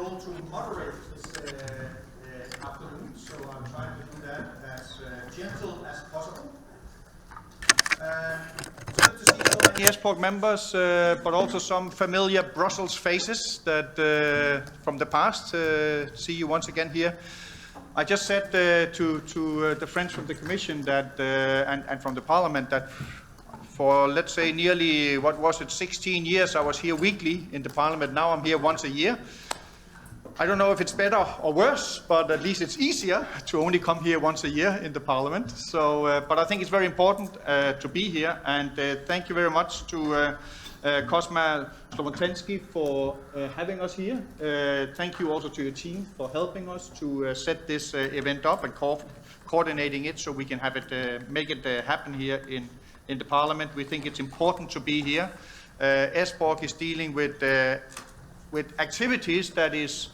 role to moderate this afternoon, so I'm trying to do that as gentle as possible. It's good to see so many ESPCOR members, but also some familiar Brussels faces that from the past. See you once again here. I just said to the friends from the Commission that and from the Parliament that for, let's say, nearly, 16 years I was here weekly in the Parliament. Now I'm here once a year. I don't know if it's better or worse, but at least it's easier to only come here once a year in the Parliament. So, but I think it's very important to be here, and thank you very much to Kosma Slovotensky for having us here. Thank you also to your team for helping us to set this event up and coordinating it so we can have it, make it happen here in the Parliament. We think it's important to be here. ESPCOR is dealing with activities that is,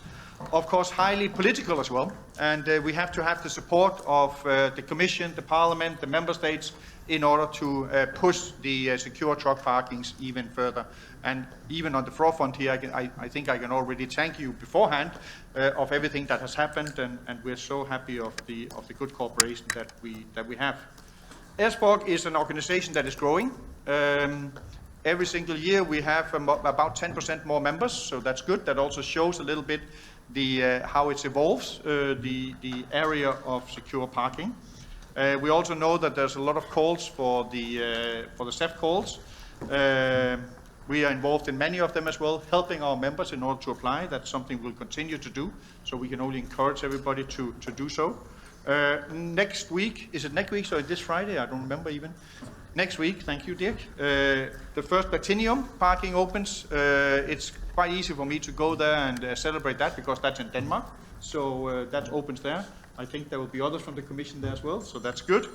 of course, highly political as well, and we have to have the support of the Commission, the Parliament, the Member States in order to push the secure truck parkings even further. And even on the forefront here, I think I can already thank you beforehand of everything that has happened, and we're so happy of the good cooperation that we have. ESPCOR is an organization that is growing. Every single year we have about 10% more members, so that's good. That also shows a little bit how it evolves, the area of secure parking. We also know that there's a lot of calls for the CEF calls. We are involved in many of them as well, helping our members in order to apply. That's something we'll continue to do, so we can only encourage everybody to do so. Next week, is it next week? So this Friday, I don't remember even. Next week, thank you, Dirk. The first Platinum parking opens. It's quite easy for me to go there and celebrate that because that's in Denmark. So that opens there. I think there will be others from the Commission there as well, so that's good.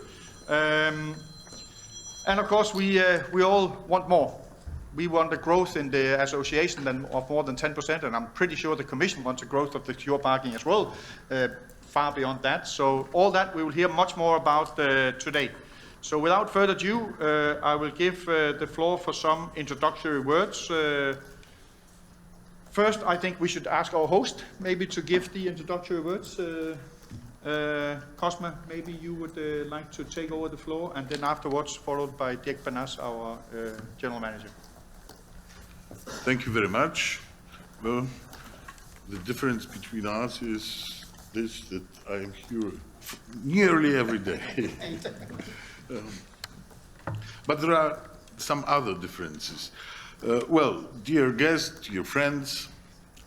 And of course, we all want more. We want a growth in the association of more than 10%, and I'm pretty sure the Commission wants a growth of the secure parking as well, far beyond that. So all that we will hear much more about today. So without further ado, I will give the floor for some introductory words. First, I think we should ask our host maybe to give the introductory words. Kosma, maybe you would like to take over the floor, and then afterwards followed by Dirk Banas, our General Manager. Thank you very much. Well, the difference between us is this, that I am here nearly every day. But there are some other differences. Well, dear guests, dear friends,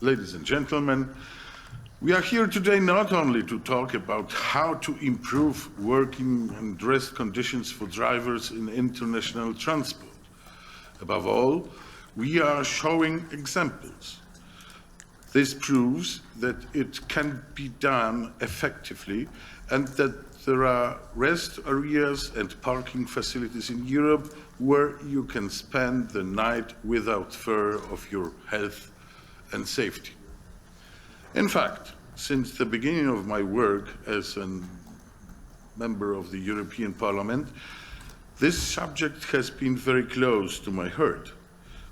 ladies and gentlemen, we are here today not only to talk about how to improve working and rest conditions for drivers in international transport. Above all, we are showing examples. This proves that it can be done effectively and that there are rest areas and parking facilities in Europe where you can spend the night without fear of your health and safety. In fact, since the beginning of my work as a member of the European Parliament, this subject has been very close to my heart.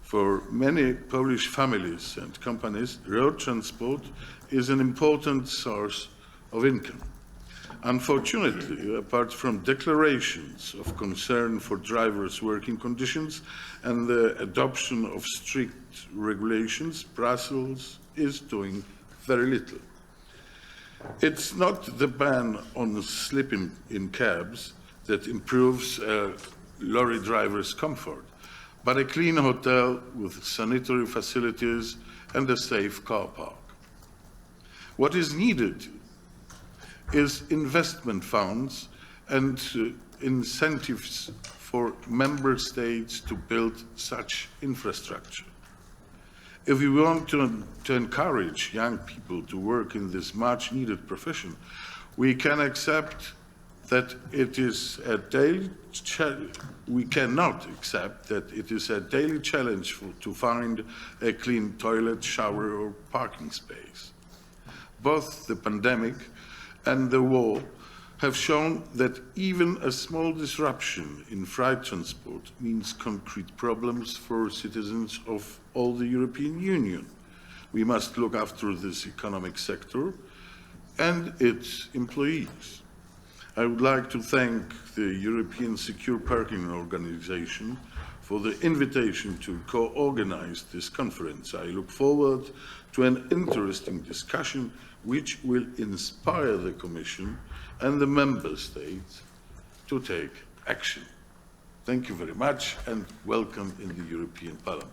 For many Polish families and companies, road transport is an important source of income. Unfortunately, apart from declarations of concern for drivers' working conditions and the adoption of strict regulations, Brussels is doing very little. It's not the ban on sleeping in cabs that improves a lorry driver's comfort, but a clean hotel with sanitary facilities and a safe car park. What is needed is investment funds and incentives for member states to build such infrastructure. If we want to encourage young people to work in this much needed profession, we can accept that it is a daily we cannot accept that it is a daily challenge to find a clean toilet, shower or parking space. Both the pandemic and the war have shown that even a small disruption in freight transport means concrete problems for citizens of all the European Union. We must look after this economic sector and its employees. I would like to thank the European Secure Parking Organization for the invitation to co-organize this conference. I look forward to an interesting discussion which will inspire the Commission and the Member States to take action. Thank you very much and welcome in the European Parliament.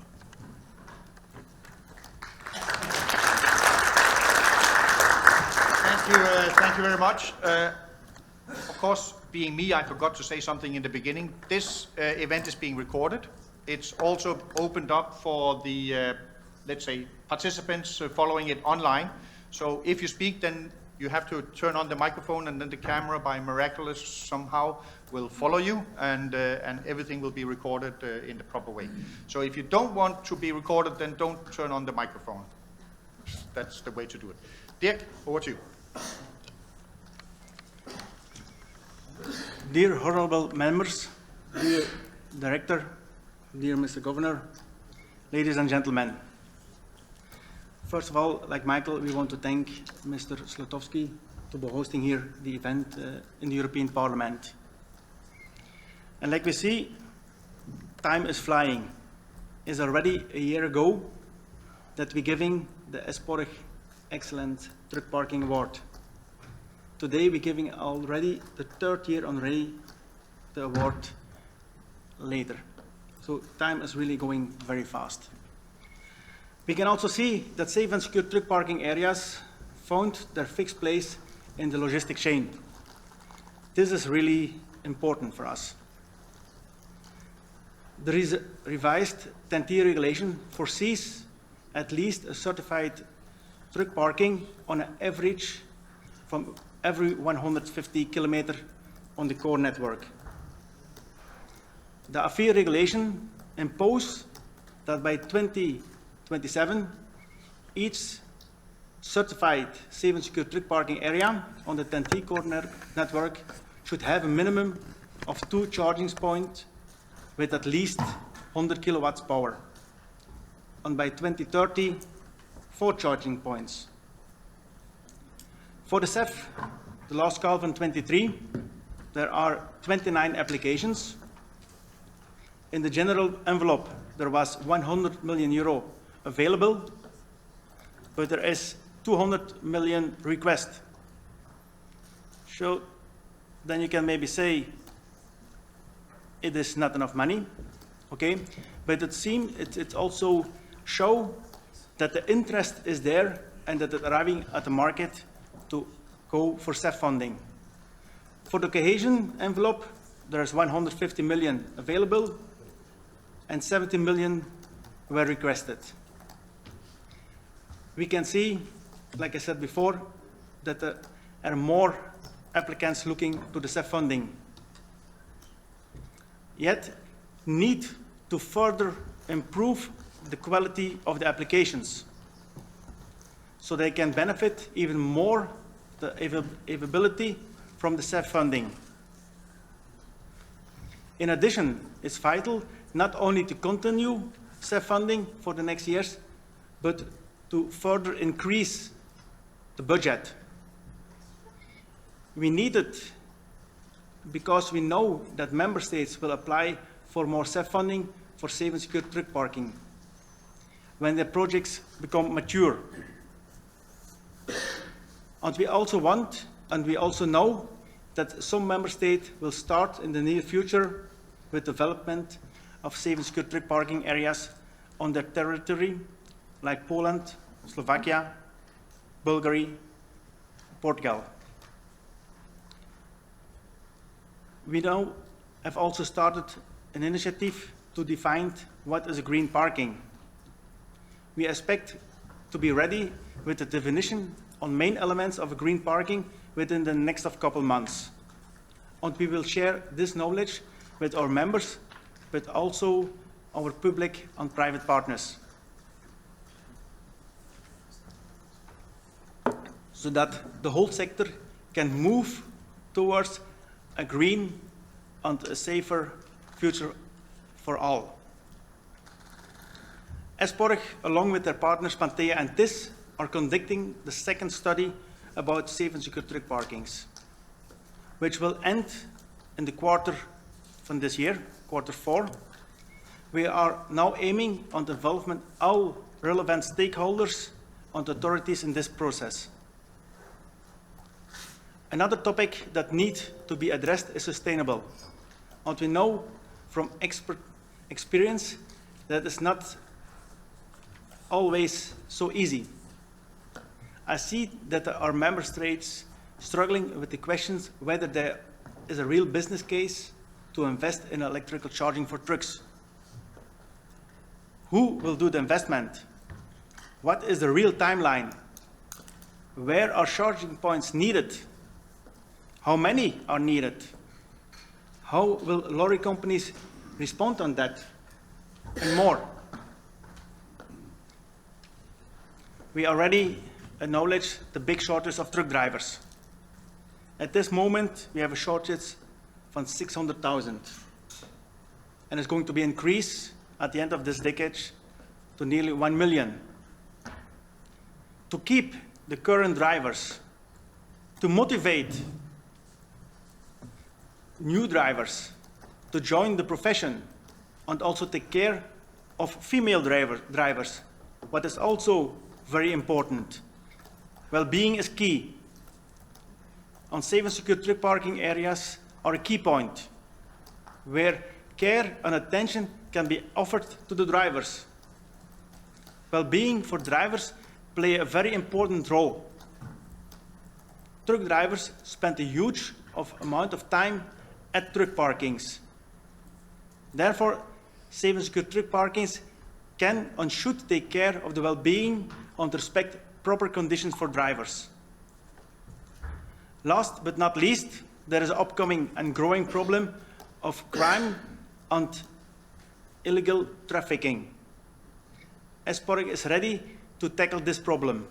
Thank you very much. Of course, being me, I forgot to say something in the beginning. This event is being recorded. It's also opened up for the, let's say, participants following it online. So if you speak, then you have to turn on the microphone, and then the camera, by miraculous somehow, will follow you, and everything will be recorded in the proper way. So if you don't want to be recorded, then don't turn on the microphone. That's the way to do it. Dirk, over to you. Dear honorable members, dear director, dear Mr. Governor, ladies and gentlemen. First of all, like Michael, we want to thank Mr. Slotowski to be hosting here the event in the European Parliament. And like we see, time is flying. It's already a year ago that we're giving the ESPCOR Excellent Truck Parking Award. Today we're giving already the third year already the award later. So time is really going very fast. We can also see that safe and secure truck parking areas found their fixed place in the logistic chain. This is really important for us. The revised 10T regulation foresees at least a certified truck parking on an average from every 150 kilometers on the core network. The AFIR regulation imposes that by 2027, each certified safe and secure truck parking area on the 10T core network should have a minimum of 2 charging points with at least 100 kilowatts power. And by 2030, 4 charging points. For the CEF, the last call from 23, there are 29 applications. In the general envelope, there was 100 million euro available, but there is 200 million request. So then you can maybe say it is not enough money, okay? But it seems it also show that the interest is there and that it's arriving at the market to go for CEF funding. For the cohesion envelope, there's 150 million available and 70 million were requested. We can see, like I said before, that there are more applicants looking to the CEF funding. Yet, need to further improve the quality of the applications so they can benefit even more the availability from the CEF funding. In addition, it's vital not only to continue CEF funding for the next years, but to further increase the budget. We need it because we know that member states will apply for more CEF funding for safe and secure truck parking when the projects become mature. And we also want, and we also know, that some member states will start in the near future with development of safe and secure truck parking areas on their territory, like Poland, Slovakia, Bulgaria, Portugal. We now have also started an initiative to define what is a green parking. We expect to be ready with the definition on main elements of a green parking within the next couple months. And we will share this knowledge with our members, but also our public and private partners, so that the whole sector can move towards a green and a safer future for all. ESPCOR, along with their partners Pantea and TIS, are conducting the second study about safe and secure truck parkings, which will end in the quarter from this year, quarter 4. We are now aiming on the involvement of all relevant stakeholders and authorities in this process. Another topic that needs to be addressed is sustainable. And we know from experience that it's not always so easy. I see that there are member states struggling with the questions whether there is a real business case to invest in electrical charging for trucks. Who will do the investment? What is the real timeline? Where are charging points needed? How many are needed? How will lorry companies respond on that? And more. We already acknowledge the big shortage of truck drivers. At this moment, we have a shortage of 600,000. And it's going to be increased at the end of this decade to nearly 1 million. To keep the current drivers, to motivate new drivers to join the profession and also take care of female drivers, what is also very important. Well-being is key. On safe and secure truck parking areas are a key point where care and attention can be offered to the drivers. Well-being for drivers play a very important role. Truck drivers spend a huge amount of time at truck parkings. Therefore, safe and secure truck parkings can and should take care of the well-being and respect proper conditions for drivers. Last but not least, there is an upcoming and growing problem of crime and illegal trafficking. ESPCOR is ready to tackle this problem.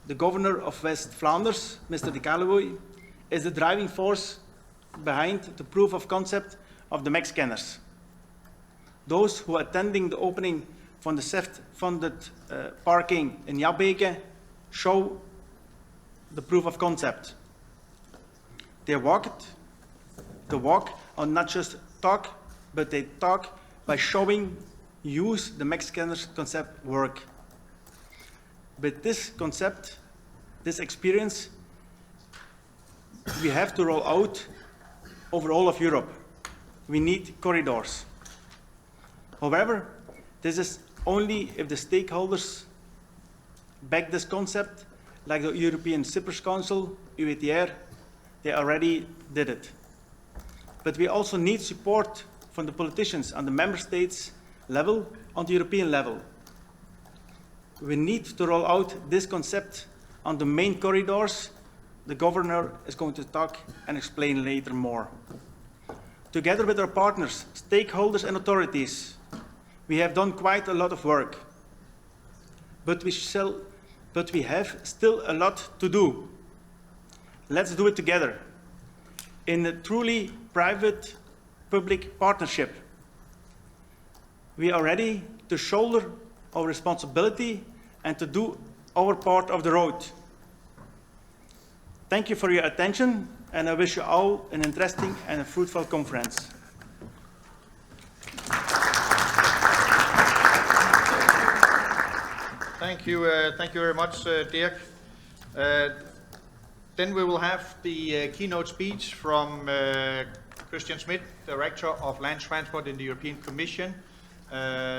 The Governor of West Flanders, Mr. de Calloway, is the driving force behind the proof of concept of the MEC scanners. Those who are attending the opening from the CEF-funded parking in Jabbeke show the proof of concept. They walk and not just talk, but they talk by showing, use the MEC scanners concept work. But this concept, this experience, we have to roll out over all of Europe. We need corridors. However, this is only if the stakeholders back this concept, like the European Cyprus Council, UETR, they already did it. But we also need support from the politicians on the member states level, on the European level. We need to roll out this concept on the main corridors. The Governor is going to talk and explain later more. Together with our partners, stakeholders and authorities, we have done quite a lot of work. But we have still a lot to do. Let's do it together in a truly private-public partnership. We are ready to shoulder our responsibility and to do our part of the road. Thank you for your attention, and I wish you all an interesting and a fruitful conference. Thank you very much, Dirk. Then we will have the keynote speech from Christian Schmidt, Director of Land Transport in the European Commission,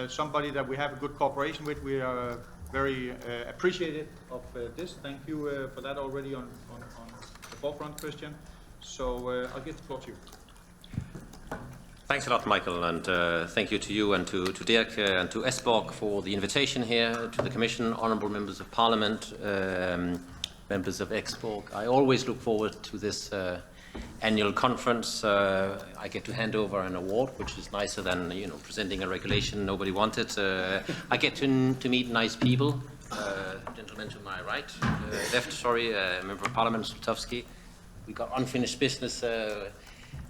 somebody that we have a good cooperation with. We are very appreciative of this. Thank you for that already on the forefront, Christian. So I'll give the floor to you. Thanks a lot, Michael, and thank you to you and to Dirk and to ESPCOR for the invitation here, to the Commission, honourable members of Parliament, members of ESPCOR. I always look forward to this annual conference. I get to hand over an award, which is nicer than presenting a regulation nobody wanted. I get to meet nice people. Gentleman to my right, left, sorry, Member of Parliament Slutowski. We got unfinished business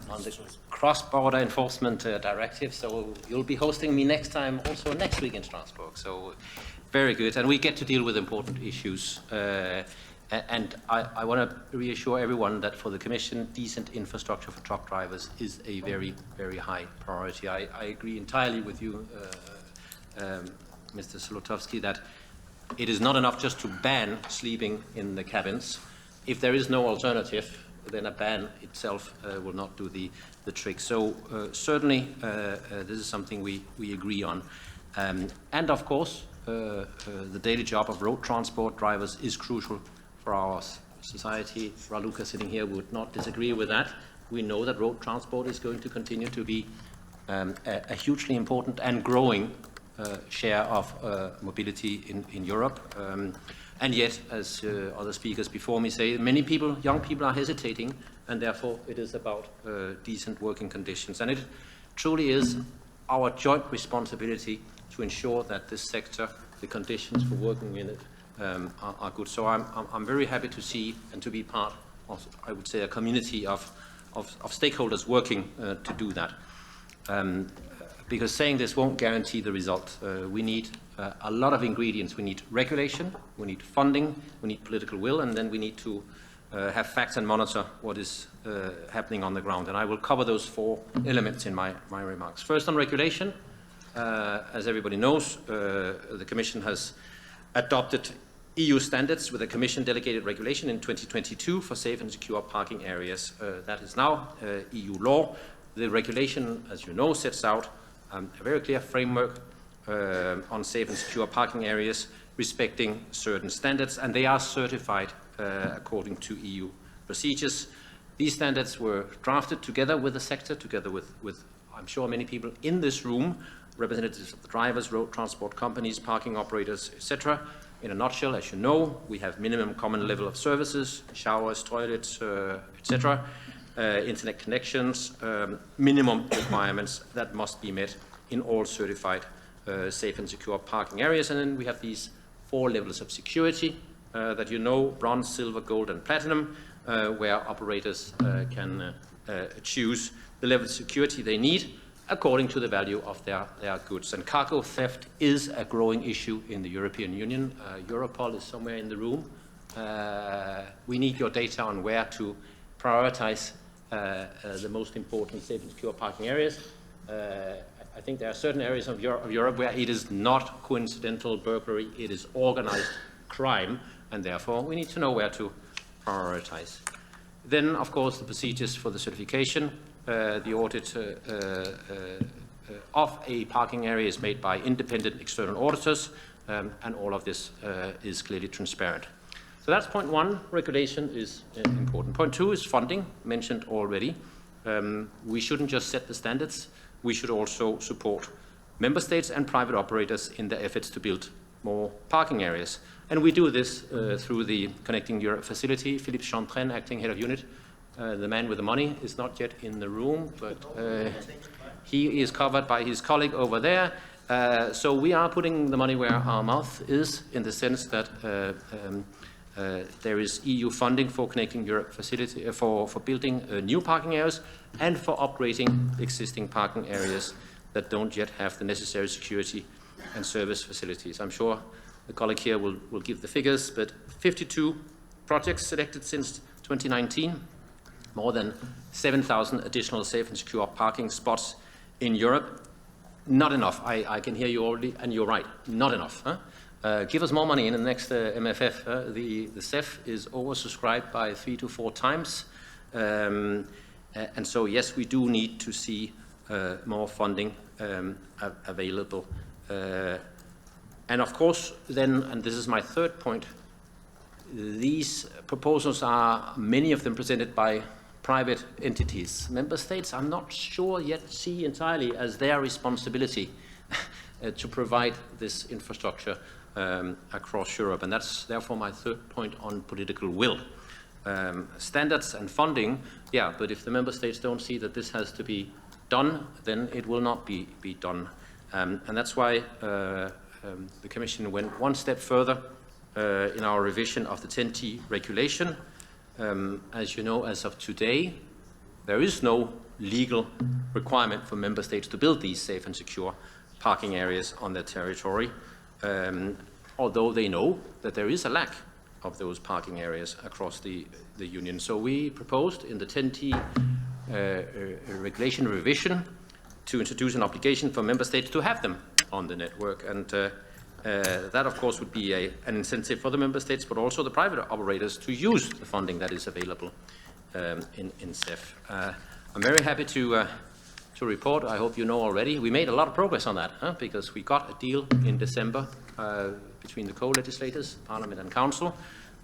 the cross-border enforcement directive. So you'll be hosting me next time, also next week in Strasbourg. So very good, and we get to deal with important issues. And I want to reassure everyone that for the Commission, decent infrastructure for truck drivers is a very, very high priority. I agree entirely with you, Mr. Zlotowski, that it is not enough just to ban sleeping in the cabins. If there is no alternative, then a ban itself will not do the trick. So certainly this is something we agree on. And of course, the daily job of road transport drivers is crucial for our society. Raluca sitting here would not disagree with that. We know that road transport is going to continue to be a hugely important and growing share of mobility in Europe. And yet, as other speakers before me say, many people, young people are hesitating, and therefore it is about decent working conditions. And it truly is our joint responsibility to ensure that this sector, the conditions for working in it, are good. So I'm very happy to see and to be part of, I would say, a community of stakeholders working to do that. Because saying this won't guarantee the result. We need a lot of ingredients. We need regulation, we need funding, we need political will, and then we need to have facts and monitor what is happening on the ground. And I will cover those 4 elements in my remarks. First, on regulation. As everybody knows, the Commission has adopted EU standards with a Commission delegated regulation in 2022 for safe and secure parking areas. That is now EU law. The regulation, as you know, sets out a very clear framework on safe and secure parking areas respecting certain standards, and they are certified according to EU procedures. These standards were drafted together with the sector, together with I'm sure many people in this room, representatives of the drivers, road transport companies, parking operators, etc. In a nutshell, as you know, we have minimum common level of services, showers, toilets, etc., internet connections, minimum requirements that must be met in all certified safe and secure parking areas. And then we have these 4 levels of security that you know, bronze, silver, gold, and platinum, where operators can choose the level of security they need according to the value of their goods. And cargo theft is a growing issue in the European Union. Europol is somewhere in the room. We need your data on where to prioritize the most important safe and secure parking areas. I think there are certain areas of Europe where it is not coincidental burglary, it is organized crime, and therefore we need to know where to prioritize. Then, of course, the procedures for the certification. The audit of a parking area is made by independent external auditors, and all of this is clearly transparent. So that's point 1, regulation is important. Point 2 is funding, mentioned already. We shouldn't just set the standards, we should also support member states and private operators in their efforts to build more parking areas. And we do this through the Connecting Europe facility. Philippe Chantren, acting head of unit, the man with the money, is not yet in the room, but he is covered by his colleague over there. So we are putting the money where our mouth is, in the sense that there is EU funding for Connecting Europe facility for building new parking areas and for upgrading existing parking areas that don't yet have the necessary security and service facilities. I'm sure the colleague here will give the figures, but 52 projects selected since 2019, more than 7,000 additional safe and secure parking spots in Europe. Not enough. I can hear you already, and you're right, not enough. Huh? Give us more money in the next MFF. The CEF is oversubscribed by 3 to 4 times. And so, yes, we do need to see more funding available. And of course, then, and this is my 3rd point, these proposals are, many of them, presented by private entities. Member states, I'm not sure yet see entirely as their responsibility to provide this infrastructure across Europe. And that's therefore my 3rd point on political will. Standards and funding, yeah, but if the member states don't see that this has to be done, then it will not be done. And that's why the Commission went one step further in our revision of the 10T regulation. As you know, as of today, there is no legal requirement for member states to build these safe and secure parking areas on their territory, although they know that there is a lack of those parking areas across the Union. So we proposed in the 10T regulation revision to introduce an obligation for member states to have them on the network, and that of course would be an incentive for the member states, but also the private operators to use the funding that is available in CEF. I'm very happy to report, I hope you know already, we made a lot of progress on that, because we got a deal in December between the co-legislators, Parliament and Council,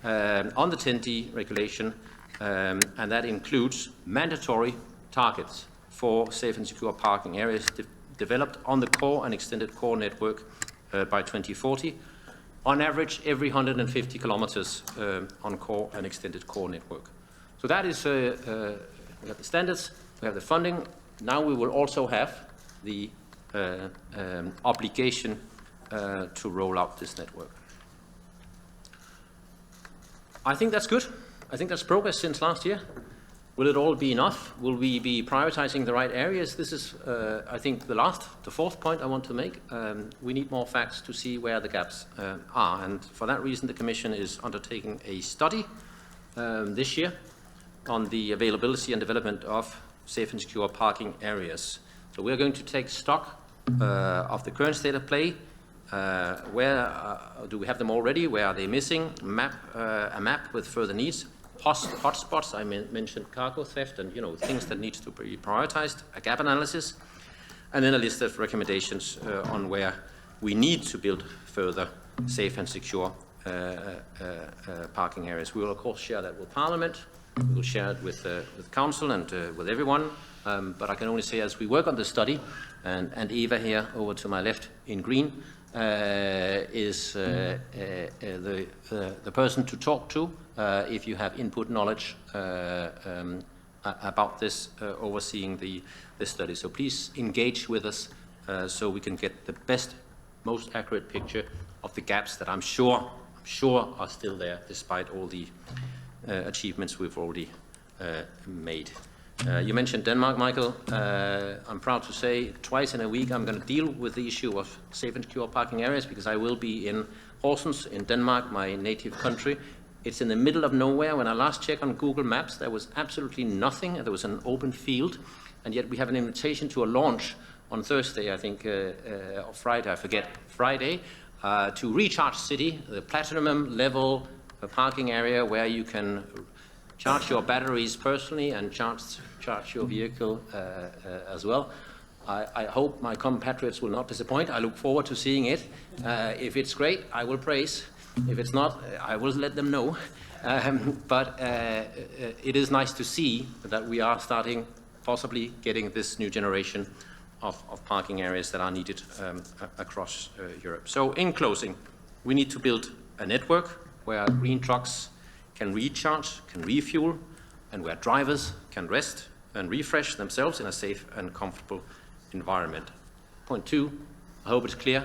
on the 10T regulation, and that includes mandatory targets for safe and secure parking areas developed on the core and extended core network by 2040, on average every 150 kilometers on core and extended core network. So that is, we have the standards, we have the funding, now we will also have the obligation to roll out this network. I think that's good. I think that's progress since last year. Will it all be enough? Will we be prioritizing the right areas? This is, I think, the fourth point I want to make. We need more facts to see where the gaps are. And for that reason, the Commission is undertaking a study this year on the availability and development of safe and secure parking areas. So we're going to take stock of the current state of play. Where do we have them already? Where are they missing? A map with further needs. Hotspots, I mentioned cargo theft and things that need to be prioritized, a gap analysis, and then a list of recommendations on where we need to build further safe and secure parking areas. We will of course share that with Parliament, we will share it with Council and with everyone, but I can only say as we work on the study, and Eva here over to my left in green, is the person to talk to if you have input knowledge about this, overseeing the study. So please engage with us so we can get the best, most accurate picture of the gaps that I'm sure are still there despite all the achievements we've already made. You mentioned Denmark, Michael. I'm proud to say twice in a week I'm going to deal with the issue of safe and secure parking areas because I will be in Horsens in Denmark, my native country. It's in the middle of nowhere. When I last checked on Google Maps, there was absolutely nothing. There was an open field, and yet we have an invitation to a launch on Thursday, I think, or Friday, I forget, Friday, to Recharge City, the platinum level parking area where you can charge your batteries personally and charge your vehicle as well. I hope my compatriots will not disappoint. I look forward to seeing it. If it's great, I will praise. If it's not, I will let them know. But it is nice to see that we are starting, possibly getting this new generation of parking areas that are needed across Europe. So in closing, we need to build a network where green trucks can recharge, can refuel, and where drivers can rest and refresh themselves in a safe and comfortable environment. Point two, I hope it's clear,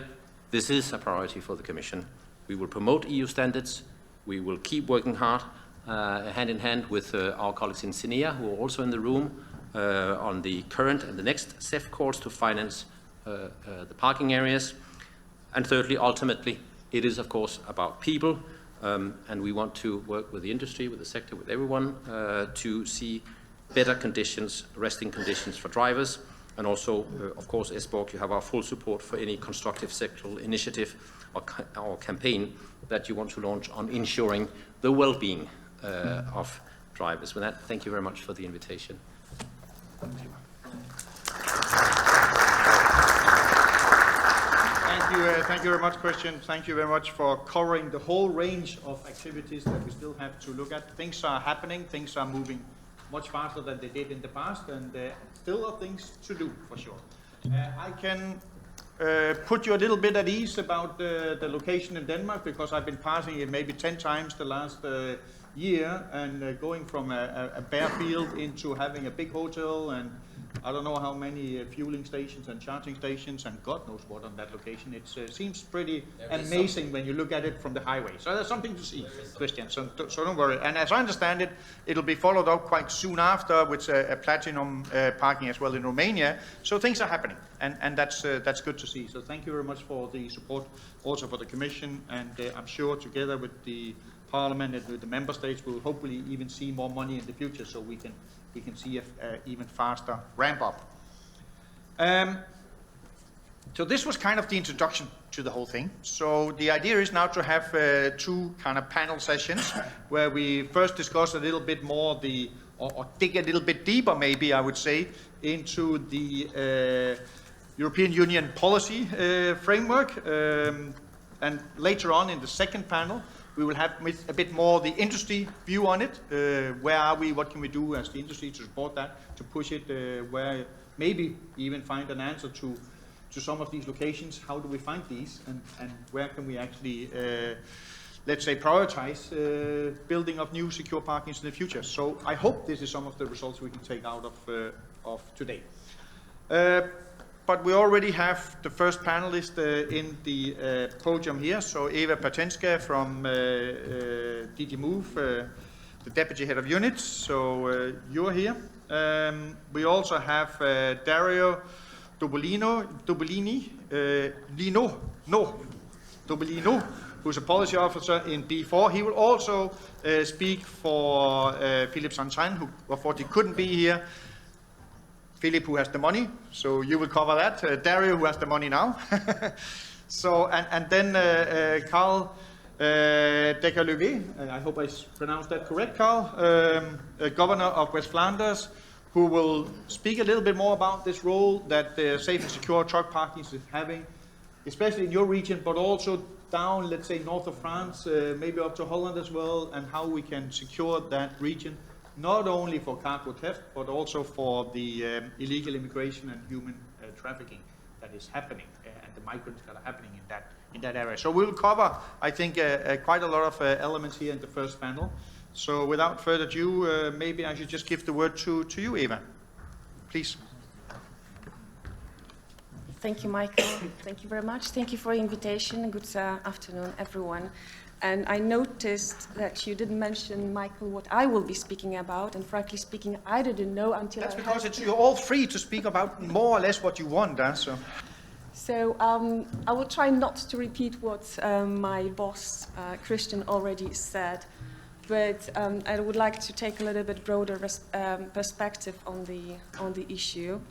this is a priority for the Commission. We will promote EU standards, we will keep working hard, hand in hand with our colleagues in SINEA, who are also in the room, on the current and the next CEF calls to finance the parking areas. And thirdly, ultimately, it is of course about people, and we want to work with the industry, with the sector, with everyone to see better conditions, resting conditions for drivers. And also, of course, ESPCOR, you have our full support for any constructive sectoral initiative or campaign that you want to launch on ensuring the well-being of drivers. With that, thank you very much for the invitation. Thank you very much, Christian. Thank you very much for covering the whole range of activities that we still have to look at. Things are happening, things are moving much faster than they did in the past, and still are things to do, for sure. I can put you a little bit at ease about the location in Denmark, because I've been passing it maybe 10 times the last year, and going from a bare field into having a big hotel and I don't know how many fueling stations and charging stations and God knows what on that location. It seems pretty amazing when you look at it from the highway. So there's something to see, Christian, so don't worry. And as I understand it, it'll be followed up quite soon after with a platinum parking as well in Romania. So things are happening, and that's good to see. So thank you very much for the support also for the Commission, and I'm sure together with the Parliament and with the Member States, we'll hopefully even see more money in the future so we can see an even faster ramp up. So this was kind of the introduction to the whole thing. So the idea is now to have two kind of panel sessions where we first discuss a little bit more or dig a little bit deeper, maybe I would say, into the European Union policy framework. And later on in the second panel, we will have a bit more the industry view on it. Where are we? What can we do as the industry to support that, to push it? Where maybe even find an answer to some of these locations. How do we find these? And where can we actually, let's say, prioritize building of new secure parkings in the future? So I hope this is some of the results we can take out of today. But we already have the first panelist in the podium here. So Eva Patenska from DG Move, the Deputy Head of Units. So you're here. We also have Dario Dobolino, who's a policy officer in B4. He will also speak for Philippe Santin, who unfortunately couldn't be here. Philip, who has the money, so you will cover that. Dario, who has the money now. So, and then Carl Decaleuve, I hope I pronounced that correct, Carl, Governor of West Flanders, who will speak a little bit more about this role that safe and secure truck parkings is having, especially in your region, but also down, let's say, north of France, maybe up to Holland as well, and how we can secure that region, not only for cargo theft, but also for the illegal immigration and human trafficking that is happening, and the migrants that are happening in that area. So we'll cover, I think, quite a lot of elements here in the first panel. So without further ado, maybe I should just give the word to you, Eva. Please. Thank you, Michael. Thank you very much. Thank you for the invitation. Good afternoon, everyone. And I noticed that you didn't mention, Michael, what I will be speaking about. And frankly speaking, I didn't know until That's because you're all free to speak about more or less what you want, So I will try not to repeat what my boss, Christian, already said. But I would like to take a little bit broader perspective on the issue.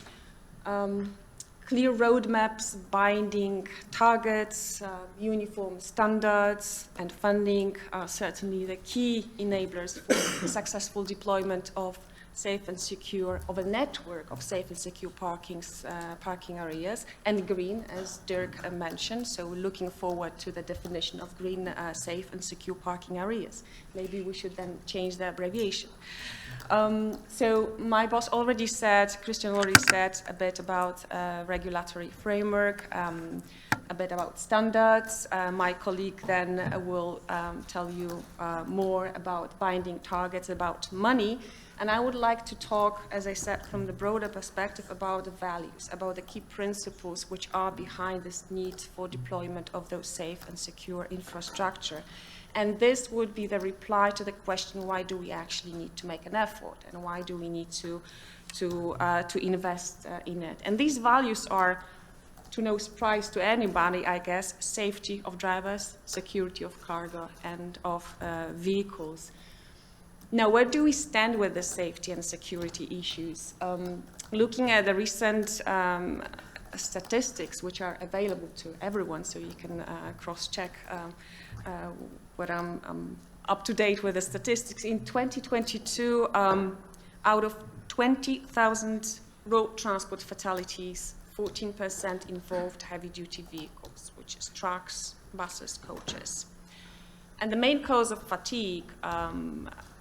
Clear roadmaps, binding targets, uniform standards, and funding are certainly the key enablers for the successful deployment of safe and secure, of a network of safe and secure parking areas, and green, as Dirk mentioned. So looking forward to the definition of green, safe and secure parking areas. Maybe we should then change the abbreviation. So my boss already said, Christian already said a bit about regulatory framework, a bit about standards. My colleague then will tell you more about binding targets, about money. And I would like to talk, as I said, from the broader perspective about the values, about the key principles which are behind this need for deployment of those safe and secure infrastructure. And this would be the reply to the question, why do we actually need to make an effort, and why do we need to invest in it? And these values are, to no surprise to anybody, I guess, safety of drivers, security of cargo, and of vehicles. Now, where do we stand with the safety and security issues? Looking at the recent statistics, which are available to everyone, so you can cross-check whether I'm up to date with the statistics. In 2022, out of 20,000 road transport fatalities, 14% involved heavy-duty vehicles, which is trucks, buses, coaches. And the main cause of fatigue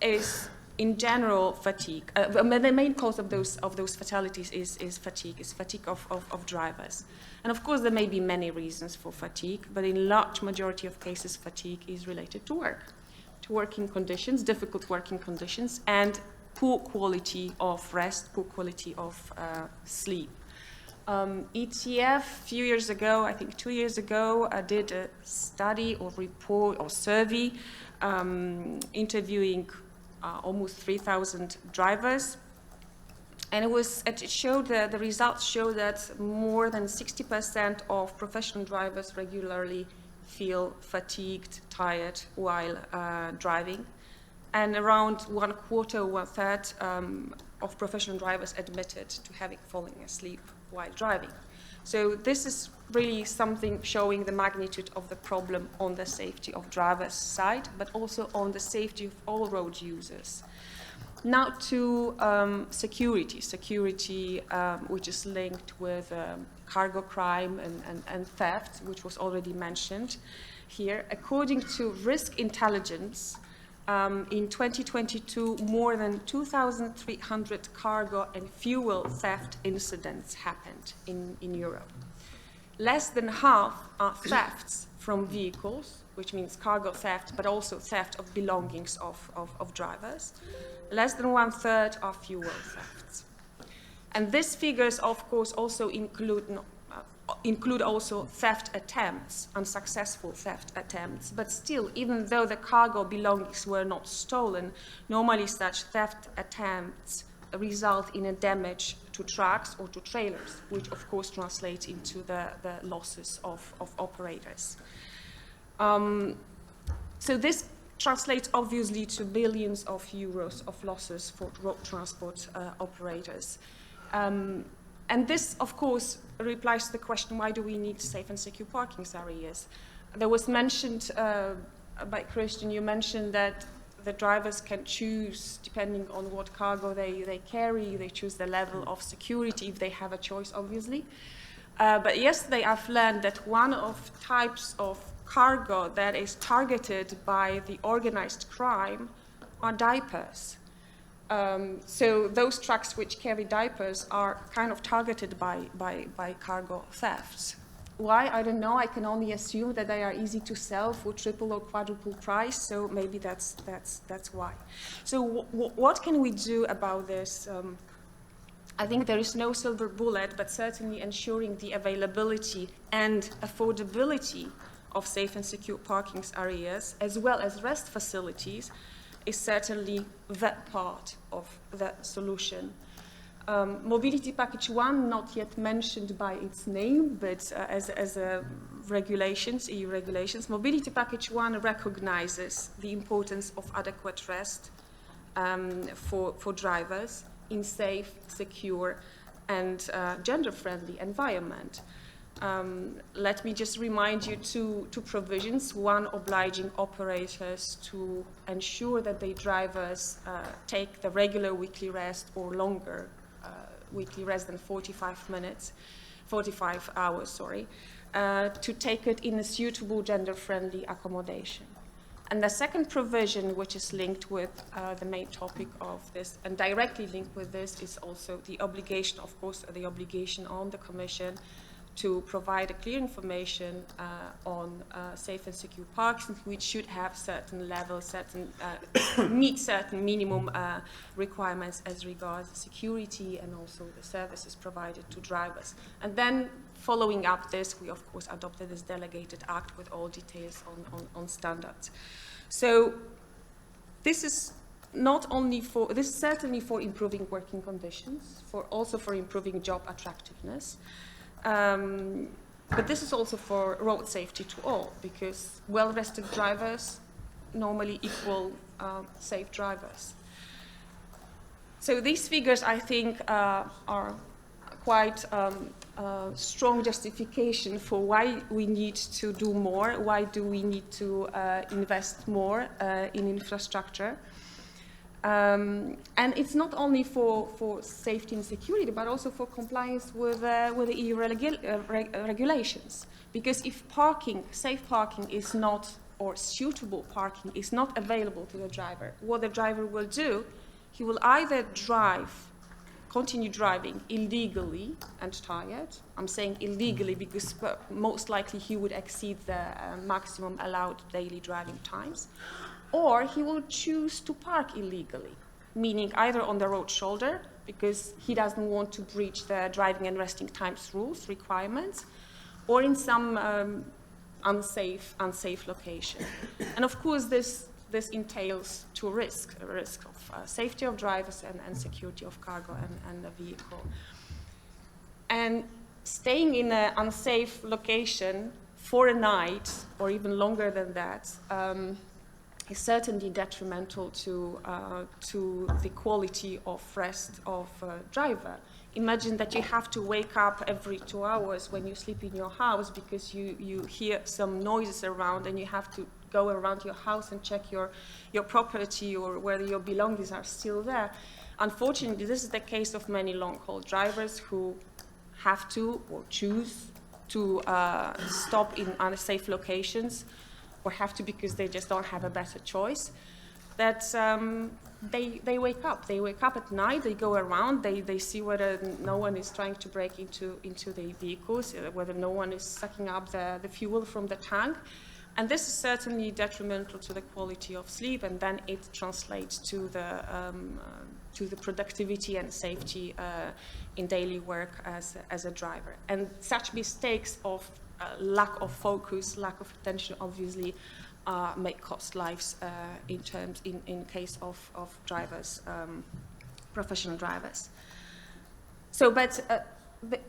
is, in general, fatigue. The main cause of those fatalities is fatigue of drivers. And of course, there may be many reasons for fatigue, but in large majority of cases, fatigue is related to working conditions, difficult working conditions, and poor quality of rest, poor quality of sleep. ETF, a few years ago, I think 2 years ago, did a study or report or survey interviewing almost 3,000 drivers. And the results show that more than 60% of professional drivers regularly feel fatigued, tired while driving. And around 1/4, 1/3 of professional drivers admitted to having fallen asleep while driving. So this is really something showing the magnitude of the problem on the safety of drivers' side, but also on the safety of all road users. Now to security, which is linked with cargo crime and theft, which was already mentioned here. According to Risk Intelligence, in 2022, more than 2,300 cargo and fuel theft incidents happened in Europe. Less than half are thefts from vehicles, which means cargo theft, but also theft of belongings of drivers. Less than 1/3 are fuel thefts. And these figures, of course, also include also theft attempts, unsuccessful theft attempts. But still, even though the cargo belongings were not stolen, normally such theft attempts result in a damage to trucks or to trailers, which of course translates into the losses of operators. So this translates obviously to billions of euros of losses for road transport operators. And this, of course, replies to the question, why do we need safe and secure parking areas? There was mentioned by Christian, you mentioned that the drivers can choose, depending on what cargo they carry, they choose the level of security if they have a choice, obviously. But yesterday I've learned that one of types of cargo that is targeted by the organized crime are diapers. So those trucks which carry diapers are kind of targeted by cargo thefts. Why? I don't know. I can only assume that they are easy to sell for triple or quadruple price. So maybe that's why. So what can we do about this? I think there is no silver bullet, but certainly ensuring the availability and affordability of safe and secure parking areas, as well as rest facilities, is certainly that part of the solution. Mobility Package 1, not yet mentioned by its name, but as regulations, EU regulations, Mobility Package 1 recognizes the importance of adequate rest for drivers in safe, secure, and gender-friendly environment. Let me just remind you two provisions. One, obliging operators to ensure that their drivers take the regular weekly rest or longer weekly rest than 45 hours, to take it in a suitable gender-friendly accommodation. And the second provision, which is linked with the main topic of this, and directly linked with this, is also the obligation, of course, the obligation on the Commission to provide a clear information on safe and secure parking, which should have certain levels, meet certain minimum requirements as regards security and also the services provided to drivers. And then, following up this, we of course adopted this delegated act with all details on standards. So this is this is certainly for improving working conditions, also for improving job attractiveness. But this is also for road safety to all, because well-rested drivers normally equal safe drivers. So these figures, I think, are quite strong justification for why we need to do more, why do we need to invest more in infrastructure. And it's not only for safety and security, but also for compliance with the EU regulations. Because if safe parking is not, or suitable parking is not available to the driver, what the driver will do, he will either continue driving illegally and tired. I'm saying illegally because most likely he would exceed the maximum allowed daily driving times. Or he will choose to park illegally, meaning either on the road shoulder, because he doesn't want to breach the driving and resting times rules requirements, or in some unsafe location. And of course, this entails two risks: a risk of safety of drivers and security of cargo and the vehicle. And staying in an unsafe location for a night, or even longer than that, is certainly detrimental to the quality of rest of a driver. Imagine that you have to wake up every 2 hours when you sleep in your house because you hear some noises around, and you have to go around your house and check your property or whether your belongings are still there. Unfortunately, this is the case of many long-haul drivers who have to or choose to stop in unsafe locations, or have to because they just don't have a better choice, that they wake up. They wake up at night, they go around, they see whether no one is trying to break into the vehicles, whether no one is sucking up the fuel from the tank. And this is certainly detrimental to the quality of sleep, and then it translates to the productivity and safety in daily work as a driver. And such mistakes of lack of focus, lack of attention, obviously, may cost lives in case of drivers, professional drivers. So, but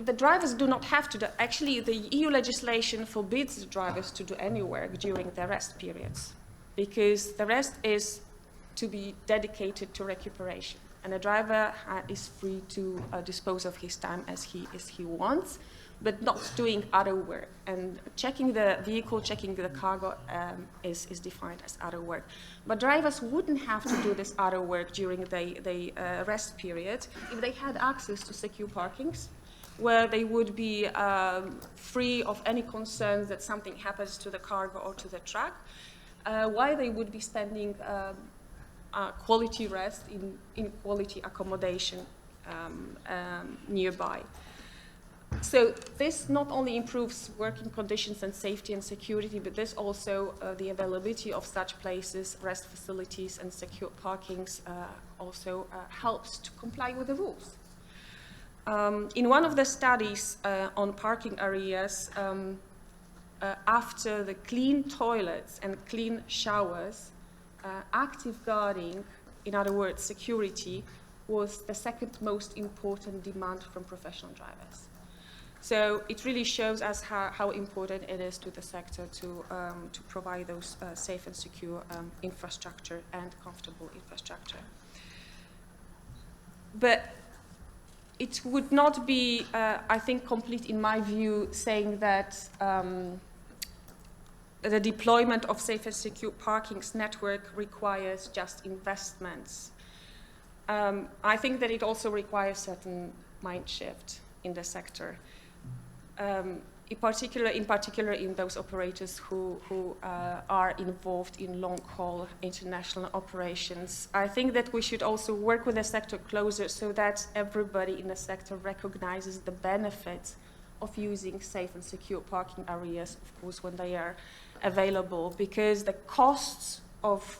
the drivers do not have to do. Actually, the EU legislation forbids the drivers to do any work during their rest periods, because the rest is to be dedicated to recuperation, and a driver is free to dispose of his time as he wants, but not doing other work. And checking the vehicle, checking the cargo is defined as other work. But drivers wouldn't have to do this other work during the rest period if they had access to secure parkings, where they would be free of any concerns that something happens to the cargo or to the truck, while they would be spending quality rest in quality accommodation nearby. So this not only improves working conditions and safety and security, but this also, the availability of such places, rest facilities and secure parkings also helps to comply with the rules. In one of the studies on parking areas, after the clean toilets and clean showers, active guarding, in other words, security, was the second most important demand from professional drivers. So it really shows us how important it is to the sector to provide those safe and secure infrastructure and comfortable infrastructure. But it would not be, I think, complete in my view, saying that the deployment of safe and secure parkings network requires just investments. I think that it also requires certain mind shift in the sector. In particular in those operators who are involved in long-haul international operations. I think that we should also work with the sector closer so that everybody in the sector recognizes the benefits of using safe and secure parking areas, of course, when they are available, because the costs of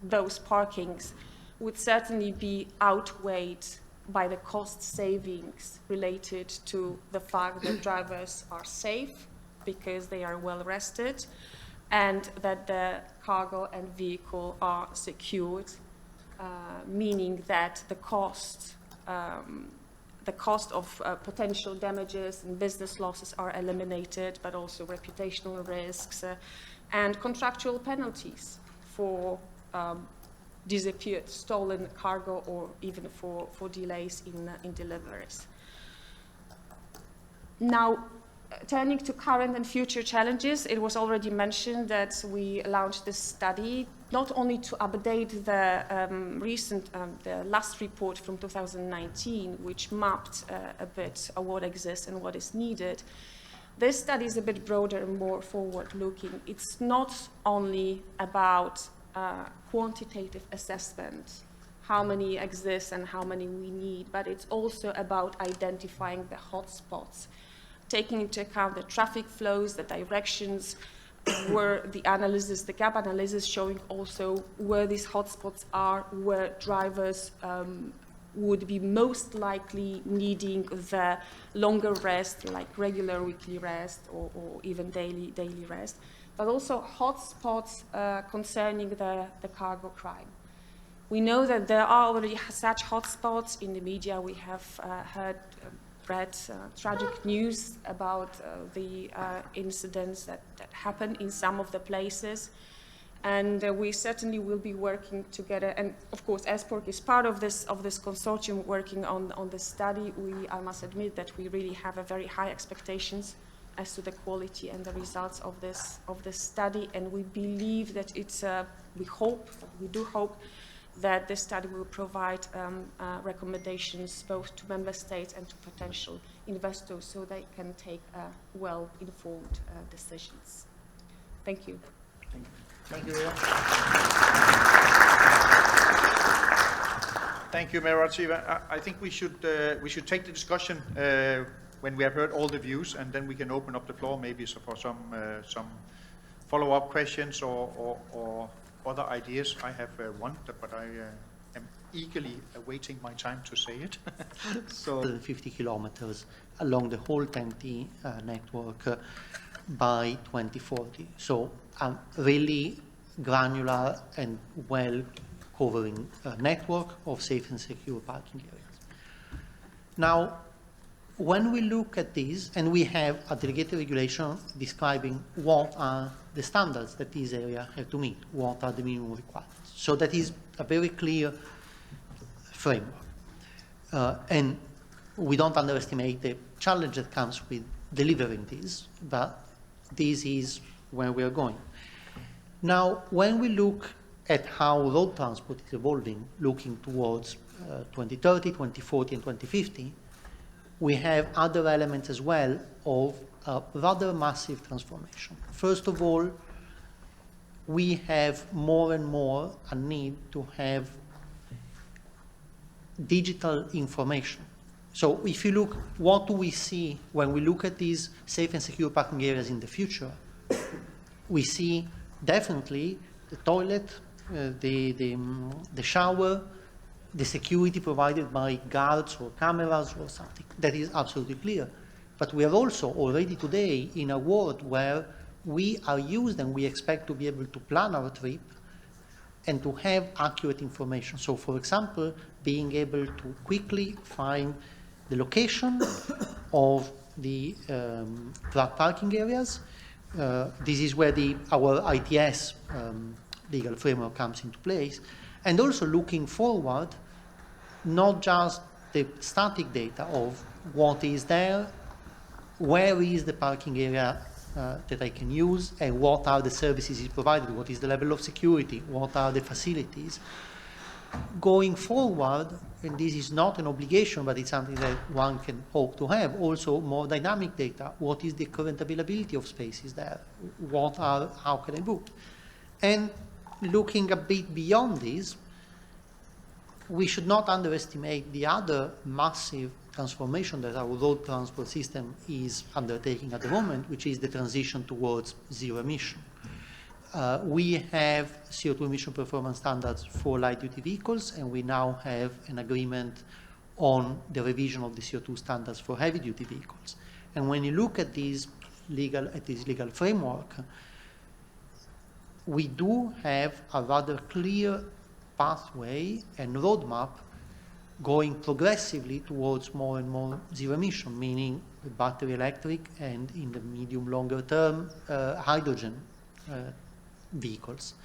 those parkings would certainly be outweighed by the cost savings related to the fact that drivers are safe because they are well rested, and that the cargo and vehicle are secured, meaning that the cost of potential damages and business losses are eliminated, but also reputational risks and contractual penalties for disappeared, stolen cargo, or even for delays in deliveries. Now, turning to current and future challenges, it was already mentioned that we launched this study not only to update the last report from 2019, which mapped a bit what exists and what is needed. This study is a bit broader and more forward-looking. It's not only about quantitative assessment, how many exist and how many we need, but it's also about identifying the hotspots, taking into account the traffic flows, the directions, were the analysis, the gap analysis showing also where these hotspots are, where drivers would be most likely needing the longer rest, like regular weekly rest or even daily rest, but also hotspots concerning the cargo crime. We know that there are already such hotspots in the media. We have read tragic news about the incidents that happen in some of the places. And we certainly will be working together. And of course, ESPCOR is part of this consortium working on this study. I must admit that we really have a very high expectations as to the quality and the results of this study. And we believe that we do hope that this study will provide recommendations both to member states and to potential investors so they can take well-informed decisions. Thank you. Thank you. Thank you, Ria. Thank you, Mayor Radziva. I think we should take the discussion when we have heard all the views, and then we can open up the floor maybe for some follow-up questions or other ideas. I have one, but I am eagerly awaiting my time to say it. So 150 kilometers along the whole TEN-T network by 2040. So really granular and well covering network of safe and secure parking areas. Now, when we look at this, and we have a delegated regulation describing what are the standards that these areas have to meet, what are the minimum requirements. So that is a very clear framework. And we don't underestimate the challenge that comes with delivering this, but this is where we are going. Now, when we look at how road transport is evolving, looking towards 2030, 2040, and 2050, we have other elements as well of a rather massive transformation. First of all, we have more and more a need to have digital information. So if you look, what do we see when we look at these safe and secure parking areas in the future? We see definitely the toilet, the shower, the security provided by guards or cameras or something. That is absolutely clear. But we are also already today in a world where we are used and we expect to be able to plan our trip and to have accurate information. So for example, being able to quickly find the location of the truck parking areas. This is where our ITS legal framework comes into place. And also looking forward, not just the static data of what is there, where is the parking area that I can use, and what are the services is provided, what is the level of security, what are the facilities. Going forward, and this is not an obligation, but it's something that one can hope to have, also more dynamic data. What is the current availability of spaces there? How can I book? And looking a bit beyond this, we should not underestimate the other massive transformation that our road transport system is undertaking at the moment, which is the transition towards zero emission. We have CO2 emission performance standards for light-duty vehicles, and we now have an agreement on the revision of the CO2 standards for heavy-duty vehicles. And when you look at this legal framework, we do have a rather clear pathway and roadmap going progressively towards more and more zero emission, meaning battery electric and in the medium longer term, hydrogen vehicles.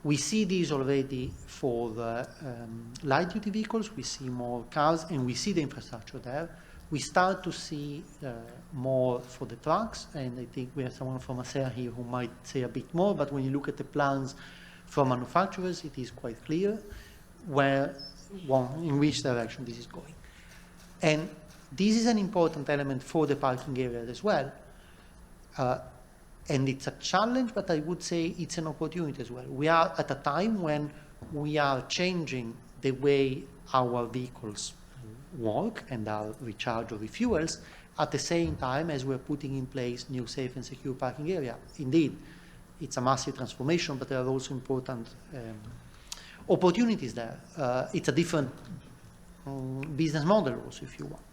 We see these already for the light duty vehicles, we see more cars, and we see the infrastructure there. We start to see more for the trucks, and I think we have someone from ACER here who might say a bit more, but when you look at the plans from manufacturers, it is quite clear in which direction this is going. And this is an important element for the parking areas as well. And it's a challenge, but I would say it's an opportunity as well. We are at a time when we are changing the way our vehicles work and are recharge or refuels at the same time as we're putting in place new safe and secure parking area. Indeed, it's a massive transformation, but there are also important opportunities there. It's a different business model also, if you want.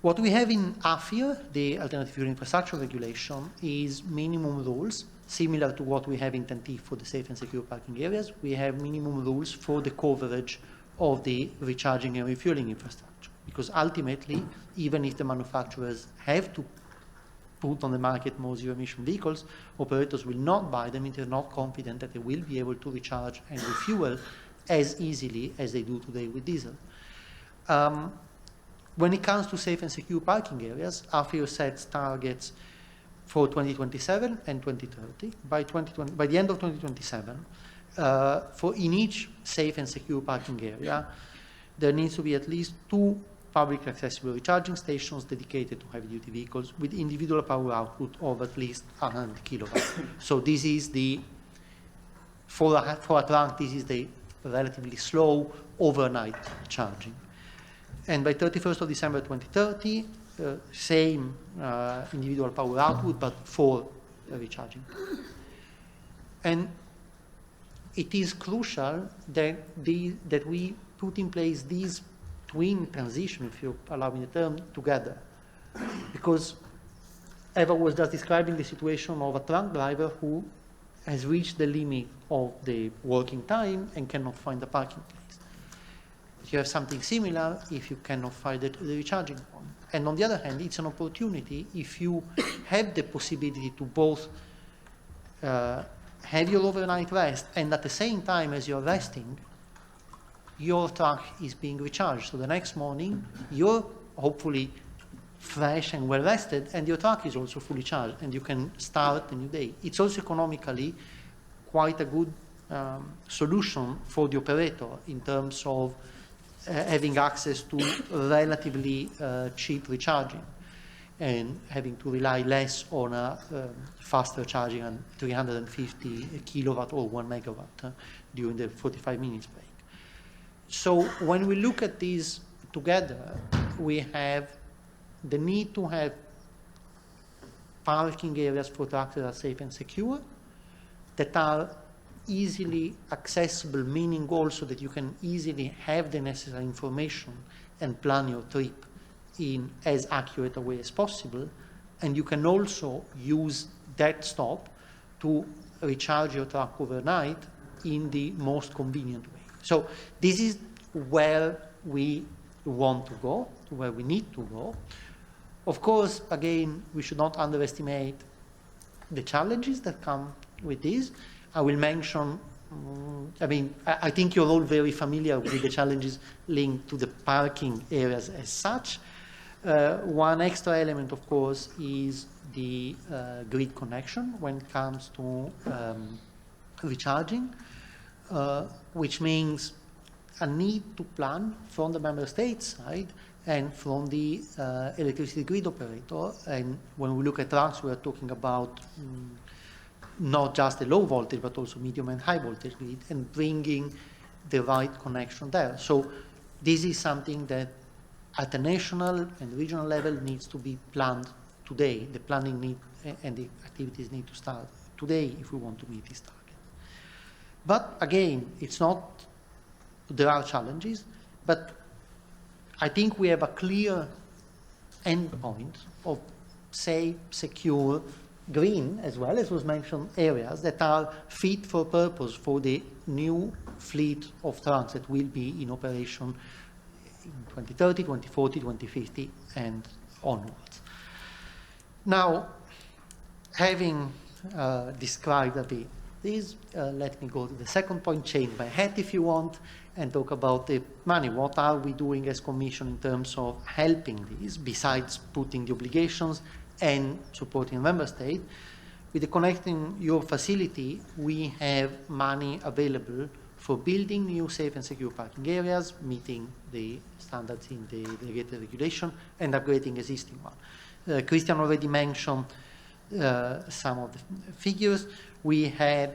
What we have in AFIR, the Alternative Fuel Infrastructure Regulation, is minimum rules, similar to what we have in TEN-T for the safe and secure parking areas. We have minimum rules for the coverage of the recharging and refueling infrastructure. Because ultimately, even if the manufacturers have to put on the market more zero-emission vehicles, operators will not buy them if they're not confident that they will be able to recharge and refuel as easily as they do today with diesel. When it comes to safe and secure parking areas, AFIR sets targets for 2027 and 2030. By the end of 2027, for in each safe and secure parking area, there needs to be at least 2 public accessible recharging stations dedicated to heavy-duty vehicles with individual power output of at least 100 kilowatts. So this is the, for a trunk, this is the relatively slow overnight charging. And by 31st of December 2030, same individual power output, but for recharging. And it is crucial that we put in place these twin transition, if you allow me the term, together. Because Eva was just describing the situation of a truck driver who has reached the limit of the working time and cannot find a parking place. But you have something similar if you cannot find the recharging point. And on the other hand, it's an opportunity if you have the possibility to both have your overnight rest and at the same time as you're resting, your truck is being recharged. So the next morning, you're hopefully fresh and well rested, and your truck is also fully charged, and you can start the new day. It's also economically quite a good solution for the operator in terms of having access to relatively cheap recharging and having to rely less on a faster charging on 350 kilowatt or 1 megawatt during the 45 minutes break. So when we look at these together, we have the need to have parking areas for trucks that are safe and secure, that are easily accessible, meaning also that you can easily have the necessary information and plan your trip in as accurate a way as possible, and you can also use that stop to recharge your truck overnight in the most convenient way. So this is where we want to go, where we need to go. Of course, again, we should not underestimate the challenges that come with this. I will mention, I think you're all very familiar with the challenges linked to the parking areas as such. One extra element, of course, is the grid connection when it comes to recharging, which means a need to plan from the member state side and from the electricity grid operator. And when we look at trucks, we are talking about not just the low voltage, but also medium and high voltage grid, and bringing the right connection there. So this is something that at the national and regional level needs to be planned today. The planning need and the activities need to start today if we want to meet this target. But again, it's not, there are challenges, but I think we have a clear endpoint of safe, secure, green, as well as was mentioned, areas that are fit for purpose for the new fleet of trucks that will be in operation in 2030, 2040, 2050, and onwards. Now, having described a bit this, let me go to the second point, change my hat if you want, and talk about the money. What are we doing as Commission in terms of helping this, besides putting the obligations and supporting member state? With the Connecting Europe facility, we have money available for building new safe and secure parking areas, meeting the standards in the delegated regulation, and upgrading existing one. Christian already mentioned some of the figures. We had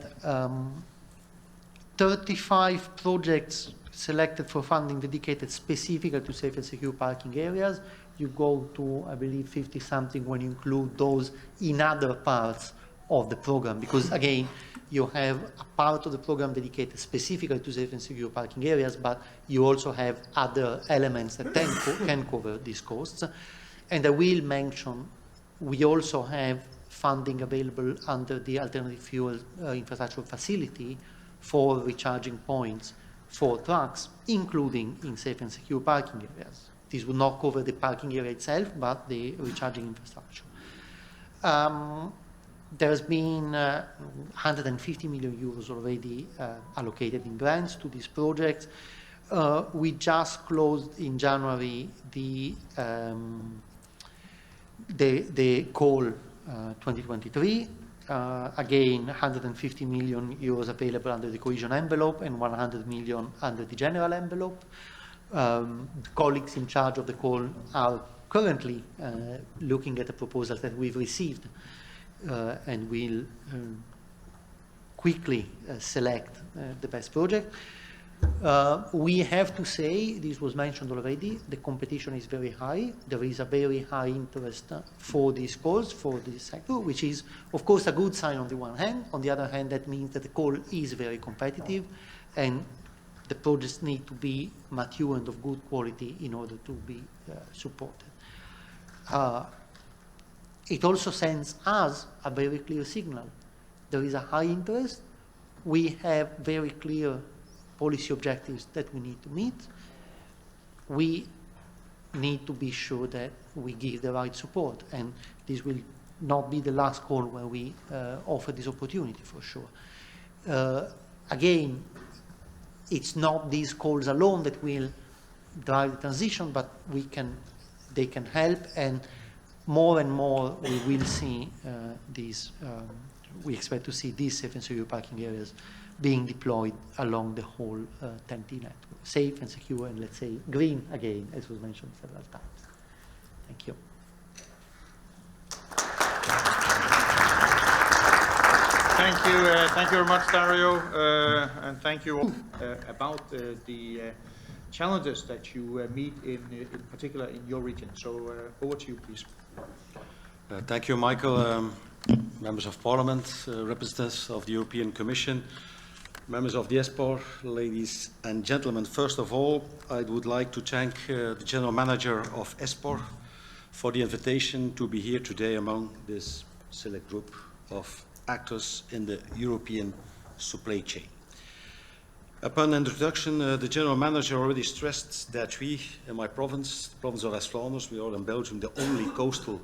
35 projects selected for funding dedicated specifically to safe and secure parking areas. You go to, I believe, 50-something when you include those in other parts of the program, because again, you have a part of the program dedicated specifically to safe and secure parking areas, but you also have other elements that can cover these costs. And I will mention, we also have funding available under the alternative fuel infrastructure facility for recharging points for trucks, including in safe and secure parking areas. This will not cover the parking area itself, but the recharging infrastructure. There's been 150 million euros already allocated in grants to these projects. We just closed in January the call 2023. Again, 150 million euros available under the cohesion envelope and 100 million under the general envelope. Colleagues in charge of the call are currently looking at the proposals that we've received and will quickly select the best project. We have to say, this was mentioned already, the competition is very high. There is a very high interest for these calls, for this sector, which is, of course, a good sign on the one hand. On the other hand, that means that the call is very competitive, and the projects need to be mature and of good quality in order to be supported. It also sends us a very clear signal. There is a high interest. We have very clear policy objectives that we need to meet. We need to be sure that we give the right support, and this will not be the last call where we offer this opportunity, for sure. Again, it's not these calls alone that will drive the transition, but they can help, and more we will see these. We expect to see these safe and secure parking areas being deployed along the whole TEN-T network. Safe and secure, and let's say green again, as was mentioned several times. Thank you. Thank you very much, Dario, and thank you all about the challenges that you meet in particular in your region. So over to you, please. Thank you, Michael. Members of Parliament, representatives of the European Commission, members of the ESPCOR, ladies and gentlemen. First of all, I would like to thank the General Manager of ESPCOR for the invitation to be here today among this select group of actors in the European supply chain. Upon introduction, the General Manager already stressed that we, in my province, the province of West Flanders, we are in Belgium the only coastal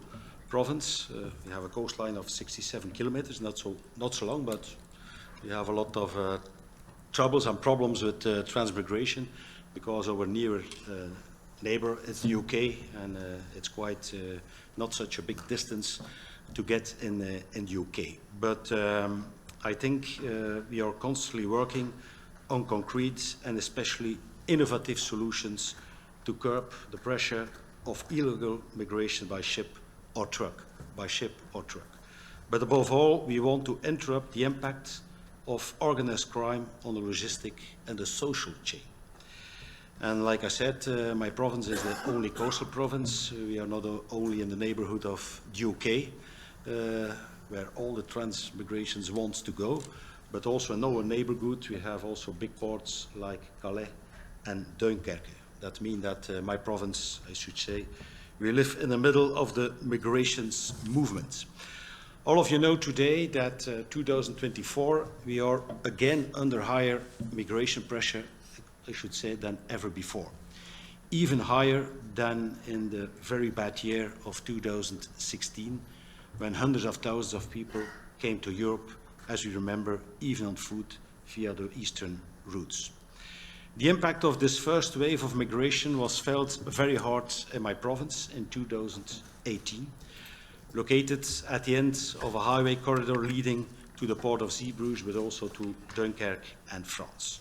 province. We have a coastline of 67 kilometers, not so long, but we have a lot of troubles and problems with transmigration, because our near neighbor is the UK, and it's quite not such a big distance to get in the UK. But I think we are constantly working on concrete and especially innovative solutions to curb the pressure of illegal migration by ship or truck, But above all, we want to interrupt the impact of organized crime on the logistic and the social chain. And like I said, my province is the only coastal province. We are not only in the neighborhood of the UK, where all the transmigrations want to go, but also in our neighborhood we have also big ports like Calais and Dunkirk. That means that my province, I should say, we live in the middle of the migrations movement. All of you know today that 2024 we are again under higher migration pressure, I should say, than ever before. Even higher than in the very bad year of 2016, when hundreds of thousands of people came to Europe, as you remember, even on foot via the eastern routes. The impact of this first wave of migration was felt very hard in my province in 2018, located at the end of a highway corridor leading to the port of Zeebrugge, but also to Dunkirk and France.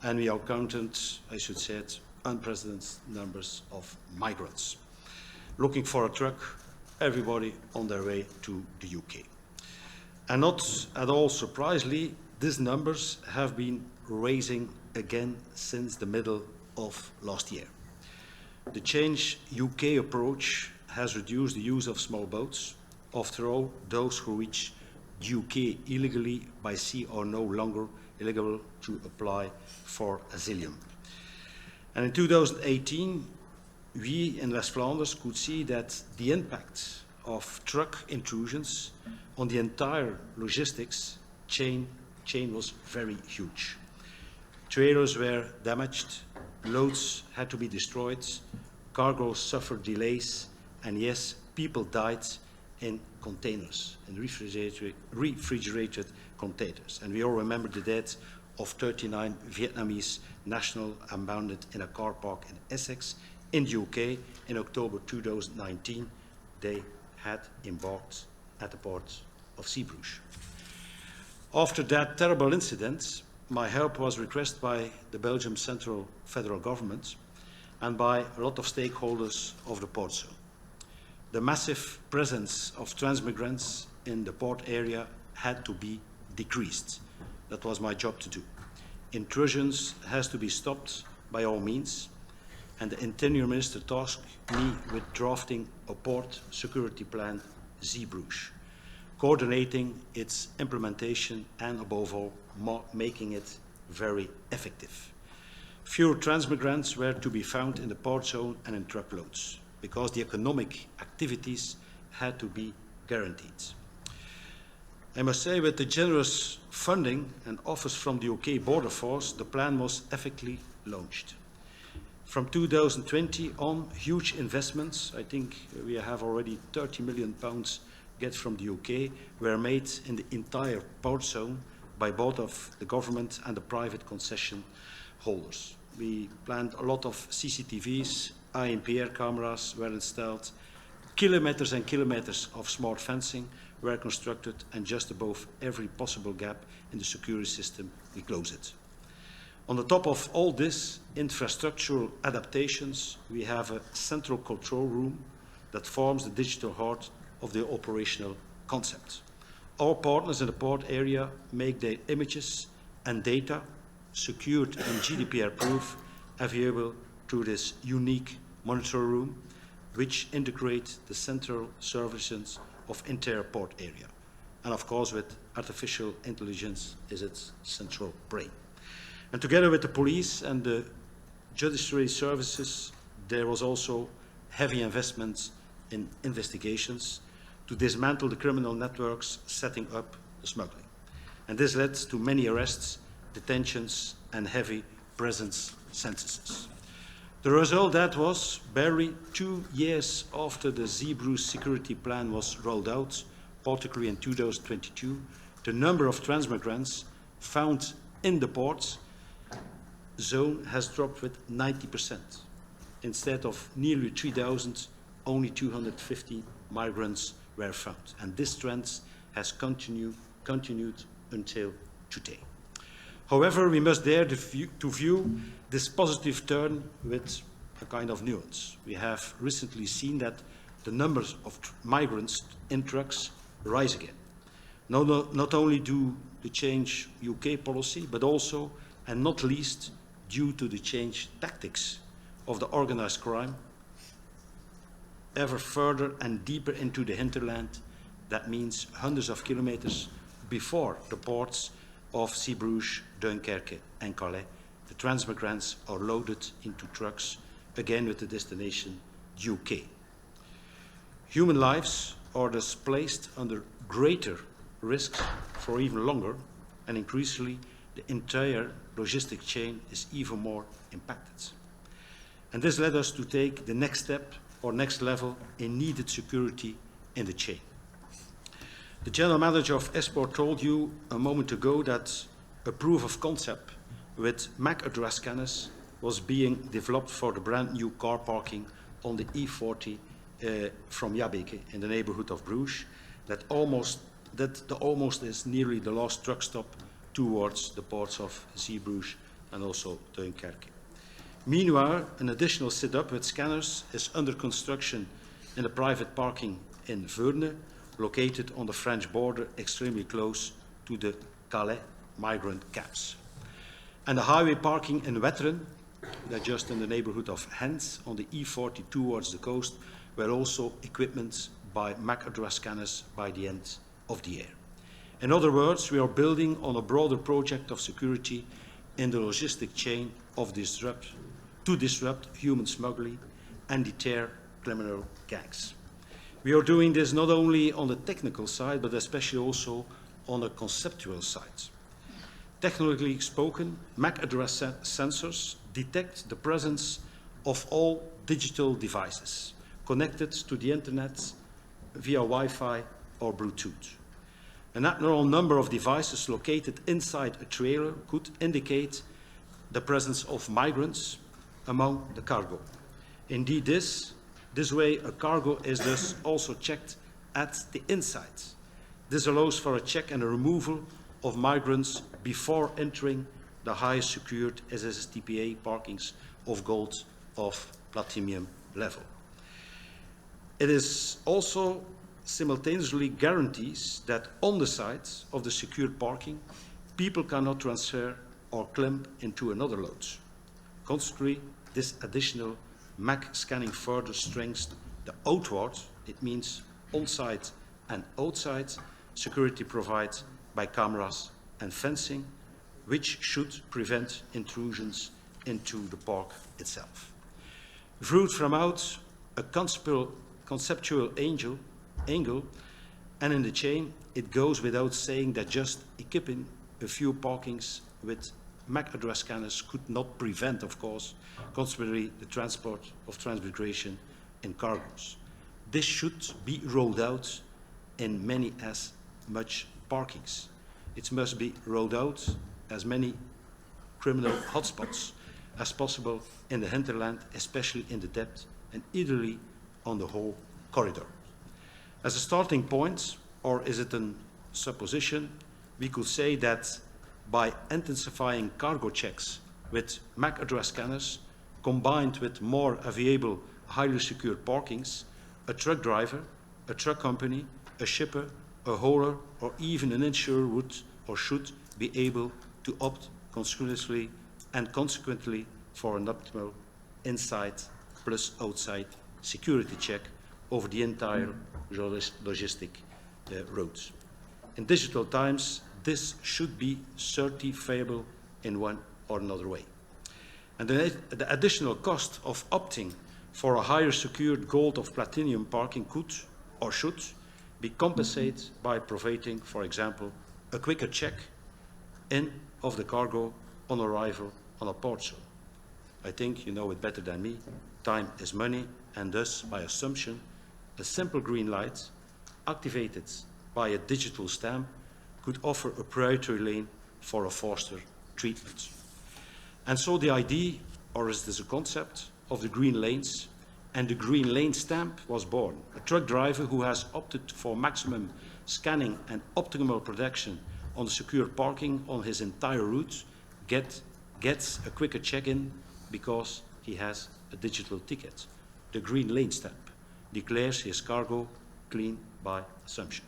And we encountered, I should say, unprecedented numbers of migrants looking for a truck, everybody on their way to the UK. And not at all surprisingly, these numbers have been rising again since the middle of last year. The changed UK approach has reduced the use of small boats. After all, those who reach the UK illegally by sea are no longer eligible to apply for asylum. And in 2018, we in West Flanders could see that the impact of truck intrusions on the entire logistics chain was very huge. Trailers were damaged, loads had to be destroyed, cargoes suffered delays, and yes, people died in containers, in refrigerated containers. And we all remember the deaths of 39 Vietnamese nationals abandoned in a car park in Essex in the UK in October 2019. They had embarked at the port of Zeebrugge. After that terrible incident, my help was requested by the Belgian Central Federal Government and by a lot of stakeholders of the port zone. The massive presence of transmigrants in the port area had to be decreased. That was my job to do. Intrusions has to be stopped by all means, and the Interior Minister tasked me with drafting a port security plan, Zeebrugge, coordinating its implementation and, above all, making it very effective. Fewer transmigrants were to be found in the port zone and in truckloads, because the economic activities had to be guaranteed. I must say, with the generous funding and offers from the UK Border Force, the plan was effectively launched. From 2020 on, huge investments, I think we have already £30 million get from the UK, were made in the entire port zone by both of the government and the private concession holders. We planned a lot of CCTVs, IMPR cameras were installed, kilometers and kilometers of smart fencing were constructed, and just above every possible gap in the security system, we close it. On the top of all this infrastructural adaptations, we have a central control room that forms the digital heart of the operational concept. Our partners in the port area make their images and data, secured and GDPR-proof, available through this unique monitor room, which integrates the central services of entire port area. And of course, with artificial intelligence is its central brain. And together with the police and the judiciary services, there was also heavy investments in investigations to dismantle the criminal networks setting up the smuggling. And this led to many arrests, detentions, and heavy presence censuses. The result that was, barely 2 years after the Zeebrugge security plan was rolled out, particularly in 2022, the number of transmigrants found in the port zone has dropped with 90%. Instead of nearly 3,000, only 250 migrants were found. And this trend has continued until today. However, we must dare to view this positive turn with a kind of nuance. We have recently seen that the numbers of migrants in trucks rise again. Not only due to change UK policy, but also, and not least, due to the changed tactics of the organized crime, ever further and deeper into the hinterland. That means hundreds of kilometers before the ports of Zeebrugge, Dunkirk and Calais. The transmigrants are loaded into trucks, again with the destination UK. Human lives are thus placed under greater risks for even longer, and increasingly the entire logistic chain is even more impacted. And this led us to take the next step or next level in needed security in the chain. The General Manager of ESPCOR told you a moment ago that a proof of concept with MAC address scanners was being developed for the brand new car parking on the E40 from Jabbeke in the neighborhood of Bruges. That almost is nearly the last truck stop towards the ports of Zeebrugge and also Dunkirk. Meanwhile, an additional setup with scanners is under construction in the private parking in Veurne, located on the French border, extremely close to the Calais migrant camps. And the highway parking in Wetteren, that's just in the neighborhood of Hens, on the E40 towards the coast, were also equipment by MAC address scanners by the end of the year. In other words, we are building on a broader project of security in the logistic chain of to disrupt human smuggling and deter criminal gangs. We are doing this not only on the technical side, but especially also on the conceptual side. Technically spoken, MAC address sensors detect the presence of all digital devices connected to the internet via Wi-Fi or Bluetooth. An abnormal number of devices located inside a trailer could indicate the presence of migrants among the cargo. Indeed, this way a cargo is thus also checked at the inside. This allows for a check and a removal of migrants before entering the highest secured SSTPA parkings of gold of platinum level. It is also simultaneously guarantees that on the side of the secured parking, people cannot transfer or climb into another load. Consequently, this additional MAC scanning further strengthens the outward, it means on-site and outside, security provided by cameras and fencing, which should prevent intrusions into the park itself. Viewed from out a conceptual angle, and in the chain, it goes without saying that just equipping a few parkings with MAC address scanners could not prevent, of course, consequently the transport of transmigration in cargoes. This should be rolled out in many as much parkings. It must be rolled out as many criminal hotspots as possible in the hinterland, especially in the depth and ideally on the whole corridor. As a starting point, or is it a supposition, we could say that by intensifying cargo checks with MAC address scanners, combined with more available, highly secure parkings, a truck driver, a truck company, a shipper, a hauler, or even an insurer would or should be able to opt consequently and consequently for an optimal inside plus outside security check over the entire logistic routes. In digital times, this should be certifiable in one or another way. And the additional cost of opting for a higher secured gold of platinum parking could or should be compensated by providing, for example, a quicker check-in of the cargo on arrival on a port zone. I think you know it better than me. Time is money, and thus, by assumption, a simple green light activated by a digital stamp could offer a priority lane for a faster treatment. And so the idea, or is this a concept, of the green lanes and the green lane stamp was born. A truck driver who has opted for maximum scanning and optimal protection on the secure parking on his entire route gets a quicker check-in because he has a digital ticket. The green lane stamp declares his cargo clean by assumption.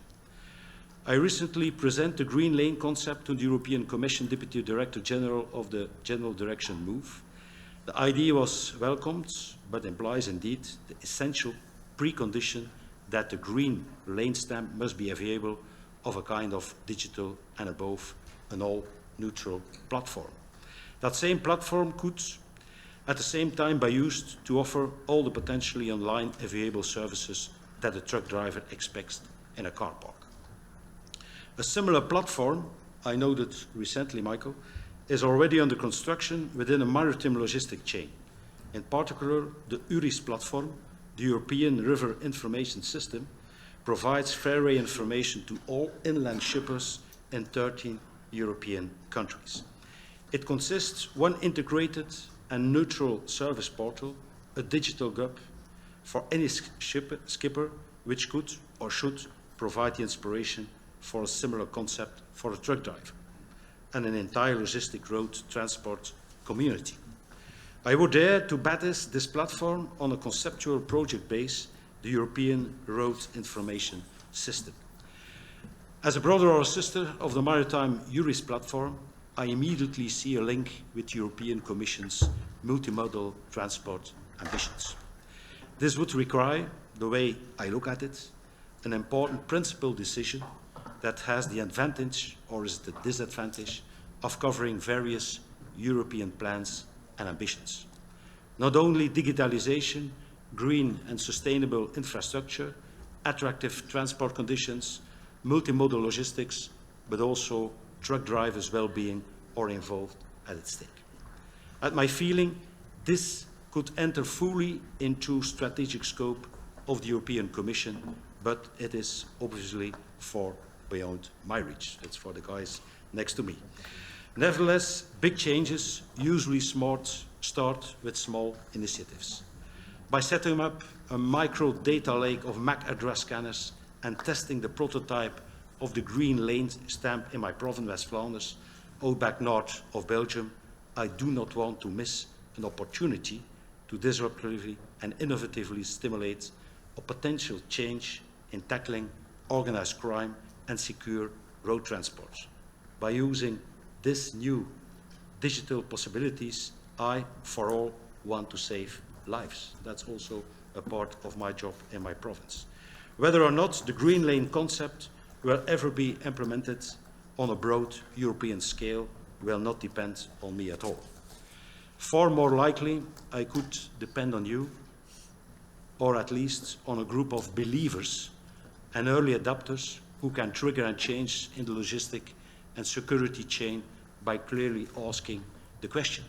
I recently presented the green lane concept to the European Commission Deputy Director General of the General Direction MOVE. The idea was welcomed, but implies indeed the essential precondition that the green lane stamp must be available of a kind of digital and above an all-neutral platform. That same platform could at the same time be used to offer all the potentially online available services that a truck driver expects in a car park. A similar platform, I noted recently, Michael, is already under construction within a maritime logistic chain. In particular, the URIS platform, the European River Information System, provides fairway information to all inland shippers in 13 European countries. It consists of one integrated and neutral service portal, a digital GUP, for any skipper which could or should provide the inspiration for a similar concept for a truck driver and an entire logistic road transport community. I would dare to baptize this platform on a conceptual project base, the European Road Information System. As a brother or sister of the maritime URIS platform, I immediately see a link with the European Commission's multimodal transport ambitions. This would require, the way I look at it, an important principal decision that has the advantage, or is it the disadvantage, of covering various European plans and ambitions. Not only digitalization, green and sustainable infrastructure, attractive transport conditions, multimodal logistics, but also truck drivers' well-being are involved at its stake. At my feeling, this could enter fully into strategic scope of the European Commission, but it is obviously far beyond my reach. It's for the guys next to me. Nevertheless, big changes usually start with small initiatives. By setting up a micro data lake of MAC address scanners and testing the prototype of the green lane stamp in my province, West Flanders, outback north of Belgium, I do not want to miss an opportunity to disruptively and innovatively stimulate a potential change in tackling organized crime and secure road transport. By using these new digital possibilities, I, for all, want to save lives. That's also a part of my job in my province. Whether or not the green lane concept will ever be implemented on a broad European scale will not depend on me at all. Far more likely, I could depend on you, or at least on a group of believers and early adopters who can trigger and change in the logistic and security chain by clearly asking the question.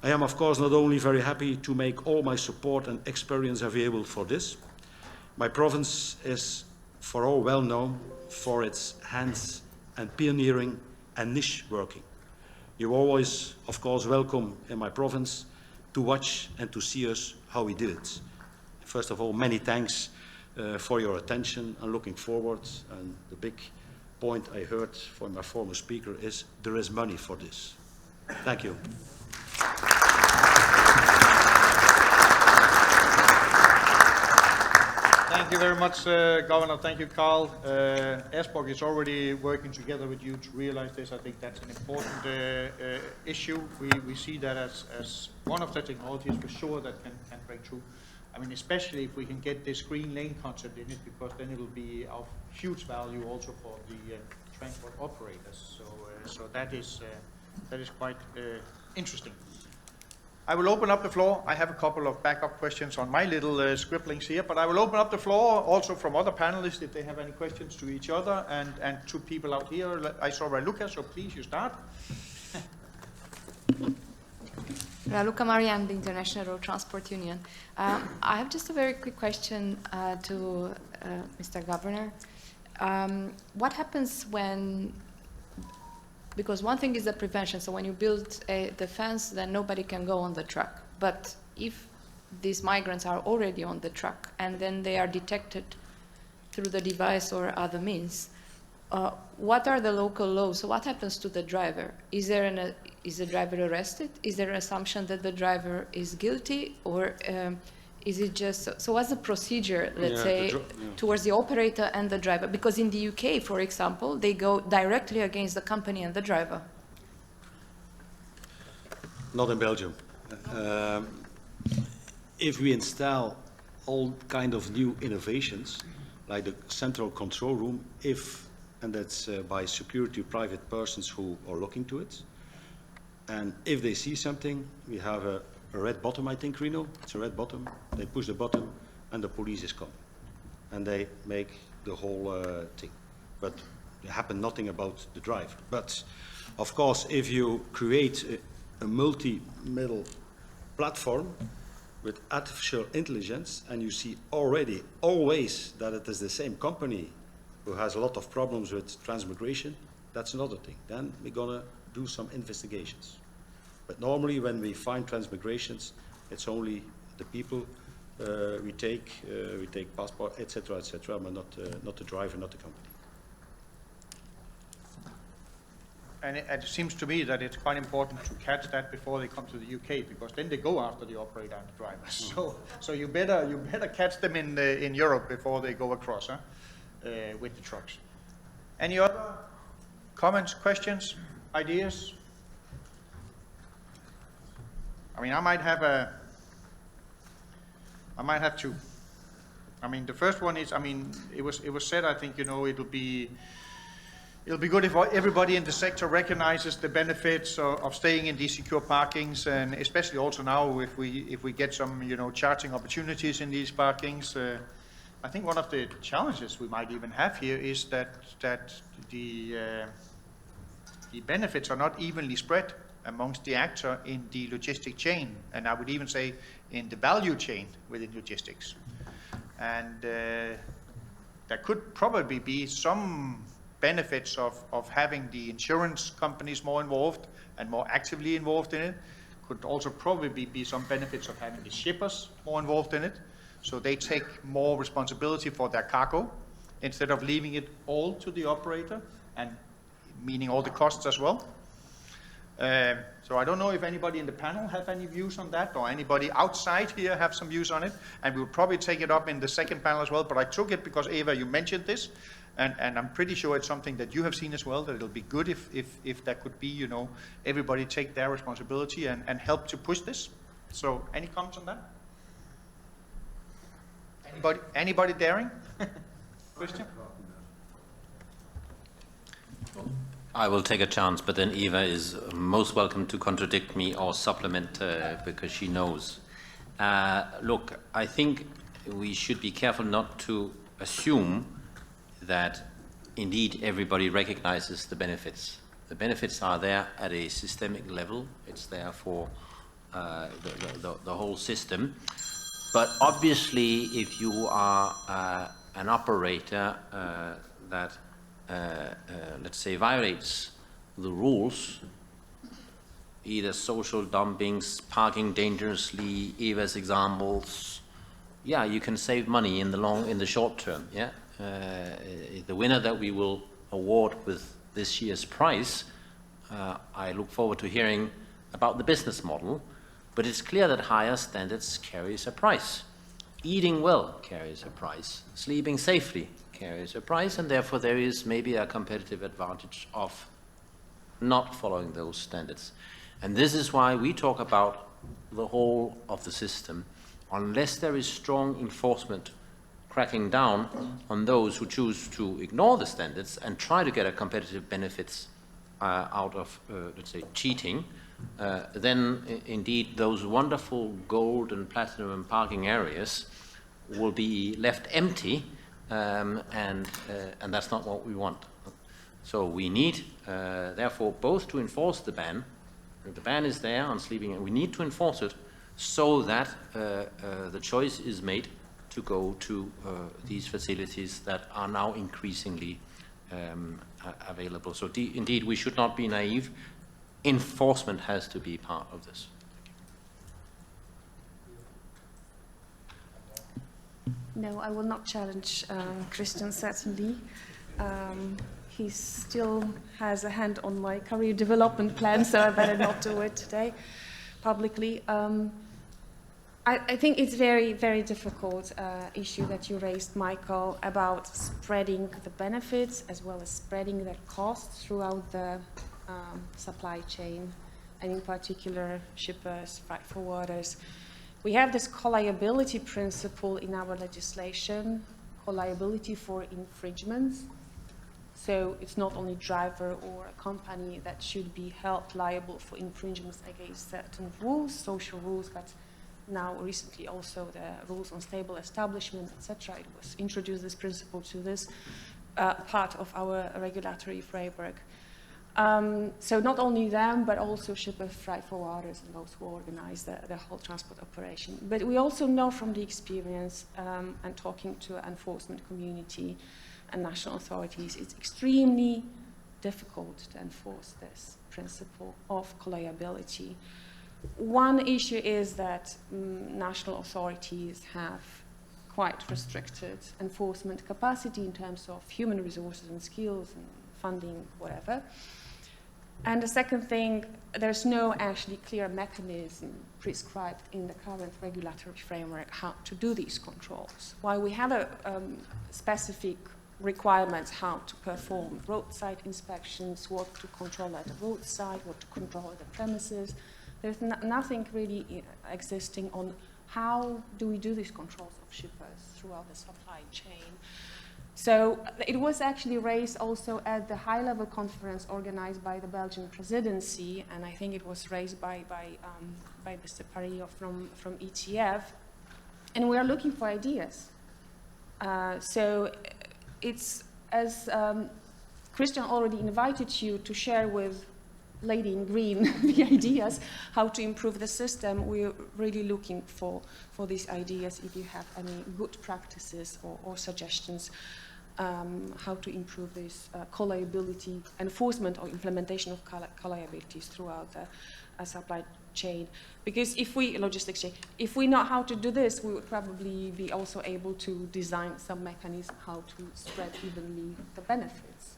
I am, of course, not only very happy to make all my support and experience available for this. My province is, for all, well known for its hands and pioneering and niche working. You're always, of course, welcome in my province to watch and to see us how we did it. First of all, many thanks for your attention and looking forward. And the big point I heard from my former speaker is there is money for this. Thank you. Thank you very much, Governor. Thank you, Carl. ESPCOR is already working together with you to realize this. I think that's an important issue. We see that as one of the technologies for sure that can break through. I mean, especially if we can get this green lane concept in it, because then it will be of huge value also for the transport operators. So that is quite interesting. I will open up the floor. I have a couple of backup questions on my little scribblings here, but I will open up the floor also from other panelists if they have any questions to each other and to people out here. I saw Raluca, so please, you start. Raluca Marian, the International Road Transport Union. I have just a very quick question to Mr. Governor. What happens when, because one thing is the prevention, so when you build the fence, then nobody can go on the truck. But if these migrants are already on the truck and then they are detected through the device or other means, what are the local laws? So what happens to the driver? Is the driver arrested? Is there an assumption that the driver is guilty, or is it just, so what's the procedure, let's say, towards the operator and the driver? Because in the UK, for example, they go directly against the company and the driver. Not in Belgium. If we install all kind of new innovations, like the central control room, and that's by security private persons who are looking to it, and if they see something, we have a red button, I think, Reno. It's a red button. They push the button, and the police is coming, and they make the whole thing. But there happened nothing about the driver. But of course, if you create a multi-middle platform with artificial intelligence, and you see already always that it is the same company who has a lot of problems with transmigration, that's another thing. Then we're gonna do some investigations. But normally when we find transmigrations, it's only the people we take passport, etc., but not the driver, not the company. And it seems to me that it's quite important to catch that before they come to the UK, because then they go after the operator and the driver. So you better catch them in Europe before they go across, with the trucks. Any other comments, questions, ideas? I mean, I might have to I mean, the first one is, I mean, it was said, I think, you know, it'll be good if everybody in the sector recognizes the benefits of staying in these secure parkings, and especially also now if we get some, you know, charging opportunities in these parkings. I think one of the challenges we might even have here is that the benefits are not evenly spread amongst the actor in the logistic chain, and I would even say in the value chain within logistics. And there could probably be some benefits of having the insurance companies more involved and more actively involved in it. Could also probably be some benefits of having the shippers more involved in it, so they take more responsibility for their cargo instead of leaving it all to the operator, and meaning all the costs as well. So I don't know if anybody in the panel have any views on that, or anybody outside here have some views on it, and we'll probably take it up in the second panel as well, but I took it because, Eva, you mentioned this, and I'm pretty sure it's something that you have seen as well, that it'll be good if that could be, you know, everybody take their responsibility and help to push this. So any comments on that? Anybody daring? Christian? I will take a chance, but then Eva is most welcome to contradict me or supplement because she knows. Look, I think we should be careful not to assume that indeed everybody recognizes the benefits. The benefits are there at a systemic level. It's there for the whole system. But obviously, if you are an operator that let's say violates the rules, either social dumpings, parking dangerously, Eva's examples, yeah, you can save money in the short term. Yeah, the winner that we will award with this year's prize, I look forward to hearing about the business model, but it's clear that higher standards carries a price. Eating well carries a price. Sleeping safely carries a price, and therefore there is maybe a competitive advantage of not following those standards. And this is why we talk about the whole of the system. Unless there is strong enforcement cracking down on those who choose to ignore the standards and try to get a competitive benefits out of, let's say, cheating, then indeed those wonderful gold and platinum parking areas will be left empty, and that's not what we want. So we need, therefore, both to enforce the ban is there on sleeping, and we need to enforce it so that the choice is made to go to these facilities that are now increasingly available. So indeed, we should not be naive. Enforcement has to be part of this. No, I will not challenge Christian, certainly. He still has a hand on my career development plan, so I better not do it today publicly. I think it's very, very difficult issue that you raised, Michael, about spreading the benefits as well as spreading the costs throughout the supply chain, and in particular shippers, freight forwarders. We have this co-liability principle in our legislation, co-liability for infringements. So it's not only driver or a company that should be held liable for infringements against certain rules, social rules, but now recently also the rules on stable establishment, etc. It was introduced, this principle, to this part of our regulatory framework. So not only them, but also shippers, freight forwarders, and those who organize the whole transport operation. But we also know from the experience and talking to the enforcement community and national authorities, it's extremely difficult to enforce this principle of co-liability. One issue is that national authorities have quite restricted enforcement capacity in terms of human resources and skills and funding, whatever. And the second thing, there's no actually clear mechanism prescribed in the current regulatory framework how to do these controls. While we have a specific requirements how to perform roadside inspections, what to control at the roadside, what to control at the premises, there's nothing really existing on how do we do these controls of shippers throughout the supply chain? So it was actually raised also at the high-level conference organized by the Belgian presidency, and I think it was raised by Mr. Parillo from ETF, and we are looking for ideas. So it's, as Christian already invited you to share with Lady in Green the ideas how to improve the system. We're really looking for these ideas if you have any good practices or suggestions how to improve this colliability, enforcement or implementation of colliabilities throughout the supply chain. Because if we, logistics chain, if we know how to do this, we would probably be also able to design some mechanism how to spread evenly the benefits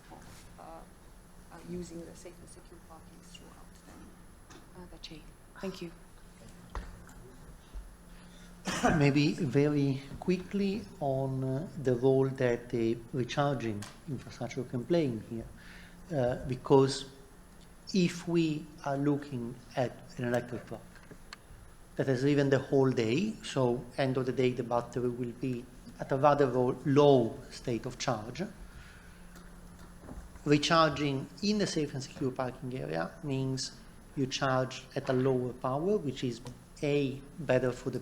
of using the safe and secure parking throughout the chain. Thank you. Maybe very quickly on the role that the recharging infrastructure can play in here. Because if we are looking at an electric truck that has driven the whole day, so end of the day the battery will be at a rather low state of charge, recharging in the safe and secure parking area means you charge at a lower power, which is A, better for the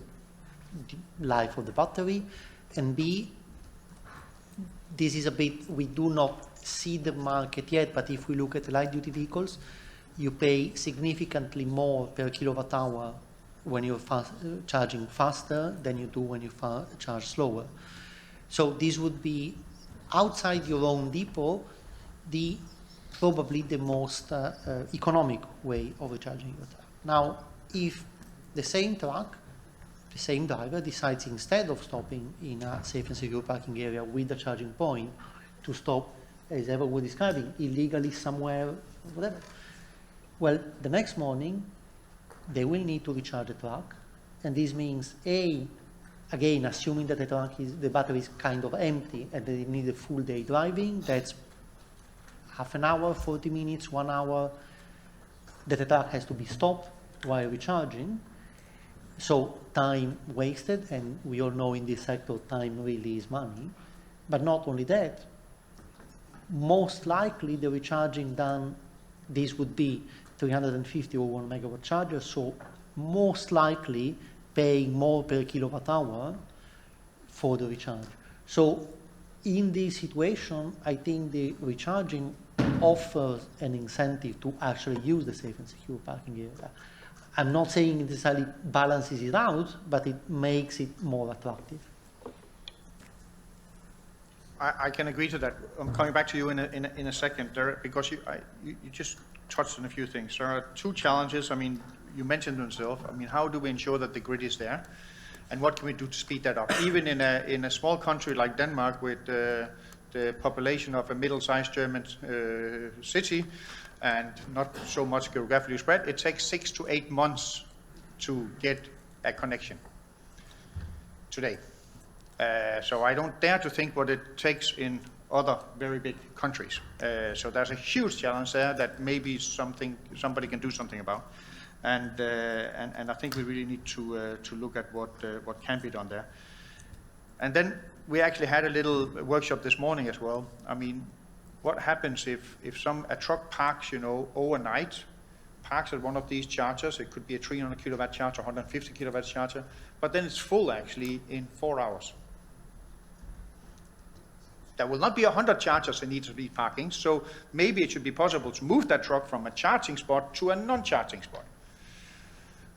life of the battery, and B, this is a bit, we do not see the market yet, but if we look at light duty vehicles, you pay significantly more per kilowatt hour when you're charging faster than you do when you charge slower. So this would be, outside your own depot, probably the most economic way of recharging your truck. Now, if the same truck, the same driver decides instead of stopping in a safe and secure parking area with a charging point to stop, as Eva was describing, illegally somewhere, whatever. Well, the next morning, they will need to recharge the truck, and this means, A, again, assuming that the battery is kind of empty and they need a full day driving, that's half an hour, 40 minutes, 1 hour, that the truck has to be stopped while recharging. So time wasted, and we all know in this sector time really is money. But not only that, most likely the recharging done, this would be 350 or 1 megawatt charger, so most likely paying more per kilowatt hour for the recharge. So in this situation, I think the recharging offers an incentive to actually use the safe and secure parking area. I'm not saying it necessarily balances it out, but it makes it more attractive. I can agree to that. I'm coming back to you in a second, Derek, because you just touched on a few things. There are two challenges. I mean, you mentioned yourself. I mean, how do we ensure that the grid is there, and what can we do to speed that up? Even in a small country like Denmark, with the population of a middle-sized German city, and not so much geographically spread, it takes 6 to 8 months to get a connection today. So I don't dare to think what it takes in other very big countries. So there's a huge challenge there that maybe somebody can do something about. And I think we really need to look at what can be done there. And then we actually had a little workshop this morning as well. I mean, what happens if a truck parks, overnight, parks at one of these chargers? It could be a 300 kilowatt charger, 150 kilowatt charger, but then it's full actually in 4 hours. There will not be 100 chargers in each of these parkings, so maybe it should be possible to move that truck from a charging spot to a non-charging spot.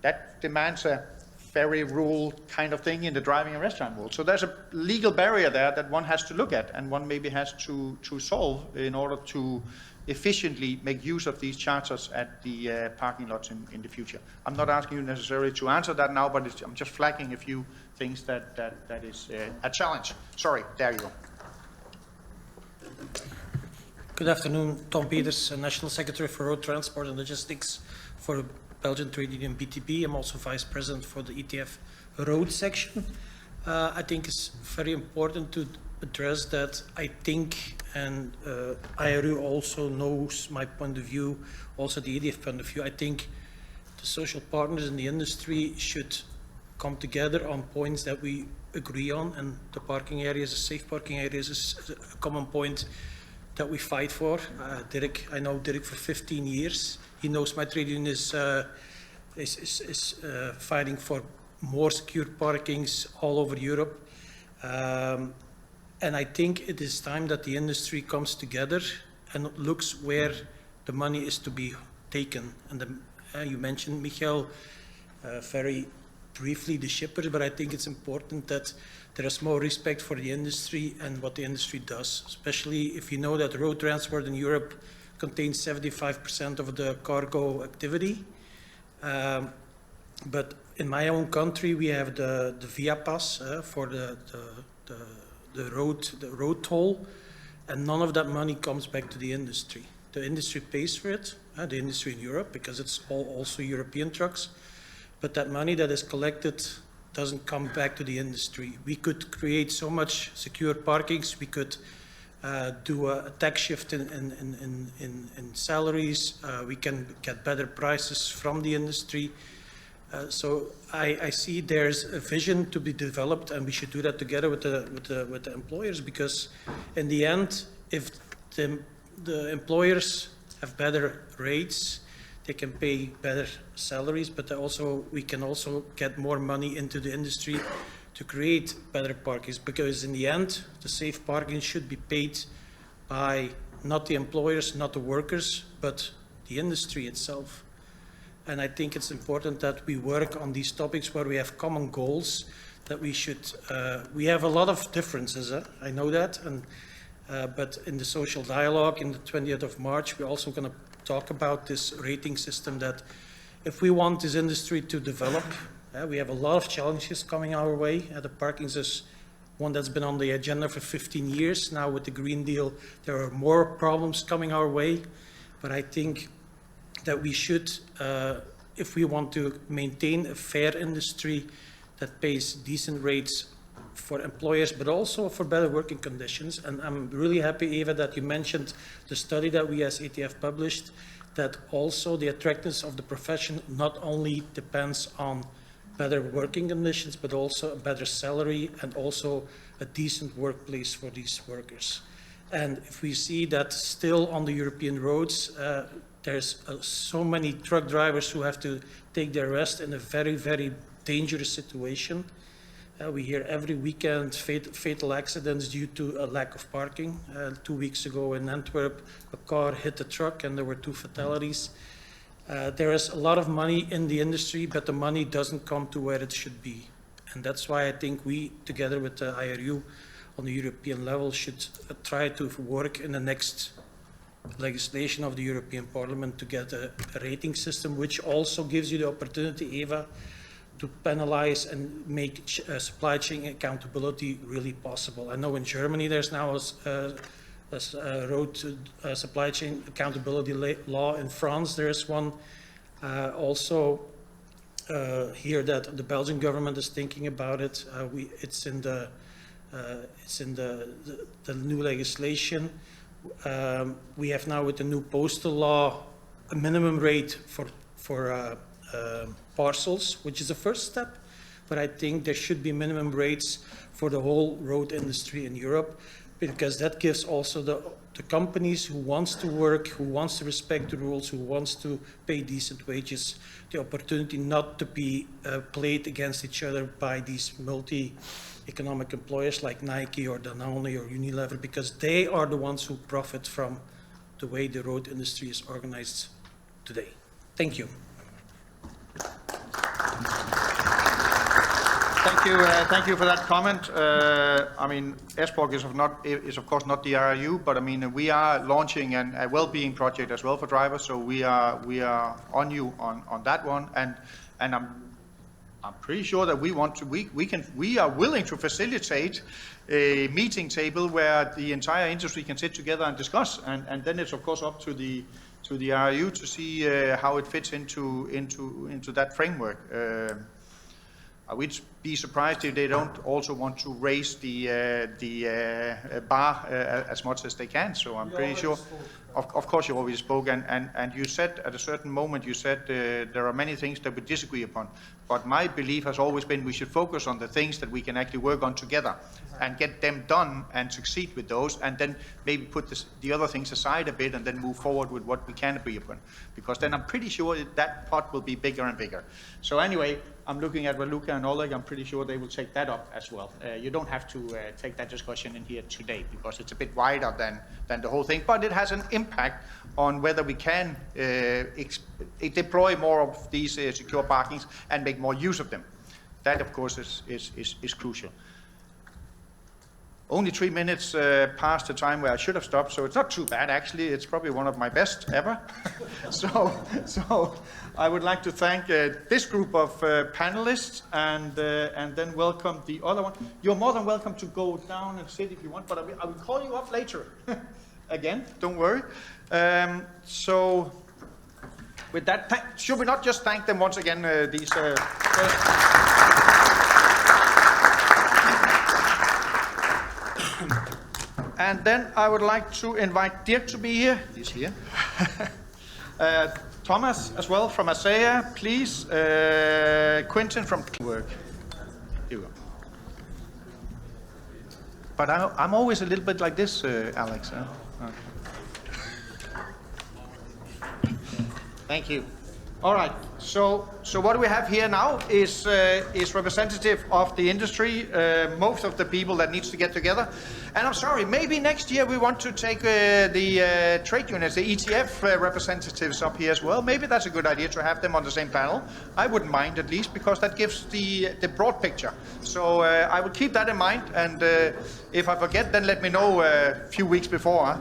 That demands a very rule kind of thing in the driving and restaurant world. So there's a legal barrier there that one has to look at, and one maybe has to solve in order to efficiently make use of these chargers at the parking lots in the future. I'm not asking you necessarily to answer that now, but I'm just flagging a few things that is a challenge. Sorry, there you go. Good afternoon, Tom Peters, National Secretary for Road Transport and Logistics for Belgian Trade Union BTB. I'm also Vice President for the ETF Road section. I think it's very important to address that. I think, and IRU also knows my point of view, also the EDF point of view, I think the social partners in the industry should come together on points that we agree on, and the parking areas, the safe parking areas is a common point that we fight for. I know Dirk for 15 years. He knows my trade union is fighting for more secure parkings all over Europe. And I think it is time that the industry comes together and looks where the money is to be taken. And you mentioned, Michael, very briefly the shippers, but I think it's important that there is more respect for the industry and what the industry does, especially if you know that road transport in Europe contains 75% of the cargo activity. But in my own country, we have the Via Pass for the road toll, and none of that money comes back to the industry. The industry pays for it, the industry in Europe, because it's also European trucks. But that money that is collected doesn't come back to the industry. We could create so much secure parkings. We could do a tax shift in salaries. We can get better prices from the industry. So I see there's a vision to be developed, and we should do that together with the employers, because in the end, if the employers have better rates, they can pay better salaries, but we can also get more money into the industry to create better parkings, because in the end, the safe parking should be paid by not the employers, not the workers, but the industry itself. And I think it's important that we work on these topics where we have common goals, that we should, we have a lot of differences, I know that, but in the social dialogue in the 20th of March, we're also going to talk about this rating system, that if we want this industry to develop, we have a lot of challenges coming our way. The parkings is one that's been on the agenda for 15 years. Now with the Green Deal, there are more problems coming our way. But I think that we should, if we want to maintain a fair industry that pays decent rates for employers, but also for better working conditions. And I'm really happy, Eva, that you mentioned the study that we as ETF published, that also the attractiveness of the profession not only depends on better working conditions, but also a better salary and also a decent workplace for these workers. And if we see that still on the European roads, there's so many truck drivers who have to take their rest in a very, very dangerous situation. We hear every weekend fatal accidents due to a lack of parking. 2 weeks ago in Antwerp, a car hit a truck and there were 2 fatalities. There is a lot of money in the industry, but the money doesn't come to where it should be. And that's why I think we, together with the IRU on the European level, should try to work in the next legislation of the European Parliament to get a rating system, which also gives you the opportunity, Eva, to penalize and make supply chain accountability really possible. I know in Germany there's now a road to supply chain accountability law. In France there is one. Also here that the Belgian government is thinking about it. It's in the new legislation. We have now with the new postal law a minimum rate for parcels, which is a first step, but I think there should be minimum rates for the whole road industry in Europe, because that gives also the companies who wants to work, who wants to respect the rules, who wants to pay decent wages, the opportunity not to be played against each other by these multi-economic employers like Nike or Danone or Unilever, because they are the ones who profit from the way the road industry is organized today. Thank you. Thank you for that comment. I mean, ESPCOR is of course not the RIU, but I mean we are launching a well-being project as well for drivers, so we are on you on that one, and I'm pretty sure that we are willing to facilitate a meeting table where the entire industry can sit together and discuss, and then it's of course up to the RIU to see how it fits into that framework. I would be surprised if they don't also want to raise the bar as much as they can. So I'm pretty sure. Of course, you always spoke, and you said at a certain moment, you said there are many things that we disagree upon. But my belief has always been we should focus on the things that we can actually work on together and get them done and succeed with those, and then maybe put the other things aside a bit and then move forward with what we can agree upon. Because then I'm pretty sure that pot will be bigger and bigger. So anyway, I'm looking at Luca and Oleg. I'm pretty sure they will take that up as well. You don't have to take that discussion in here today because it's a bit wider than the whole thing, but it has an impact on whether we can deploy more of these secure parkings and make more use of them. That, of course, is crucial. Only 3 minutes past the time where I should have stopped, so it's not too bad, actually. It's probably one of my best ever. So I would like to thank this group of panelists and then welcome the other one. You're more than welcome to go down and sit if you want, but I will call you up later. Again, don't worry. So with that, should we not just thank them once again, these And then I would like to invite Dirk to be here. He's here. Thomas as well from ASEA, please. Quentin from Work. Here we go. But I'm always a little bit like this, Alex. Huh? Okay. Thank you. All right. So what we have here now is representative of the industry, most of the people that needs to get together. And I'm sorry, maybe next year we want to take the trade unions, the ETF representatives up here as well. Maybe that's a good idea to have them on the same panel. I wouldn't mind, at least, because that gives the broad picture. So I will keep that in mind, and if I forget, then let me know a few weeks before.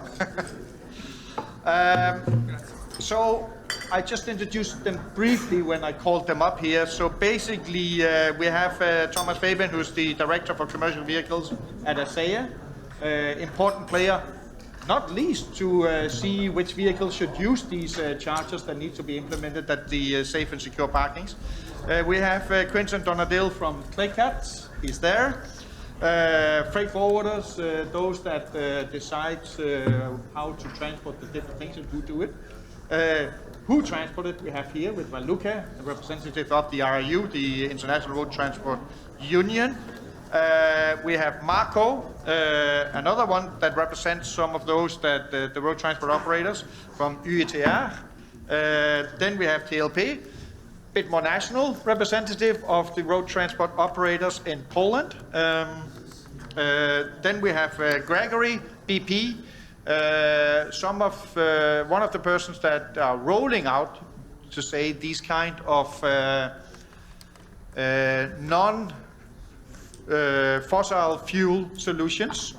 So I just introduced them briefly when I called them up here. So basically, we have Thomas Fabian, who's the Director for Commercial Vehicles at ASEA. Important player, not least to see which vehicles should use these chargers that need to be implemented at the safe and secure parkings. We have Quentin Donadil from Claycat. He's there. Freight forwarders, those that decide how to transport the different things and who do it. Who transport it, we have here with Luca, a representative of the RIU, the International Road Transport Union. We have Marco, another one that represents some of those that the road transport operators from UETR. Then we have TLP, bit more national representative of the road transport operators in Poland. Then we have Gregory, BP, one of the persons that are rolling out, to say, these kind of non-fossil fuel solutions,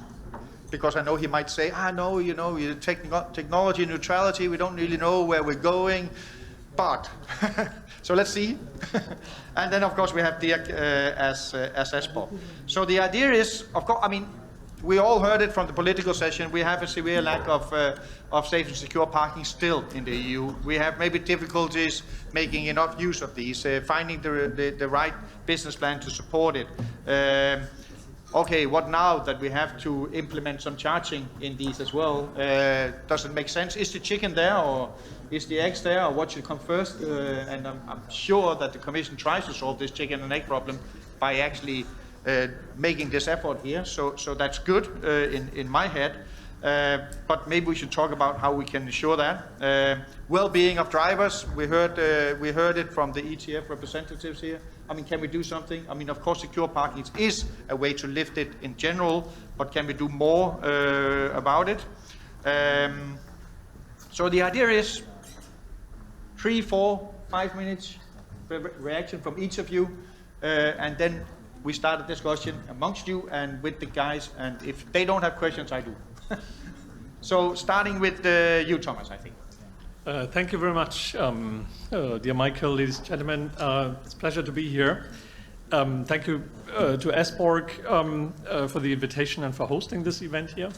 because I know he might say, no, technology neutrality, we don't really know where we're going, but, so let's see. And then, of course, we have Dirk as ESPCOR. So the idea is, of course, we all heard it from the political session. We have a severe lack of safe and secure parking still in the EU. We have maybe difficulties making enough use of these, finding the right business plan to support it. Okay, what now that we have to implement some charging in these as well? Does it make sense? Is the chicken there, or is the eggs there, or what should come first? And I'm sure that the Commission tries to solve this chicken and egg problem by actually making this effort here, so that's good in my head. But maybe we should talk about how we can ensure that. Well-being of drivers, we heard it from the ETF representatives here. Can we do something? Of course, secure parking is a way to lift it in general, but can we do more about it? So the idea is 3, 4, 5 minutes reaction from each of you, and then we start a discussion amongst you and with the guys, and if they don't have questions, I do. So starting with you, Thomas, I think. Thank you very much, dear Michael, ladies and gentlemen. It's a pleasure to be here. Thank you to ESPCOR for the invitation and for hosting this event here.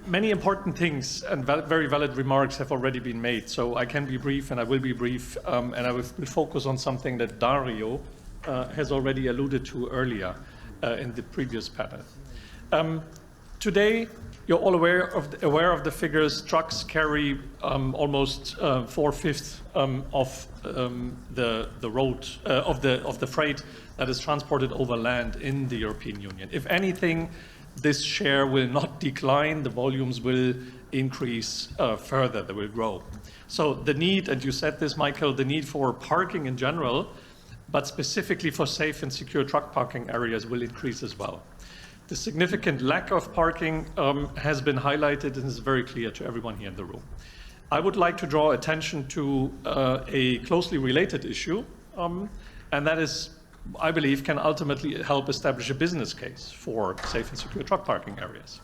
Many important things and very valid remarks have already been made, so I can be brief and I will be brief, and I will focus on something that Dario has already alluded to earlier in the previous panel. Today, you're all aware of the figures. Trucks carry almost 4/5 of the road of the freight that is transported over land in the European Union. If anything, this share will not decline. The volumes will increase further. They will grow. So the need, and you said this, Michael, the need for parking in general, but specifically for safe and secure truck parking areas, will increase as well. The significant lack of parking has been highlighted and is very clear to everyone here in the room. I would like to draw attention to a closely related issue, and that is, I believe, can ultimately help establish a business case for safe and secure truck parking areas.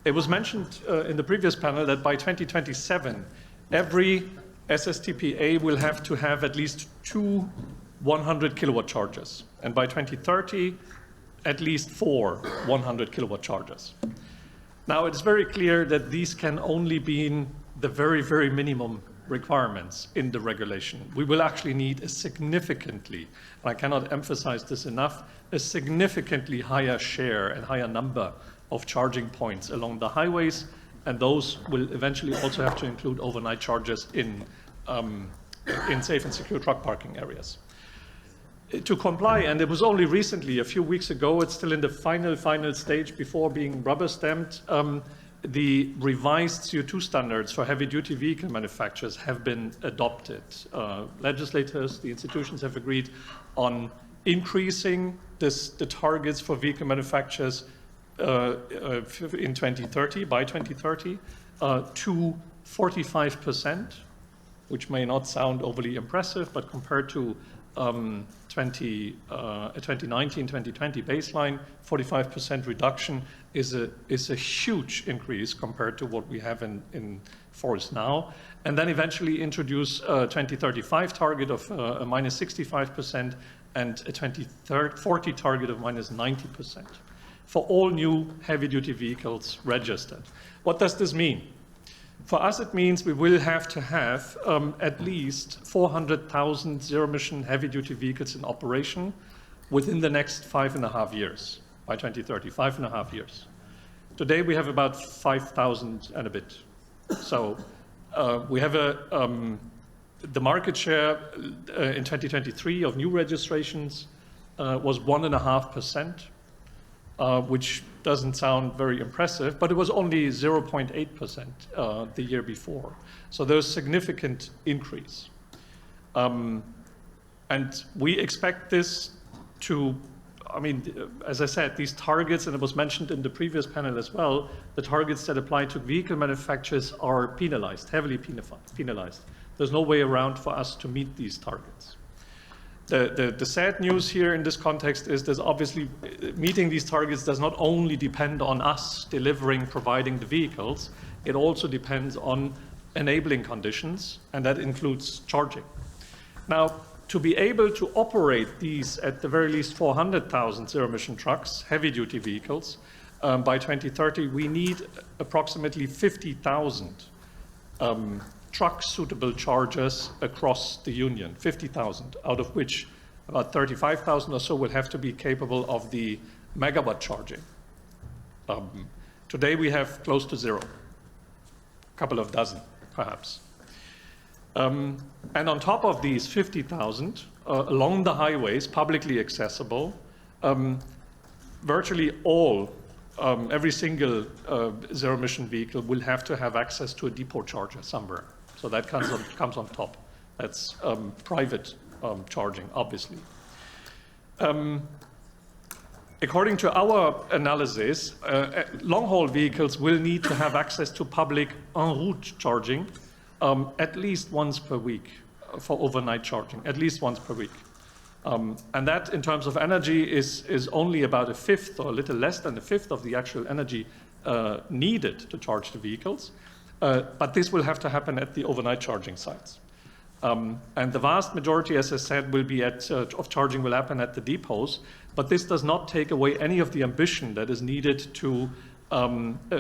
It was mentioned in the previous panel that by 2027, every SSTPA will have to have at least 2 100 kilowatt chargers, and by 2030, at least 4 100 kilowatt chargers. Now, it's very clear that these can only be the very, very minimum requirements in the regulation. We will actually need a significantly, and I cannot emphasize this enough, a significantly higher share and higher number of charging points along the highways, and those will eventually also have to include overnight chargers in safe and secure truck parking areas. To comply, and it was only recently, a few weeks ago, it's still in the final stage before being rubber stamped, the revised CO2 standards for heavy-duty vehicle manufacturers have been adopted. Legislators, the institutions have agreed on increasing the targets for vehicle manufacturers in 2030, by 2030, to 45%, which may not sound overly impressive, but compared to 2019-2020 baseline, 45% reduction is a huge increase compared to what we have in force now. And then eventually introduce a 2035 target of a minus 65% and a 2040 target of minus 90% for all new heavy-duty vehicles registered. What does this mean? For us, it means we will have to have at least 400,000 zero-emission heavy-duty vehicles in operation within the next 5.5 years, by 2030, 5.5 years. Today, we have about 5,000 and a bit. So we have the market share in 2023 of new registrations was 1.5%, which doesn't sound very impressive, but it was only 0.8% the year before. So there's significant increase. And we expect this to, I mean, as I said, these targets, and it was mentioned in the previous panel as well, the targets that apply to vehicle manufacturers are penalized, heavily penalized. There's no way around for us to meet these targets. The sad news here in this context is that obviously meeting these targets does not only depend on us delivering, providing the vehicles, it also depends on enabling conditions, and that includes charging. Now, to be able to operate these at the very least 400,000 zero-emission trucks, heavy-duty vehicles, by 2030, we need approximately 50,000 truck-suitable chargers across the Union, 50,000, out of which about 35,000 or so will have to be capable of the megawatt charging. Today we have close to zero, a couple of dozen, perhaps. And on top of these 50,000, along the highways, publicly accessible, virtually all every single zero-emission vehicle will have to have access to a depot charger somewhere. So that comes on top. That's private charging, obviously. According to our analysis, long-haul vehicles will need to have access to public en route charging at least once per week for overnight charging, at least once per week. And that, in terms of energy, is only about a fifth or a little less than a fifth of the actual energy needed to charge the vehicles. But this will have to happen at the overnight charging sites. And the vast majority, as I said, will be of charging will happen at the depots. But this does not take away any of the ambition that is needed to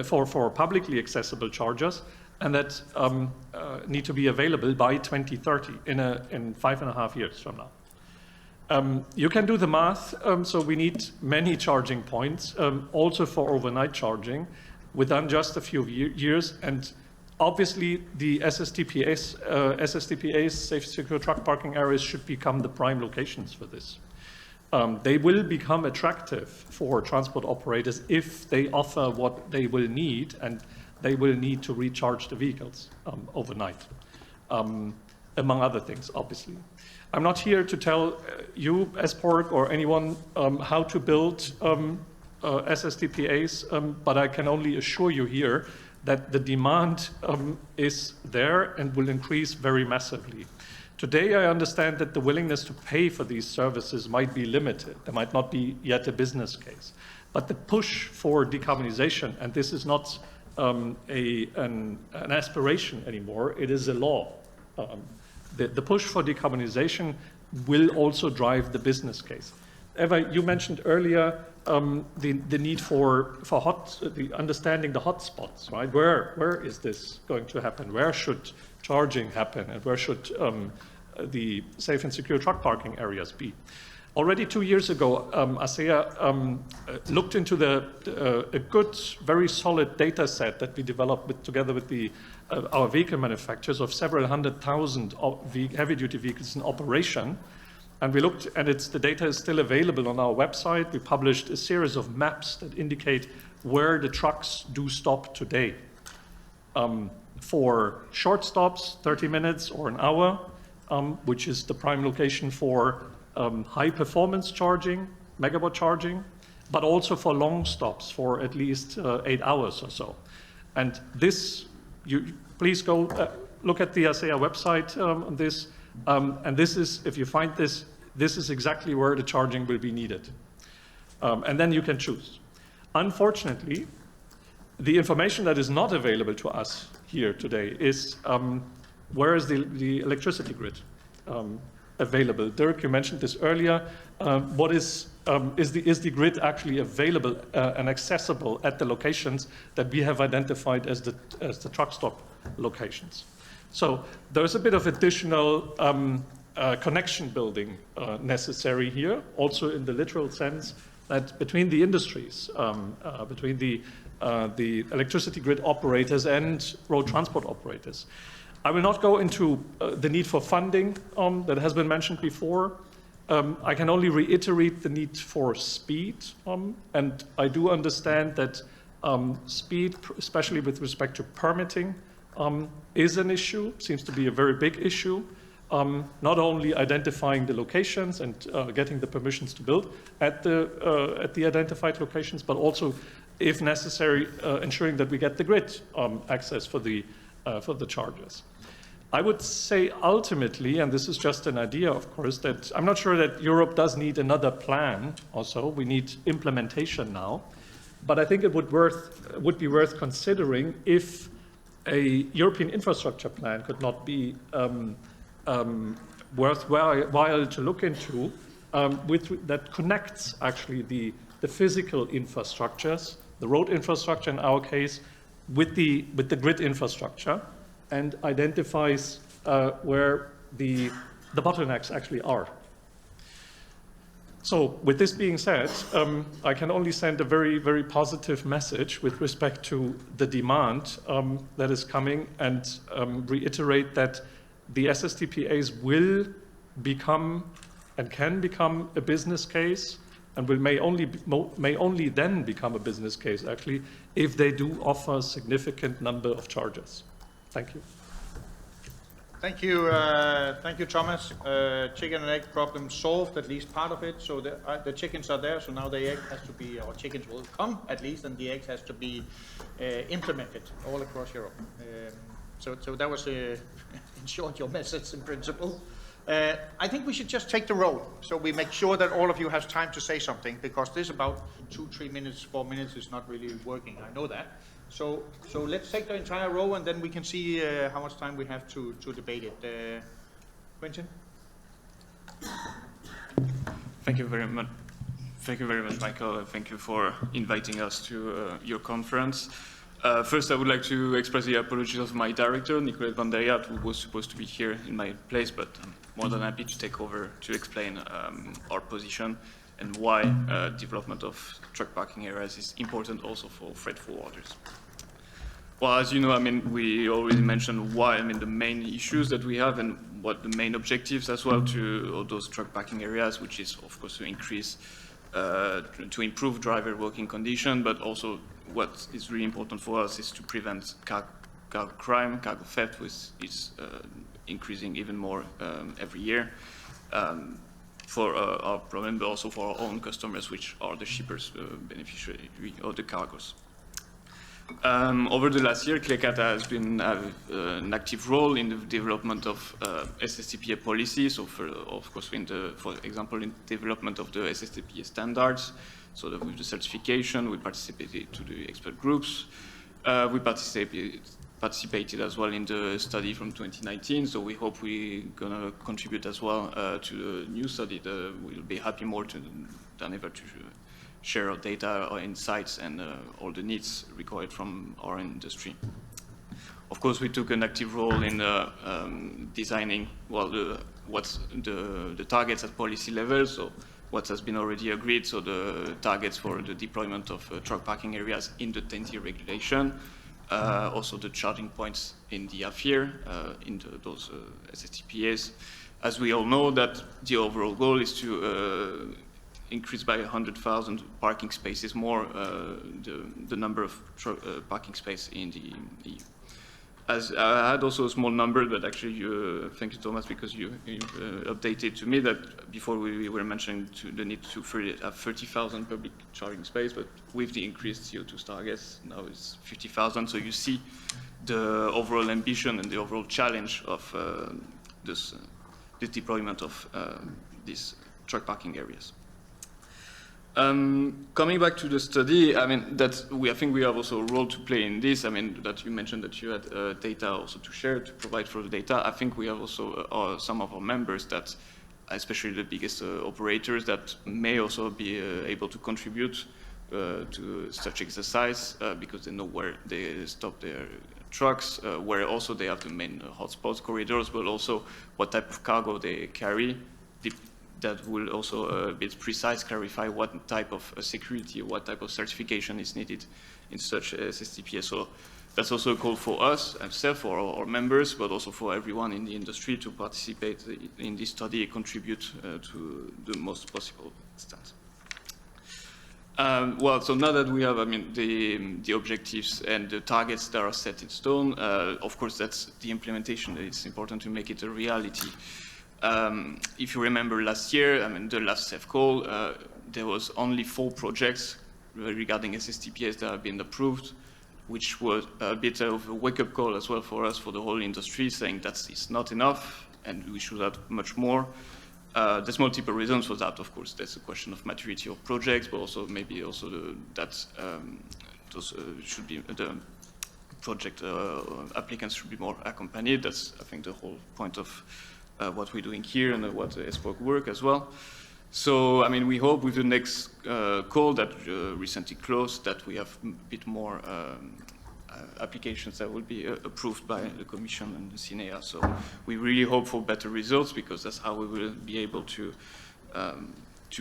for publicly accessible chargers, and that need to be available by 2030, in 5.5 years from now. You can do the math, so we need many charging points, also for overnight charging, within just a few years, and obviously the SSTPA's safe secure truck parking areas should become the prime locations for this. They will become attractive for transport operators if they offer what they will need, and they will need to recharge the vehicles overnight, among other things, obviously. I'm not here to tell you, ESPORC, or anyone how to build SSTPAs, but I can only assure you here that the demand is there and will increase very massively. Today, I understand that the willingness to pay for these services might be limited. There might not be yet a business case. But the push for decarbonization, and this is not an aspiration anymore, it is a law. The push for decarbonization will also drive the business case. Eva, you mentioned earlier the need for understanding the hotspots, right? Where is this going to happen? Where should charging happen, and where should the safe and secure truck parking areas be? Already 2 years ago, ASEA looked into a good, very solid data set that we developed together with our vehicle manufacturers of several 100,000 heavy-duty vehicles in operation. And we looked, and the data is still available on our website. We published a series of maps that indicate where the trucks do stop today. For short stops, 30 minutes or an hour, which is the prime location for high performance charging, megawatt charging, but also for long stops for at least 8 hours or so. And this, please go look at the ASEA website on this. And this is, if you find this is exactly where the charging will be needed. And then you can choose. Unfortunately, the information that is not available to us here today is where is the electricity grid available? Dirk, you mentioned this earlier. What is the grid actually available and accessible at the locations that we have identified as the truck stop locations? So there's a bit of additional connection building necessary here, also in the literal sense that between the industries, between the electricity grid operators and road transport operators. I will not go into the need for funding that has been mentioned before. I can only reiterate the need for speed, and I do understand that speed, especially with respect to permitting, is an issue, seems to be a very big issue. Not only identifying the locations and getting the permissions to build at the identified locations, but also, if necessary, ensuring that we get the grid access for the chargers. I would say ultimately, and this is just an idea, of course, that I'm not sure that Europe does need another plan also. We need implementation now. But I think it would be worth considering if a European infrastructure plan could not be worthwhile to look into that connects actually the physical infrastructures, the road infrastructure in our case, with the grid infrastructure, and identifies where the bottlenecks actually are. So with this being said, I can only send a very, very positive message with respect to the demand that is coming, and reiterate that the SSTPAs will become and can become a business case, and may only then become a business case, actually, if they do offer a significant number of chargers. Thank you. Thank you, Thomas. Chicken and egg problem solved, at least part of it. So the chickens are there, so now the egg has to be, or chickens will come at least, and the egg has to be implemented all across Europe. So that was, in short, your message in principle. I think we should just take the road, so we make sure that all of you have time to say something, because this about 2, 3 minutes, 4 minutes is not really working. I know that. So let's take the entire row, and then we can see how much time we have to debate it. Quentin? Thank you very much. Thank you very much, Michael. Thank you for inviting us to your conference. First, I would like to express the apologies of my director, Nicolette van der Yaat, who was supposed to be here in my place, but I'm more than happy to take over to explain our position and why development of truck parking areas is important also for freight forwarders. Well, as you know, I mean, we already mentioned why, I mean, the main issues that we have and what the main objectives as well to those truck parking areas, which is, of course, to increase, to improve driver working condition, but also what is really important for us is to prevent cargo crime, cargo theft, which is increasing even more every year for our problem, but also for our own customers, which are the shippers, beneficiary of the cargoes. Over the last year, CLECAT has been an active role in the development of SSTPA policy. So, of course, for example, in development of the SSTPA standards, so that with the certification, we participated to the expert groups. We participated as well in the study from 2019. So we hope we're gonna contribute as well to the new study. We'll be happy more than ever to share our data, our insights, and all the needs required from our industry. Of course, we took an active role in designing, well, what's the targets at policy level, so what has been already agreed, so the targets for the deployment of truck parking areas in the TEN-T regulation, also the charging points in the AFIR, in those SSTPAs. As we all know, that the overall goal is to increase by 100,000 parking spaces more the number of parking space in the EU. As I had also a small number, but actually, thank you, Thomas, because you updated to me that before we were mentioning the need to have 30,000 public charging space, but with the increased CO2 targets, now it's 50,000. So you see the overall ambition and the overall challenge of this deployment of these truck parking areas. Coming back to the study, I mean, I think we have also a role to play in this. I mean, that you mentioned that you had data also to share, to provide for the data. I think we have also some of our members that, especially the biggest operators, that may also be able to contribute to such exercise because they know where they stop their trucks, where also they have the main hotspots, corridors, but also what type of cargo they carry. That will also a bit precise, clarify what type of security, what type of certification is needed in such SSTPA. So that's also a call for us, for our members, but also for everyone in the industry to participate in this study and contribute to the most possible extent. Well, so now that we have, I mean, the objectives and the targets that are set in stone, of course, that's the implementation. It's important to make it a reality. If you remember last year, I mean, the last CEF call, there was only 4 projects regarding SSTPAs that have been approved, which was a bit of a wake-up call as well for us, for the whole industry, saying it's not enough and we should have much more. There's multiple reasons for that, of course. There's a question of maturity of projects, but also maybe also those should be the project applicants should be more accompanied. That's, I think, the whole point of what we're doing here and what ESPCOR work as well. So, I mean, we hope with the next call that recently closed that we have a bit more applications that will be approved by the Commission and the CNEA. So we really hope for better results because that's how we will be able to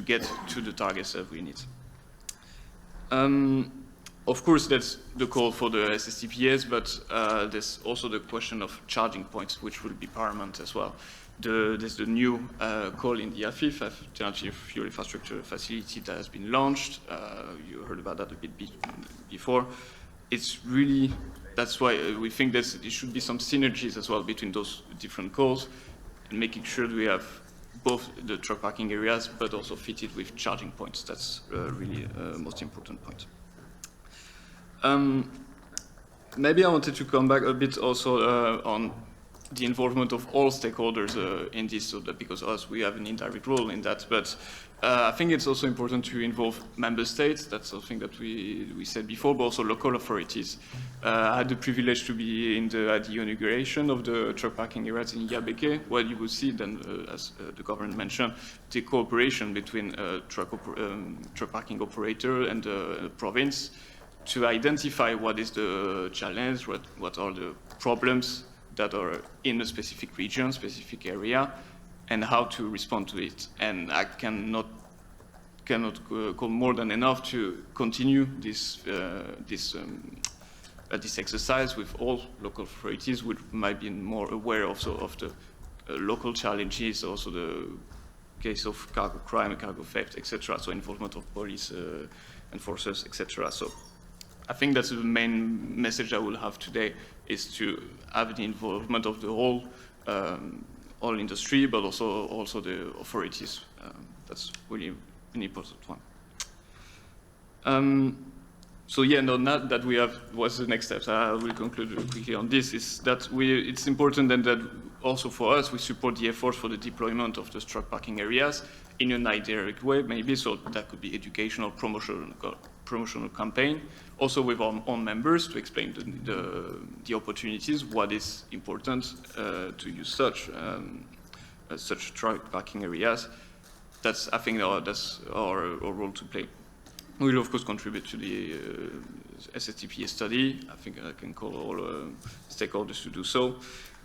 get to the targets that we need. Of course, that's the call for the SSTPAs, but there's also the question of charging points, which will be paramount as well. There's the new call in the AFIF, Alternative Fuel Infrastructure Facility, that has been launched. You heard about that a bit before. It's really, that's why we think there should be some synergies as well between those different calls, and making sure that we have both the truck parking areas, but also fitted with charging points. That's really the most important point. Maybe I wanted to come back a bit also on the involvement of all stakeholders in this, so that because we have an indirect role in that, but I think it's also important to involve member states. That's something that we said before, but also local authorities. I had the privilege to be at the inauguration of the truck parking areas in Yabeke, where you will see then, as the government mentioned, the cooperation between truck parking operator and the province to identify what is the challenge, what are the problems that are in a specific region, specific area, and how to respond to it. And I cannot call more than enough to continue this exercise with all local authorities, which might be more aware also of the local challenges, also the case of cargo crime, cargo theft, etc. So involvement of police enforcers, etc. So I think that's the main message I will have today, is to have the involvement of the whole industry, but also the authorities. That's really an important one. So yeah, no, not that we have, what's the next steps? I will conclude quickly on this, is that it's important then that also for us, we support the efforts for the deployment of the truck parking areas in an indirect way, maybe, so that could be educational, promotional campaign, also with our own members to explain the opportunities, what is important to use such truck parking areas. That's, I think, that's our role to play. We will, of course, contribute to the SSTP study. I think I can call all stakeholders to do so.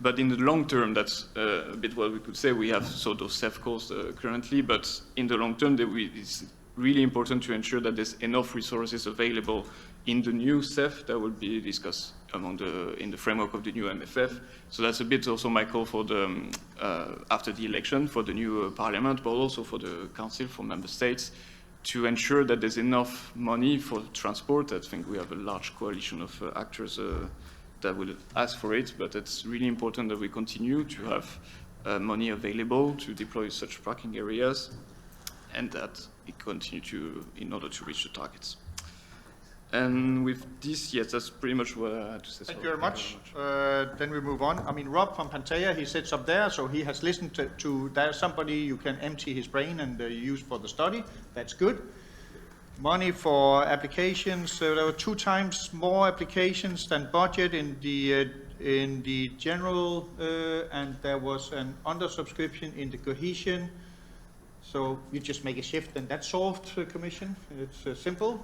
But in the long term, that's a bit what we could say. We have sort of CEF calls currently, but in the long term, it's really important to ensure that there's enough resources available in the new CEF that will be discussed in the framework of the new MFF. So that's a bit also my call for the after the election for the new parliament, but also for the council, for member states, to ensure that there's enough money for transport. I think we have a large coalition of actors that will ask for it, but it's really important that we continue to have money available to deploy such parking areas, and that it continue in order to reach the targets. And with this, yes, that's pretty much what I had to say. Thank you very much. Then we move on. I mean, Rob from Pantea, he sits up there, so he has listened to there's somebody you can empty his brain and use for the study. That's good. Money for applications. There were 2 times more applications than budget in the general, and there was an undersubscription in the cohesion. So you just make a shift, and that's solved, Commission. It's simple.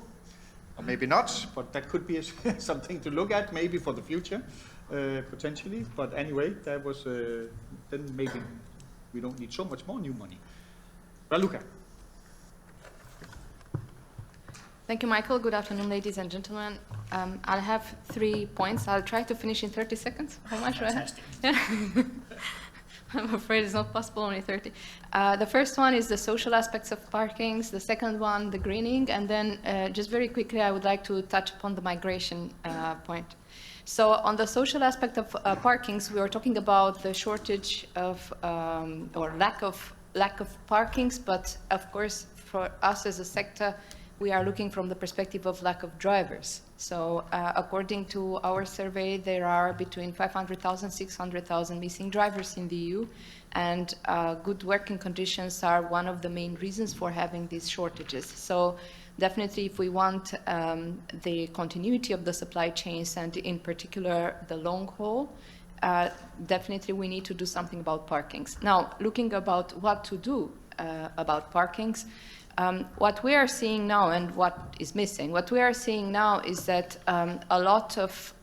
Or maybe not, but that could be something to look at, maybe for the future, potentially. But anyway, that was, then maybe we don't need so much more new money. Raluca. Thank you, Michael. Good afternoon, ladies and gentlemen. I'll have 3 points. I'll try to finish in 30 seconds. How much do I have? Yeah. I'm afraid it's not possible, only 30. The first one is the social aspects of parkings, the second one, the greening, and then just very quickly, I would like to touch upon the migration point. So on the social aspect of parkings, we are talking about the shortage of, or lack of parkings, but of course, for us as a sector, we are looking from the perspective of lack of drivers. So according to our survey, there are between 500,000, 600,000 missing drivers in the EU, and good working conditions are one of the main reasons for having these shortages. So definitely if we want the continuity of the supply chains, and in particular the long haul, definitely we need to do something about parkings. Now, looking about what to do about parkings, what we are seeing now and what is missing, what we are seeing now is that a lot of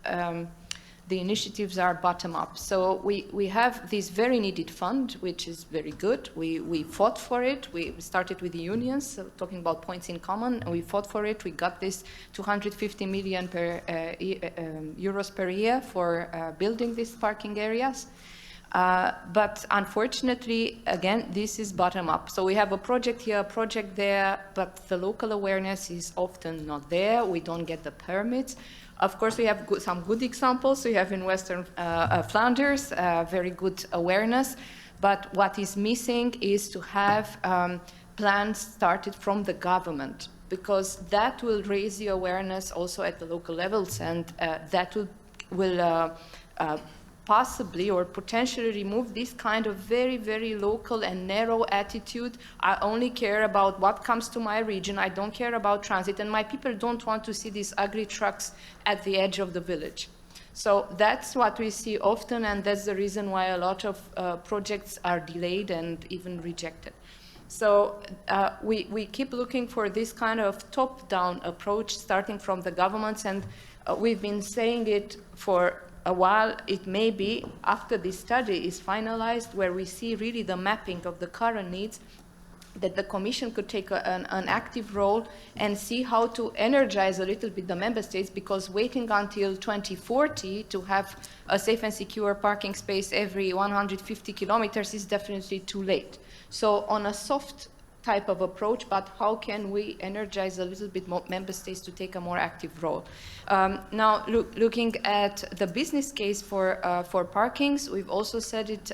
the initiatives are bottom-up. So we have this very needed fund, which is very good. We fought for it. We started with the unions, so talking about points in common, and we fought for it. We got this 250 million euros per year for building these parking areas. But unfortunately, again, this is bottom-up. So we have a project here, a project there, but the local awareness is often not there. We don't get the permits. Of course, we have some good examples. We have in Western Flanders very good awareness. But what is missing is to have plans started from the government, because that will raise the awareness also at the local levels, and that will possibly or potentially remove this kind of very, very local and narrow attitude. I only care about what comes to my region. I don't care about transit, and my people don't want to see these ugly trucks at the edge of the village. So that's what we see often, and that's the reason why a lot of projects are delayed and even rejected. So we keep looking for this kind of top-down approach starting from the governments, and we've been saying it for a while. It may be after this study is finalized, where we see really the mapping of the current needs, that the Commission could take an active role and see how to energize a little bit the member states, because waiting until 2040 to have a safe and secure parking space every 150 kilometers is definitely too late. So on a soft type of approach, but how can we energize a little bit more member states to take a more active role? Now, looking at the business case for parkings, we've also said it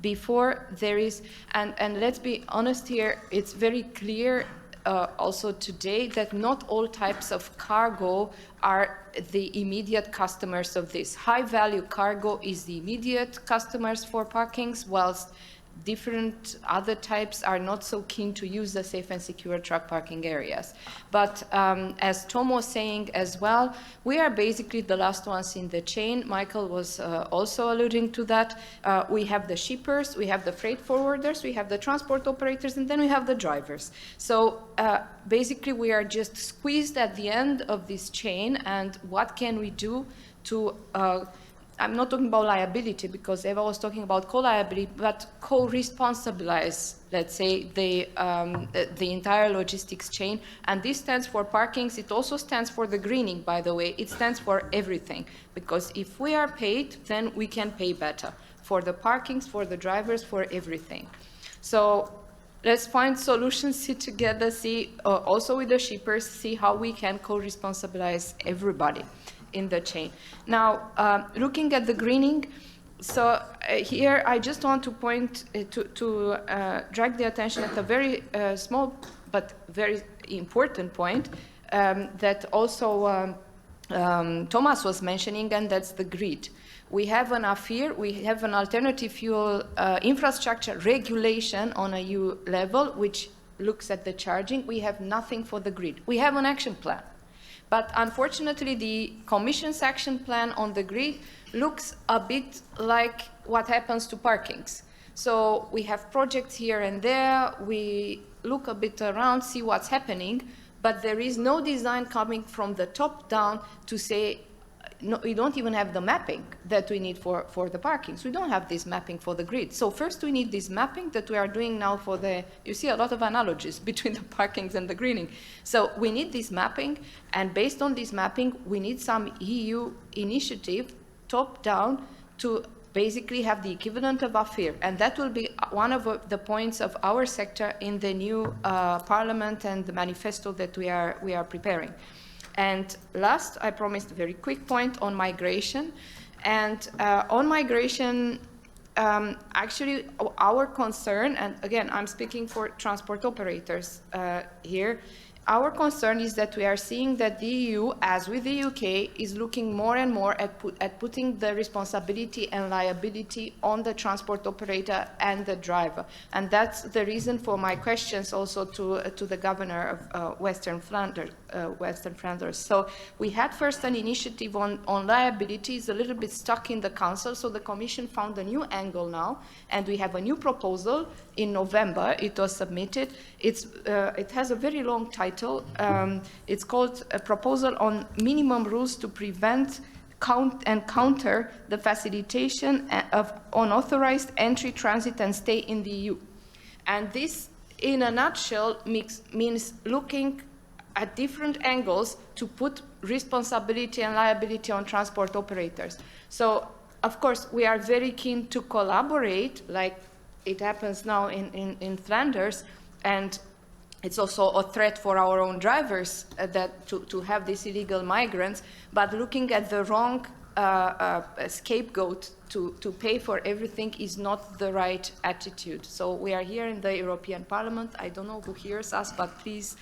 before. There is, and let's be honest here, it's very clear also today that not all types of cargo are the immediate customers of this. High-value cargo is the immediate customers for parkings, whilst different other types are not so keen to use the safe and secure truck parking areas. But as Tom was saying as well, we are basically the last ones in the chain. Michael was also alluding to that. We have the shippers, we have the freight forwarders, we have the transport operators, and then we have the drivers. So basically we are just squeezed at the end of this chain, and what can we do to I'm not talking about liability, because Eva was talking about co-liability, but co-responsibilize, let's say, the entire logistics chain. And this stands for parkings. It also stands for the greening, by the way. It stands for everything, because if we are paid, then we can pay better for the parkings, for the drivers, for everything. So let's find solutions, sit together, see also with the shippers, see how we can co-responsibilize everybody in the chain. Now, looking at the greening, so here I just want to point to drag the attention at a very small but very important point that also Thomas was mentioning, and that's the grid. We have an AFIR, we have an alternative fuel infrastructure regulation on a EU level, which looks at the charging. We have nothing for the grid. We have an action plan. But unfortunately, the Commission's action plan on the grid looks a bit like what happens to parkings. So we have projects here and there, we look a bit around, see what's happening, but there is no design coming from the top down to say, no, we don't even have the mapping that we need for the parkings. We don't have this mapping for the grid. So first we need this mapping that we are doing now for the, you see a lot of analogies between the parkings and the greening. So we need this mapping, and based on this mapping, we need some EU initiative, top down, to basically have the equivalent of AFIR. And that will be one of the points of our sector in the new parliament and the manifesto that we are preparing. And last, I promised a very quick point on migration. And on migration, actually, our concern, and again, I'm speaking for transport operators here, our concern is that we are seeing that the EU, as with the UK, is looking more and more at putting the responsibility and liability on the transport operator and the driver. And that's the reason for my questions also to the governor of Western Flanders. So we had first an initiative on liability. It's a little bit stuck in the council, so the Commission found a new angle now, and we have a new proposal in November. It was submitted. It has a very long title. It's called a proposal on minimum rules to prevent and counter the facilitation of unauthorized entry, transit, and stay in the EU. And this, in a nutshell, means looking at different angles to put responsibility and liability on transport operators. So, of course, we are very keen to collaborate, like it happens now in Flanders, and it's also a threat for our own drivers to have these illegal migrants, but looking at the wrong scapegoat to pay for everything is not the right attitude. So we are here in the European Parliament. I don't know who hears us, but please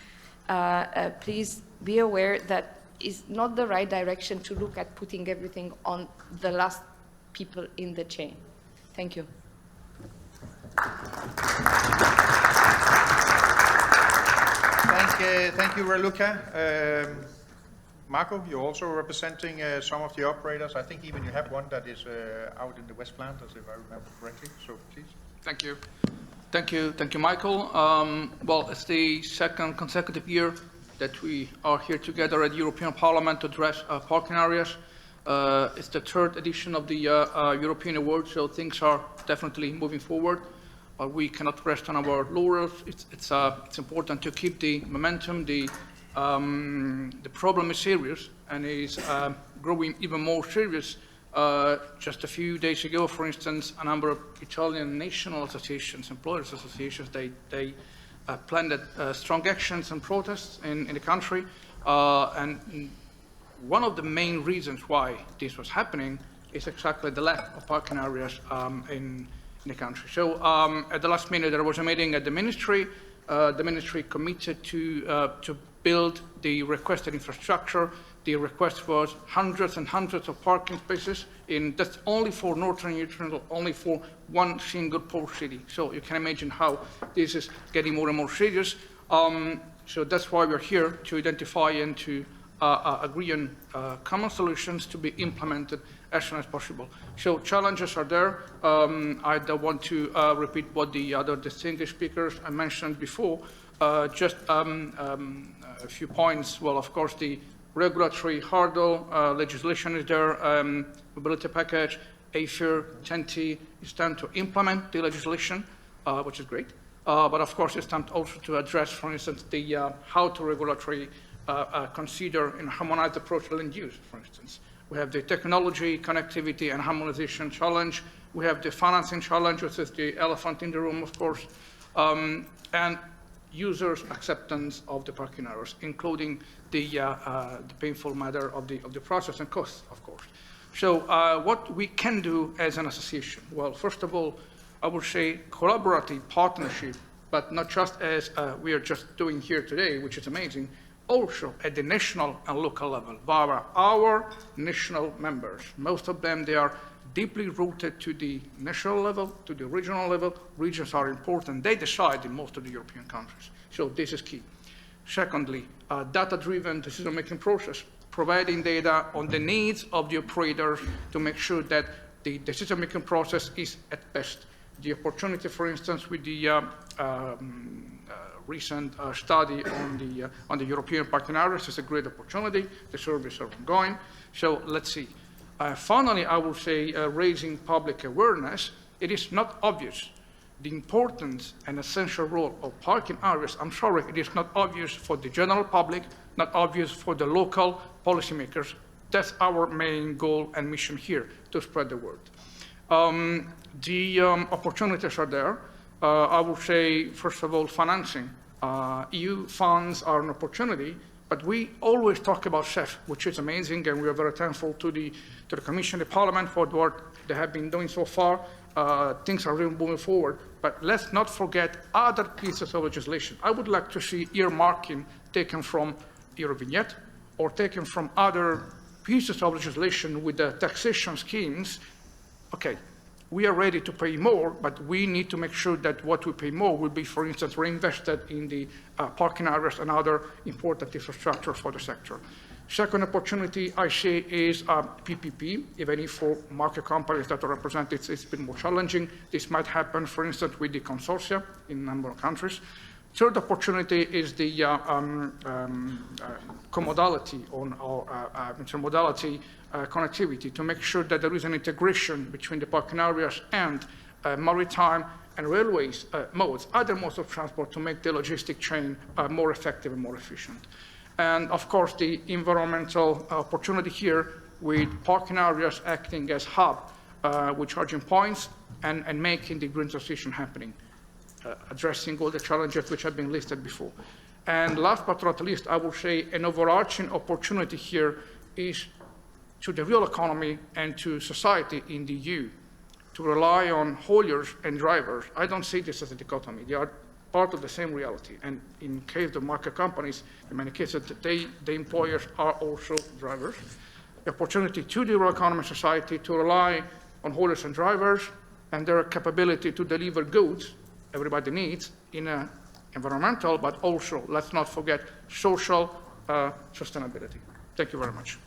be aware that it's not the right direction to look at putting everything on the last people in the chain. Thank you. Thank you, Raluca. Marco, you're also representing some of the operators. I think even you have one that is out in the West Flanders, if I remember correctly. So please. Thank you. Thank you, Michael. Well, it's the second consecutive year that we are here together at the European Parliament to address parking areas. It's the third edition of the European Award, so things are definitely moving forward. But we cannot rest on our laurels. It's important to keep the momentum. The problem is serious and is growing even more serious. Just a few days ago, for instance, a number of Italian national associations, employers associations, they planned strong actions and protests in the country. And one of the main reasons why this was happening is exactly the lack of parking areas in the country. So at the last minute, there was a meeting at the ministry. The ministry committed to build the requested infrastructure. The request was hundreds and hundreds of parking spaces, that's only for Northern Europe, only for one single port city. So you can imagine how this is getting more and more serious. So that's why we're here, to identify and to agree on common solutions to be implemented as soon as possible. So challenges are there. I don't want to repeat what the other distinguished speakers I mentioned before. Just a few points. Well, of course, the regulatory hurdle, legislation is there, mobility package, AFIR, 10T, it's time to implement the legislation, which is great. But of course, it's time also to address, for instance, the how to regulatory consider and harmonize the approach to land use, for instance. We have the technology, connectivity, and harmonization challenge. We have the financing challenge, which is the elephant in the room, of course, and users' acceptance of the parking areas, including the painful matter of the process and costs, of course. So what we can do as an association? Well, first of all, I would say collaborative partnership, but not just as we are just doing here today, which is amazing, also at the national and local level, via our national members. Most of them, they are deeply rooted to the national level, to the regional level. Regions are important. They decide in most of the European countries. So this is key. Secondly, a data-driven decision-making process, providing data on the needs of the operators to make sure that the decision-making process is at best. The opportunity, for instance, with the recent study on the European parking areas is a great opportunity. The surveys are ongoing. So let's see. Finally, I will say raising public awareness. It is not obvious the importance and essential role of parking areas. I'm sorry, it is not obvious for the general public, not obvious for the local policymakers. That's our main goal and mission here, to spread the word. The opportunities are there. I would say, first of all, financing. EU funds are an opportunity, but we always talk about CEF, which is amazing, and we are very thankful to the Commission, the Parliament, for the work they have been doing so far. Things are really moving forward, but let's not forget other pieces of legislation. I would like to see earmarking taken from Eurovignette or taken from other pieces of legislation with the taxation schemes. Okay, we are ready to pay more, but we need to make sure that what we pay more will be, for instance, reinvested in the parking areas and other important infrastructure for the sector. Second opportunity I see is PPP, even if for market companies that are represented, it's been more challenging. This might happen, for instance, with the consortia in a number of countries. Third opportunity is the commodality or intermodality connectivity, to make sure that there is an integration between the parking areas and maritime and railways modes, other modes of transport, to make the logistic chain more effective and more efficient. And of course, the environmental opportunity here, with parking areas acting as hub with charging points and making the green transition happening, addressing all the challenges which have been listed before. And last but not least, I would say an overarching opportunity here is to the real economy and to society in the EU to rely on hauliers and drivers. I don't see this as a dichotomy. They are part of the same reality. And in case of market companies, in many cases, the employers are also drivers. The opportunity to the real economy society to rely on hauliers and drivers and their capability to deliver goods everybody needs in an environmental, but also, let's not forget, social sustainability. Thank you very much.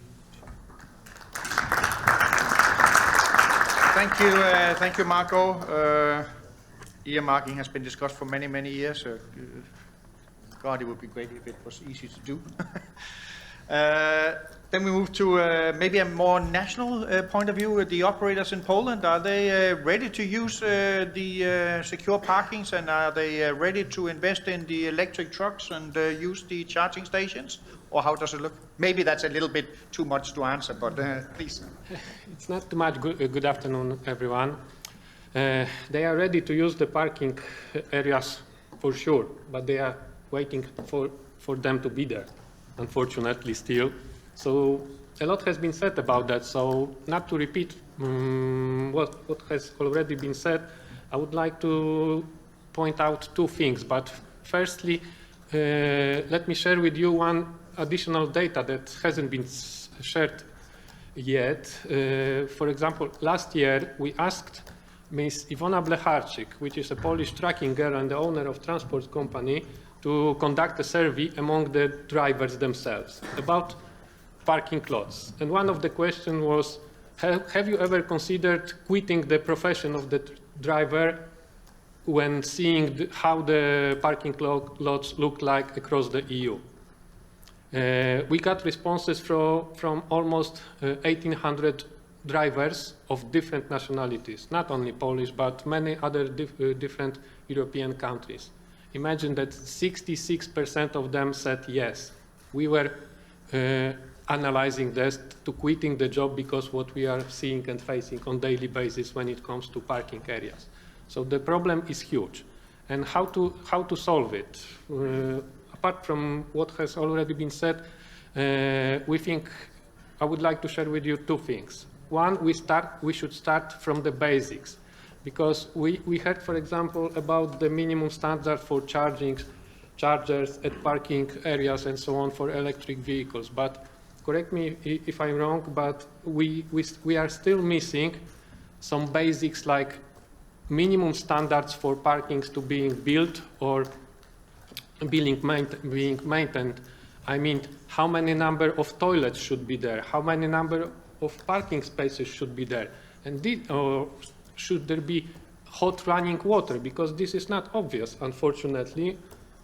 Thank you, Marco. Earmarking has been discussed for many, many years. God, it would be great if it was easy to do. Then we move to maybe a more national point of view. The operators in Poland, are they ready to use the secure parkings, and are they ready to invest in the electric trucks and use the charging stations? Or how does it look? Maybe that's a little bit too much to answer, but please. It's not too much. Good afternoon, everyone. They are ready to use the parking areas for sure, but they are waiting for them to be there, unfortunately still. So a lot has been said about that, so not to repeat what has already been said, I would like to point out two things. But firstly, let me share with you one additional data that hasn't been shared yet. For example, last year we asked Ms. Iwona Blecharczyk, which is a Polish tracking girl and the owner of transport company, to conduct a survey among the drivers themselves about parking lots. And one of the questions was, have you ever considered quitting the profession of the driver when seeing how the parking lots look like across the EU? We got responses from almost 1,800 drivers of different nationalities, not only Polish, but many other different European countries. Imagine that 66% of them said yes. We were analyzing this to quitting the job because what we are seeing and facing on daily basis when it comes to parking areas. So the problem is huge. And how to solve it? Apart from what has already been said, we think I would like to share with you two things. One, we should start from the basics, because we heard, for example, about the minimum standard for chargers at parking areas and so on for electric vehicles. But correct me if I'm wrong, but we are still missing some basics like minimum standards for parkings to being built or being maintained. I mean, how many number of toilets should be there? How many number of parking spaces should be there? And should there be hot running water? Because this is not obvious, unfortunately,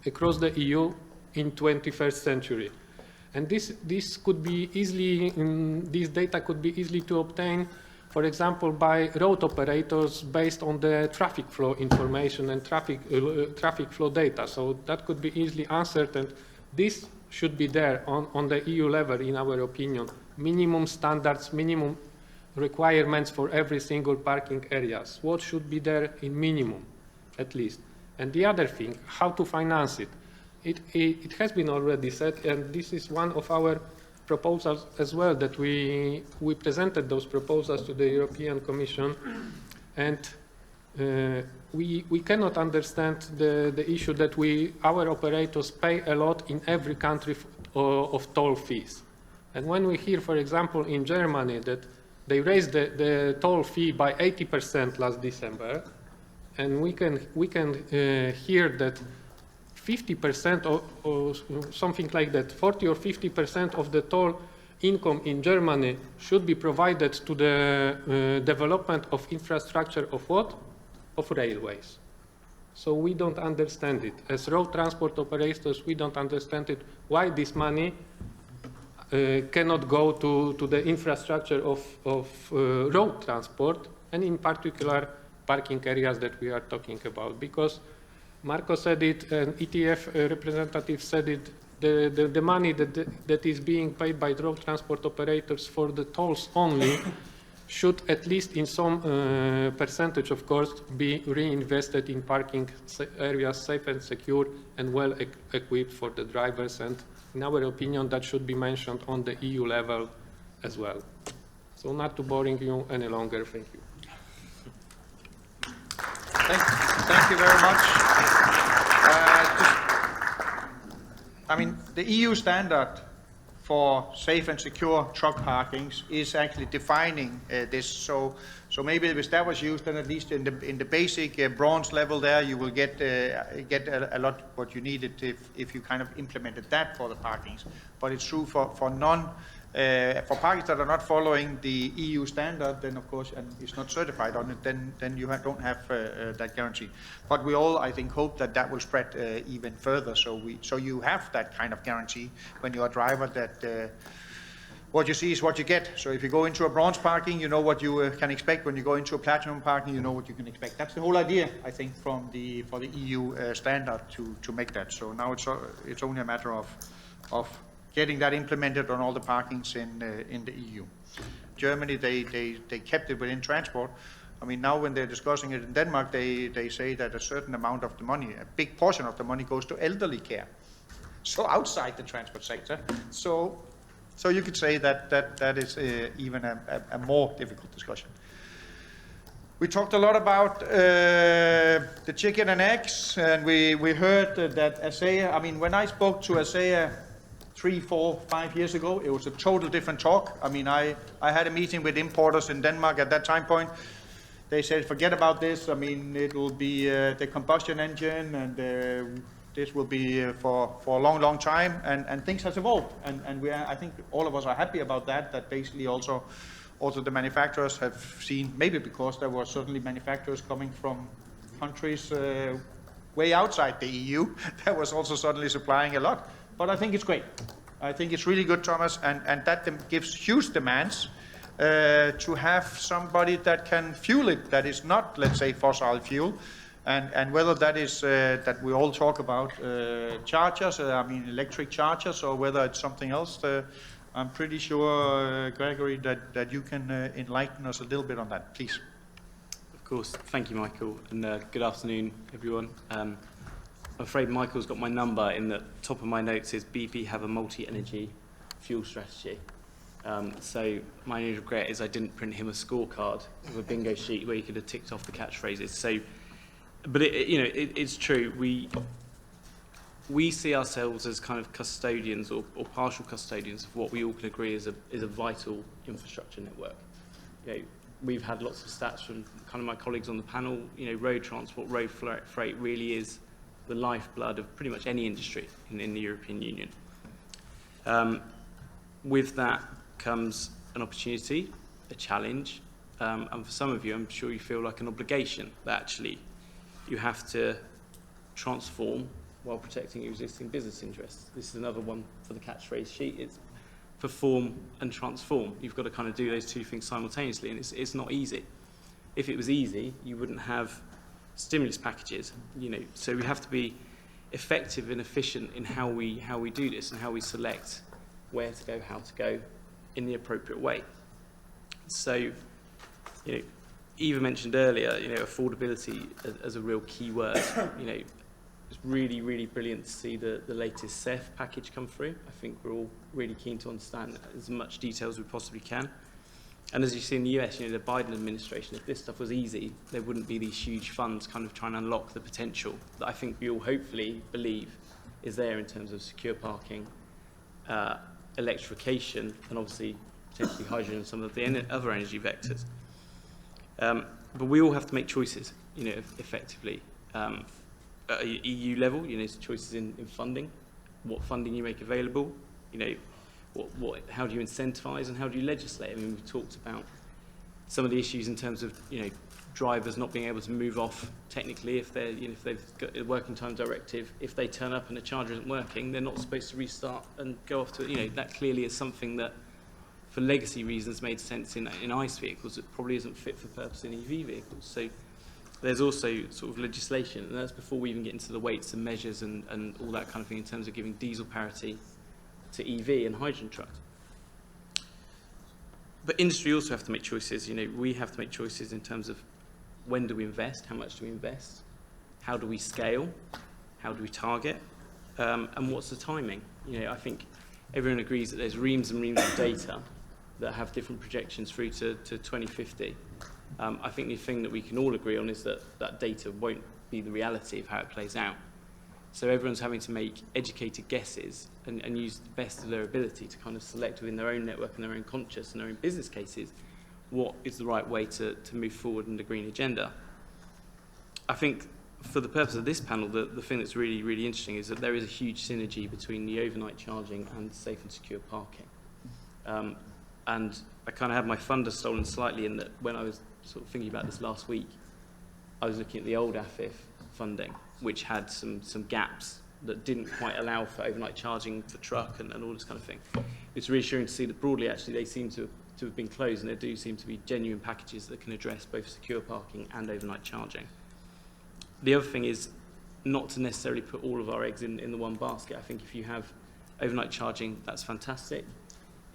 across the EU in 21st century. And this could be easily, this data could be easily to obtain, for example, by road operators based on the traffic flow information and traffic flow data. So that could be easily answered, and this should be there on the EU level, in our opinion. Minimum standards, minimum requirements for every single parking areas. What should be there in minimum, at least? And the other thing, how to finance it. It has been already said, and this is one of our proposals as well, that we presented those proposals to the European Commission, and we cannot understand the issue that our operators pay a lot in every country of toll fees. And when we hear, for example, in Germany that they raised the toll fee by 80% last December, and we can hear that 50% or something like that, 40 or 50% of the toll income in Germany should be provided to the development of infrastructure of what? Of railways. So we don't understand it. As road transport operators, we don't understand it, why this money cannot go to the infrastructure of road transport, and in particular parking areas that we are talking about. Because Marco said it, and ETF representative said it, the money that is being paid by road transport operators for the tolls only should, at least in some percentage, of course, be reinvested in parking areas safe and secure and well equipped for the drivers. And in our opinion, that should be mentioned on the EU level as well. So not to boring you any longer, thank you. Thank you very much. I mean, the EU standard for safe and secure truck parkings is actually defining this. So maybe if that was used, then at least in the basic bronze level there, you will get a lot what you needed if you kind of implemented that for the parkings. But it's true for non For parkings that are not following the EU standard, then of course, and is not certified on it, then you don't have that guarantee. But we all, I think, hope that will spread even further. So you have that kind of guarantee when you're a driver that what you see is what you get. So if you go into a bronze parking, you know what you can expect. When you go into a platinum parking, you know what you can expect. That's the whole idea, I think, for the EU standard to make that. So now it's only a matter of getting that implemented on all the parkings in the EU. Germany, they kept it within transport. I mean, now when they're discussing it in Denmark, they say that a certain amount of the money, a big portion of the money, goes to elderly care. So outside the transport sector. So you could say that is even a more difficult discussion. We talked a lot about the chicken and eggs, and we heard that ASEA, I mean, when I spoke to ASEA 3, 4, 5 years ago, it was a total different talk. I mean, I had a meeting with importers in Denmark at that time point. They said, forget about this. I mean, it will be the combustion engine, and this will be for a long, long time. And things has evolved. And I think all of us are happy about that basically also the manufacturers have seen, maybe because there were certainly manufacturers coming from countries way outside the EU, that was also suddenly supplying a lot. But I think it's great. I think it's really good, Thomas, and that gives huge demands to have somebody that can fuel it, that is not, let's say, fossil fuel, and whether that is that we all talk about chargers, I mean electric chargers, or whether it's something else. I'm pretty sure, Gregory, that you can enlighten us a little bit on that, please. Of course. Thank you, Michael, and good afternoon, everyone. I'm afraid Michael's got my number. In the top of my notes is BP have a multi-energy fuel strategy. So my only regret is I didn't print him a scorecard with a bingo sheet where he could have ticked off the catchphrases. So, but it's true. We see ourselves as kind of custodians or partial custodians of what we all can agree is a vital infrastructure network. We've had lots of stats from kind of my colleagues on the panel. Road transport, road freight really is the lifeblood of pretty much any industry in the European Union. With that comes an opportunity, a challenge, and for some of you, I'm sure you feel like an obligation that actually you have to transform while protecting your existing business interests. This is another one for the catchphrase sheet. It's perform and transform. You've got to kind of do those two things simultaneously, and it's not easy. If it was easy, you wouldn't have stimulus packages, so we have to be effective and efficient in how we do this and how we select where to go, how to go in the appropriate way. So, Eva mentioned earlier, affordability as a real key word. It's really, really brilliant to see the latest CEF package come through. I think we're all really keen to understand as much detail as we possibly can. And as you see in the US, the Biden administration, if this stuff was easy, there wouldn't be these huge funds kind of trying to unlock the potential that I think we all hopefully believe is there in terms of secure parking, electrification, and obviously potentially hydrogen and some of the other energy vectors. But we all have to make choices, effectively. At EU level, choices in funding, what funding you make available, how do you incentivize and how do you legislate? I mean, we've talked about some of the issues in terms of, drivers not being able to move off technically if they're, if they've got a working time directive. If they turn up and the charger isn't working, they're not supposed to restart and go off to, that clearly is something that, for legacy reasons, made sense in ICE vehicles. It probably isn't fit for purpose in EV vehicles. So there's also sort of legislation, and that's before we even get into the weights and measures and all that kind of thing in terms of giving diesel parity to EV and hydrogen trucks. But industry also have to make choices. We have to make choices in terms of when do we invest, how much do we invest, how do we scale, how do we target, and what's the timing? I think everyone agrees that there's reams and reams of data that have different projections through to 2050. I think the thing that we can all agree on is that that data won't be the reality of how it plays out. So everyone's having to make educated guesses and use the best of their ability to kind of select within their own network and their own conscience and their own business cases what is the right way to move forward in the green agenda. I think for the purpose of this panel, the thing that's really, really interesting is that there is a huge synergy between the overnight charging and safe and secure parking. And I kind of had my thunder stolen slightly in that when I was sort of thinking about this last week, I was looking at the old AFIF funding, which had some gaps that didn't quite allow for overnight charging for truck and all this kind of thing. It's reassuring to see that broadly, actually, they seem to have been closed, and there do seem to be genuine packages that can address both secure parking and overnight charging. The other thing is not to necessarily put all of our eggs in the one basket. I think if you have overnight charging, that's fantastic.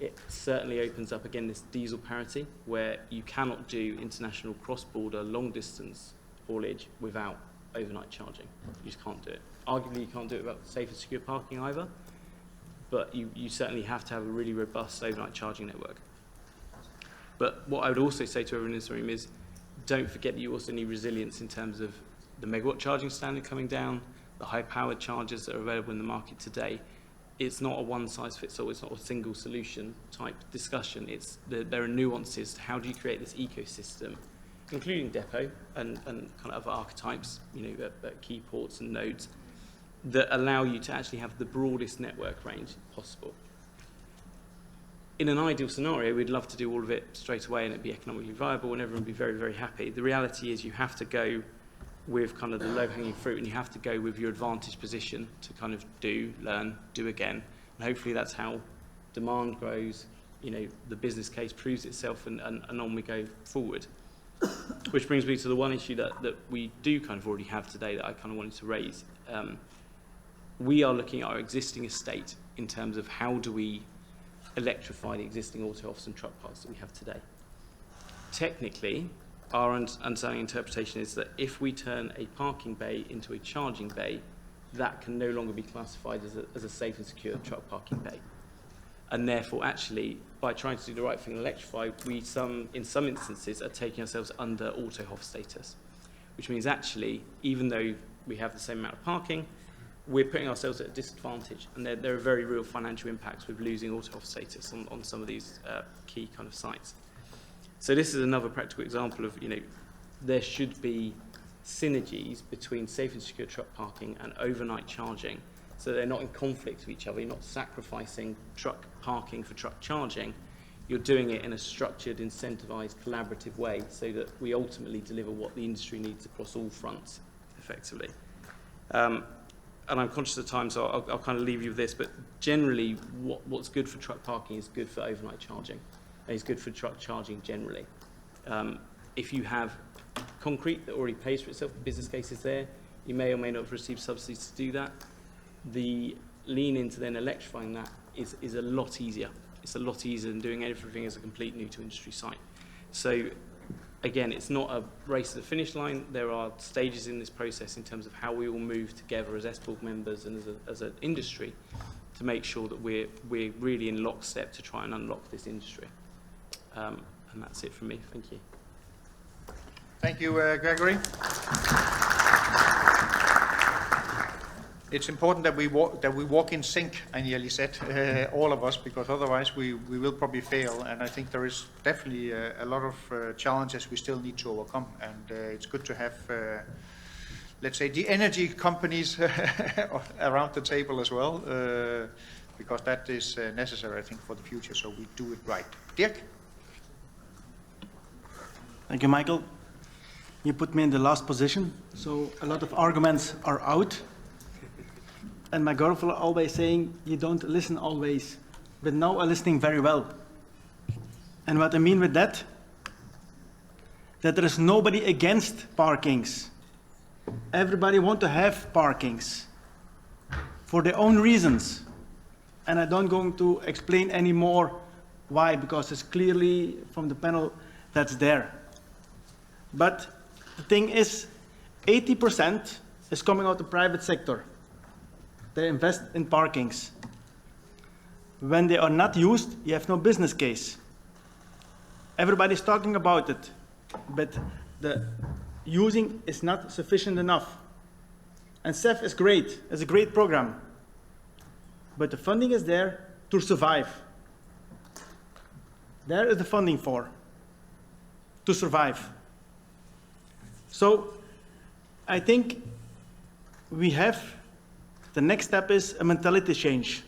It certainly opens up, again, this diesel parity, where you cannot do international cross-border long-distance haulage without overnight charging. You just can't do it. Arguably, you can't do it without safe and secure parking either, but you certainly have to have a really robust overnight charging network. But what I would also say to everyone in this room is, don't forget that you also need resilience in terms of the megawatt charging standard coming down, the high-powered chargers that are available in the market today. It's not a one-size-fits-all, it's not a single solution type discussion. There are nuances to how do you create this ecosystem, including depot and kind of other archetypes, at key ports and nodes, that allow you to actually have the broadest network range possible. In an ideal scenario, we'd love to do all of it straight away and it'd be economically viable and everyone would be very, very happy. The reality is you have to go with kind of the low-hanging fruit, and you have to go with your advantage position to kind of learn, do again. And hopefully that's how demand grows, the business case proves itself, and on we go forward. Which brings me to the one issue that we do kind of already have today that I kind of wanted to raise. We are looking at our existing estate in terms of how do we electrify the existing auto office and truck parks that we have today. Technically, our understanding interpretation is that if we turn a parking bay into a charging bay, that can no longer be classified as a safe and secure truck parking bay. And therefore, actually, by trying to do the right thing and electrify, in some instances, are taking ourselves under auto-HOF status, which means actually, even though we have the same amount of parking, we're putting ourselves at a disadvantage, and there are very real financial impacts with losing auto-HOF status on some of these key kind of sites. So this is another practical example of, there should be synergies between safe and secure truck parking and overnight charging, so they're not in conflict with each other. You're not sacrificing truck parking for truck charging. You're doing it in a structured, incentivized, collaborative way so that we ultimately deliver what the industry needs across all fronts, effectively. And I'm conscious of time, so I'll kind of leave you with this, but generally what's good for truck parking is good for overnight charging. And it's good for truck charging generally. If you have concrete that already pays for itself, the business case is there, you may or may not have received subsidies to do that. The lean into then electrifying that is a lot easier. It's a lot easier than doing everything as a complete new to industry site. So again, it's not a race to the finish line. There are stages in this process in terms of how we all move together as ESPCOR members and as an industry to make sure that we're really in lockstep to try and unlock this industry. And that's it from me. Thank you. Thank you, Gregory. It's important that we walk in sync, Anjali said, all of us, because otherwise we will probably fail. And I think there is definitely a lot of challenges we still need to overcome. And it's good to have, let's say, the energy companies around the table as well, because that is necessary, I think, for the future. So we do it right. Dirk? Thank you, Michael. You put me in the last position, so a lot of arguments are out. And my girlfriend always saying, you don't listen always, but now I'm listening very well. And what I mean with that there is nobody against parkings. Everybody wants to have parkings for their own reasons. And I don't going to explain anymore why, because it's clearly from the panel that's there. But the thing is, 80% is coming out of the private sector. They invest in parkings. When they are not used, you have no business case. Everybody's talking about it, but the using is not sufficient enough. And CEF is great, it's a great program. But the funding is there to survive. There is the funding for, to survive. So I think we have, the next step is a mentality change.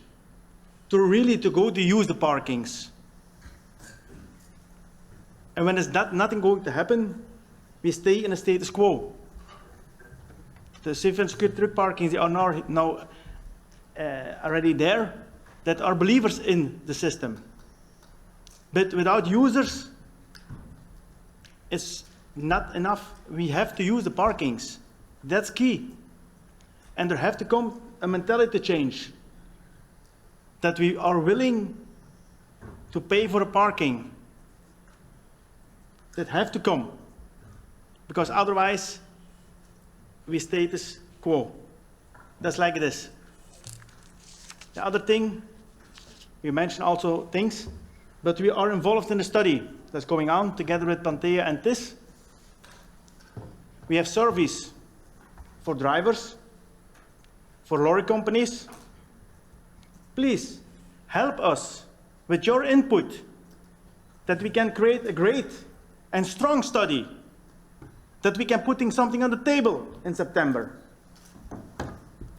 To really to go to use the parkings, And when there's nothing going to happen, we stay in a status quo. The safe and secure truck parkings, they are now already there, that are believers in the system. But without users, it's not enough. We have to use the parkings. That's key. And there have to come a mentality change, that we are willing to pay for a parking. That have to come, because otherwise we status quo. That's like this. The other thing, we mentioned also things, but we are involved in a study that's going on together with Pantea and TIS. We have surveys for drivers, for lorry companies. Please help us with your input, that we can create a great and strong study, that we can put something on the table in September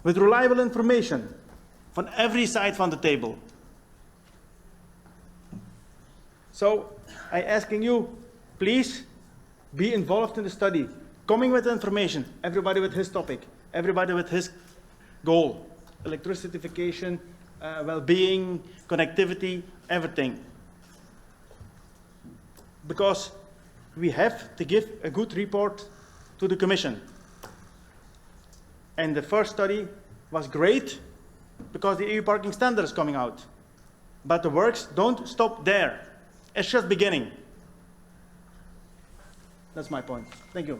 with reliable information from every side from the table. So I'm asking you, please be involved in the study, coming with information, everybody with his topic, everybody with his goal, electricification, well-being, connectivity, everything. Because we have to give a good report to the Commission. And the first study was great because the EU parking standard is coming out. But the works don't stop there. It's just beginning. That's my point. Thank you.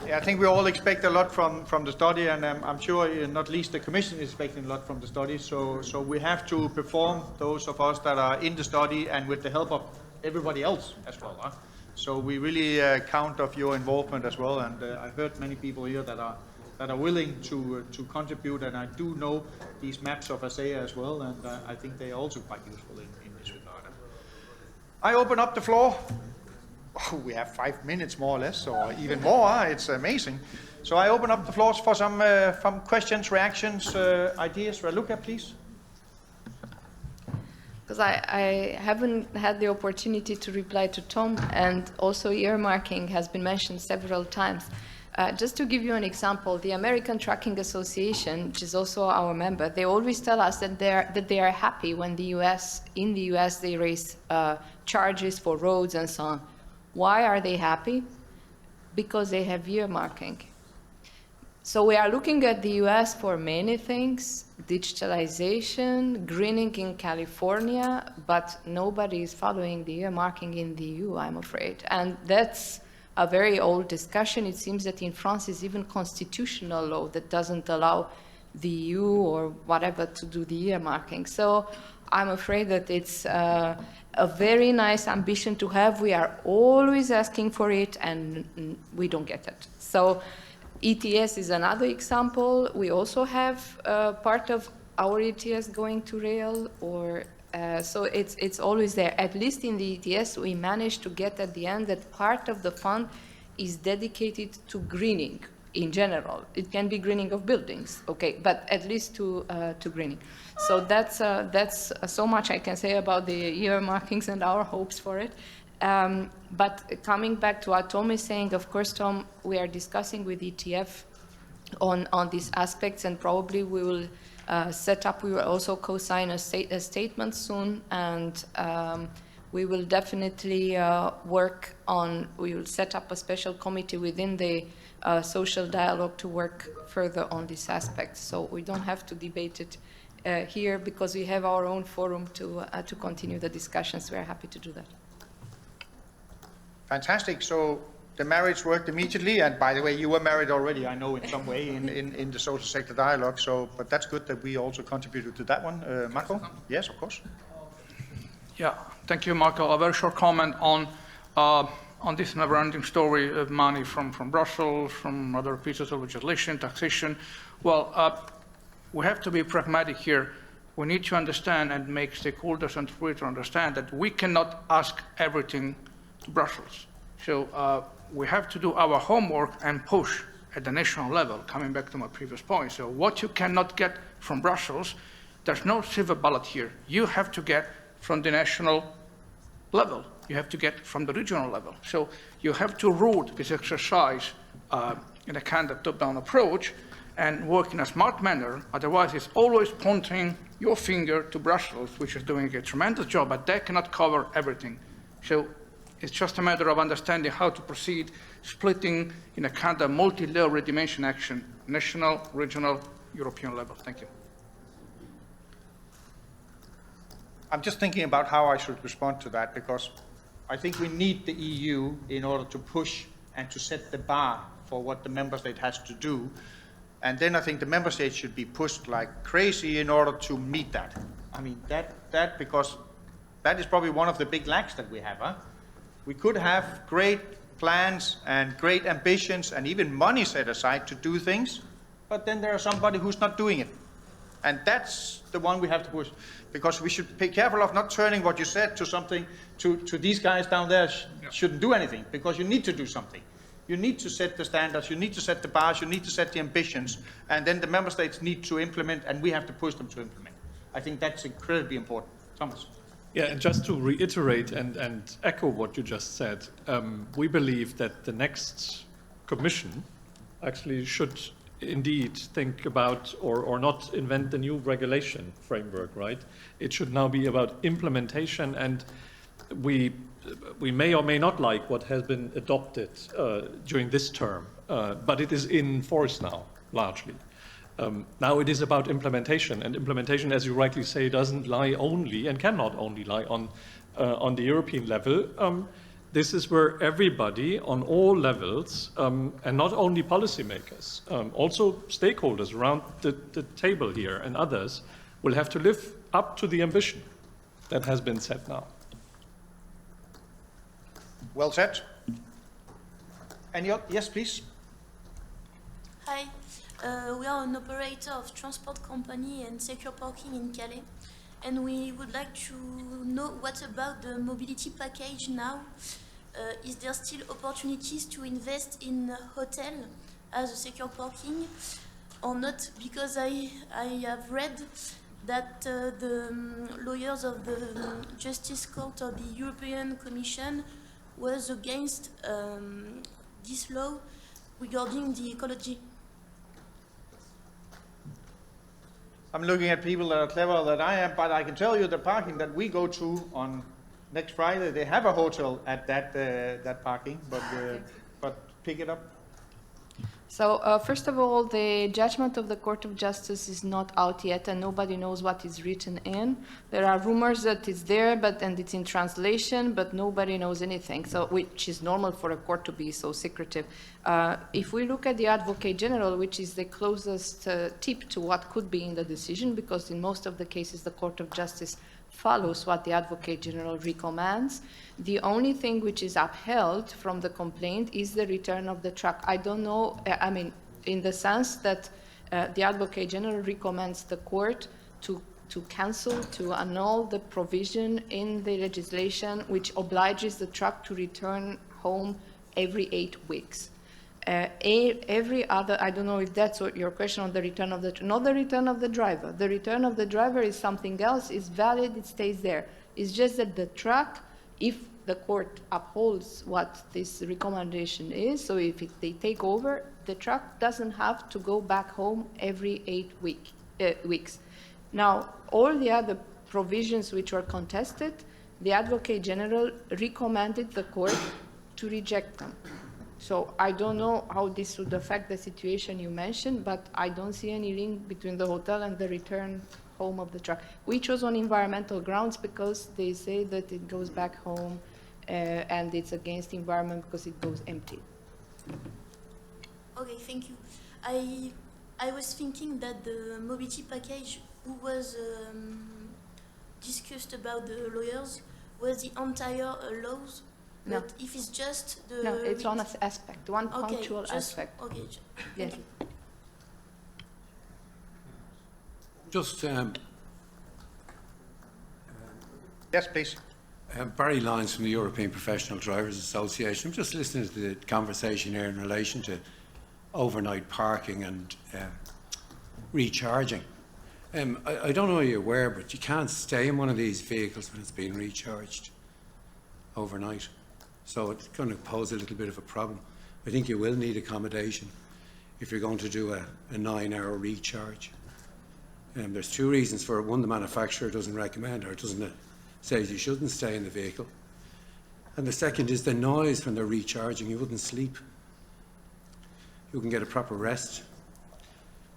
Yeah, I think we all expect a lot from the study, and I'm sure not least the Commission is expecting a lot from the study. So we have to perform, those of us that are in the study, and with the help of everybody else as well. Huh? So we really count on your involvement as well. And I heard many people here that are willing to contribute, and I do know these maps of ASEA as well, and I think they are also quite useful in this regard. I open up the floor. Oh, we have 5 minutes more or less, or even more. It's amazing. So I open up the floors for some questions, reactions, ideas. Raluca, please. Because I haven't had the opportunity to reply to Tom, and also earmarking has been mentioned several times. Just to give you an example, the American Trucking Association, which is also our member, they always tell us that they are happy when in the US they raise charges for roads and so on. Why are they happy? Because they have earmarking. So we are looking at the US for many things, digitalization, greening in California, but nobody is following the earmarking in the EU, I'm afraid. And that's a very old discussion. It seems that in France is even constitutional law that doesn't allow the EU or whatever to do the earmarking. So I'm afraid that it's a very nice ambition to have. We are always asking for it, and we don't get it. So ETS is another example. We also have part of our ETS going to rail, or so it's always there. At least in the ETS, we managed to get at the end that part of the fund is dedicated to greening in general. It can be greening of buildings, okay, but at least to greening. So that's so much I can say about the earmarkings and our hopes for it. But coming back to what Tom is saying, of course, Tom, we are discussing with ETF on these aspects, and probably we will we will also co-sign a statement soon, and we will definitely we will set up a special committee within the social dialogue to work further on this aspect. So we don't have to debate it here, because we have our own forum to continue the discussions. We're happy to do that. Fantastic. So the marriage worked immediately, and by the way, you were married already, I know, in some way in the social sector dialogue. So, but that's good that we also contributed to that one. Marco? Yes, of course. Yeah, thank you, Michael. A very short comment on this never-ending story of money from Brussels, from other pieces of legislation, taxation. Well, we have to be pragmatic here. We need to understand and make stakeholders and free to understand that we cannot ask everything to Brussels. So we have to do our homework and push at the national level, coming back to my previous point. So what you cannot get from Brussels, There's no silver bullet here. You have to get from the national level. You have to get from the regional level. So you have to root this exercise in a kind of top-down approach and work in a smart manner. Otherwise, it's always pointing your finger to Brussels, which is doing a tremendous job, but they cannot cover everything. So it's just a matter of understanding how to proceed, splitting in a kind of multi-layer dimension action, national, regional, European level. Thank you. I'm just thinking about how I should respond to that, because I think we need the EU in order to push and to set the bar for what the member state has to do. And then I think the member states should be pushed like crazy in order to meet that. I mean, because that is probably one of the big lacks that we have. Huh? We could have great plans and great ambitions and even money set aside to do things, but then there's somebody who's not doing it. And that's the one we have to push, because we should be careful of not turning what you said to something, to these guys down there shouldn't do anything, because you need to do something. You need to set the standards, you need to set the bars, you need to set the ambitions, and then the member states need to implement, and we have to push them to implement. I think that's incredibly important. Thomas. Yeah, and just to reiterate and echo what you just said, we believe that the next Commission actually should indeed think about or not invent the new regulation framework, right? It should now be about implementation, and we may or may not like what has been adopted during this term, but it is in force now, largely. Now it is about implementation, and implementation, as you rightly say, doesn't lie only and cannot only lie on the European level. This is where everybody on all levels, and not only policymakers, also stakeholders around the table here and others, will have to live up to the ambition that has been set now. Well said. And yes, please. Hi. We are an operator of transport company and secure parking in Calais, and we would like to know what about the mobility package now. Is there still opportunities to invest in hotel as a secure parking or not? Because I have read that the lawyers of the Justice Court of the European Commission was against this law regarding the ecology. I'm looking at people that are cleverer than I am, but I can tell you the parking that we go to on next Friday, they have a hotel at that parking, but pick it up. So first of all, the judgment of the Court of Justice is not out yet, and nobody knows what is written in. There are rumors that it's there, and it's in translation, but nobody knows anything. So, which is normal for a court to be so secretive. If we look at the Advocate General, which is the closest tip to what could be in the decision, because in most of the cases the Court of Justice follows what the Advocate General recommends. The only thing which is upheld from the complaint is the return of the truck. I don't know, I mean, in the sense that the Advocate General recommends the court to cancel, to annul the provision in the legislation which obliges the truck to return home every 8 weeks. Every other, I don't know if that's what your question on the return of the, not the return of the driver. The return of the driver is something else, it's valid, it stays there. It's just that the truck, if the court upholds what this recommendation is, so if they take over, the truck doesn't have to go back home every 8 weeks. Now, all the other provisions which were contested, the Advocate General recommended the court to reject them. So I don't know how this would affect the situation you mentioned, but I don't see any link between the hotel and the return home of the truck. We chose on environmental grounds because they say that it goes back home and it's against the environment because it goes empty. Okay, thank you. I was thinking that the mobility package who was discussed about the lawyers was the entire laws. No. But if it's just the... No, it's one aspect, one punctual aspect. Okay, yes. Just... yes, please. Barry Lyons from the European Professional Drivers Association. I'm just listening to the conversation here in relation to overnight parking and recharging. I don't know if you're aware, but you can't stay in one of these vehicles when it's being recharged overnight. So it's going to pose a little bit of a problem. I think you will need accommodation if you're going to do a 9-hour recharge. There's two reasons for it. One, the manufacturer doesn't recommend, or doesn't say you shouldn't stay in the vehicle. And the second is the noise when they're recharging. You wouldn't sleep. You wouldn't get a proper rest.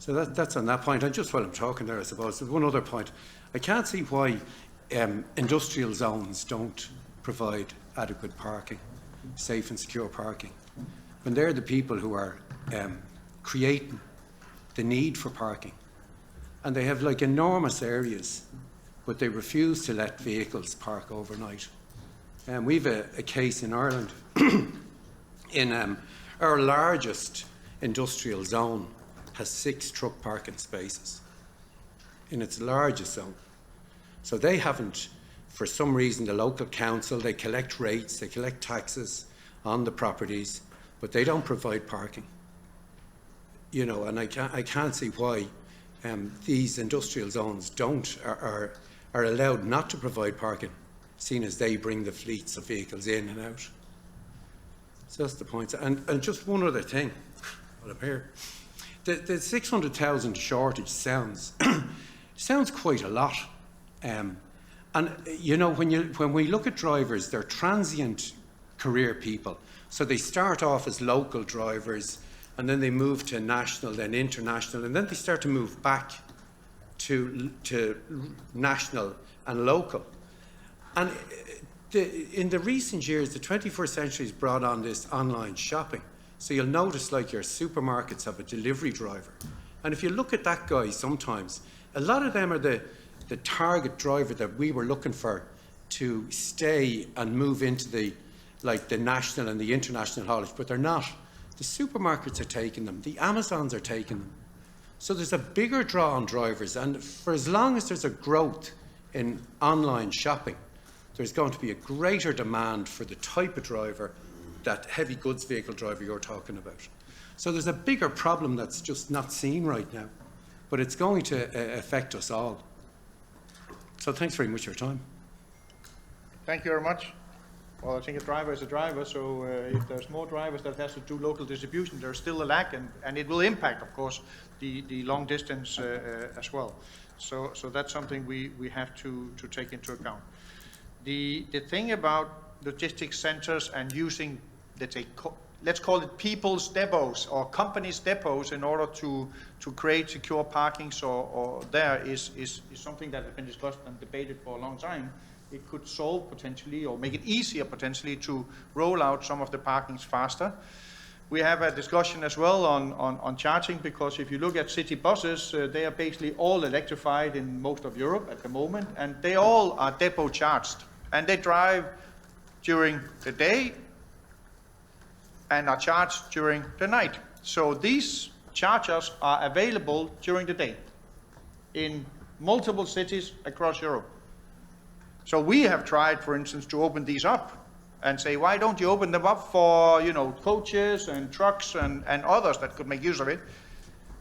So that's on that point. And just while I'm talking there, I suppose, there's one other point. I can't see why industrial zones don't provide adequate parking, safe and secure parking, when they're the people who are creating the need for parking. And they have like enormous areas, but they refuse to let vehicles park overnight. We've a case in Ireland in our largest industrial zone has 6 truck parking spaces in its largest zone. So they haven't, for some reason, the local council, they collect rates, they collect taxes on the properties, but they don't provide parking. You know, and I can't see why these industrial zones are allowed not to provide parking, seeing as they bring the fleets of vehicles in and out. So that's the point. And just one other thing, while I'm here. The 600,000 shortage sounds quite a lot. And you know, when we look at drivers, they're transient career people. So they start off as local drivers, and then they move to national, then international, and then they start to move back to national and local. And in the recent years, the 21st century has brought on this online shopping. So you'll notice, like, your supermarkets have a delivery driver. And if you look at that guy sometimes, a lot of them are the target driver that we were looking for to stay and move into the national and the international haulage, but they're not. The supermarkets are taking them. The Amazons are taking them. So there's a bigger draw on drivers. And for as long as there's a growth in online shopping, there's going to be a greater demand for the type of driver, that heavy goods vehicle driver you're talking about. So there's a bigger problem that's just not seen right now, but it's going to affect us all. So thanks very much for your time. Thank you very much. Well, I think a driver is a driver, so if there's more drivers that has to do local distribution, there's still a lack, and it will impact, of course, the long distance as well. So that's something we have to take into account. The thing about logistics centers and using, let's call it people's depots or companies' depots in order to create secure parkings or there is something that has been discussed and debated for a long time. It could solve potentially or make it easier potentially to roll out some of the parkings faster. We have a discussion as well on charging, because if you look at city buses, they are basically all electrified in most of Europe at the moment, and they all are depot charged, and they drive during the day and are charged during the night. So these chargers are available during the day in multiple cities across Europe. So we have tried, for instance, to open these up and say, why don't you open them up for, you know, coaches and trucks and others that could make use of it?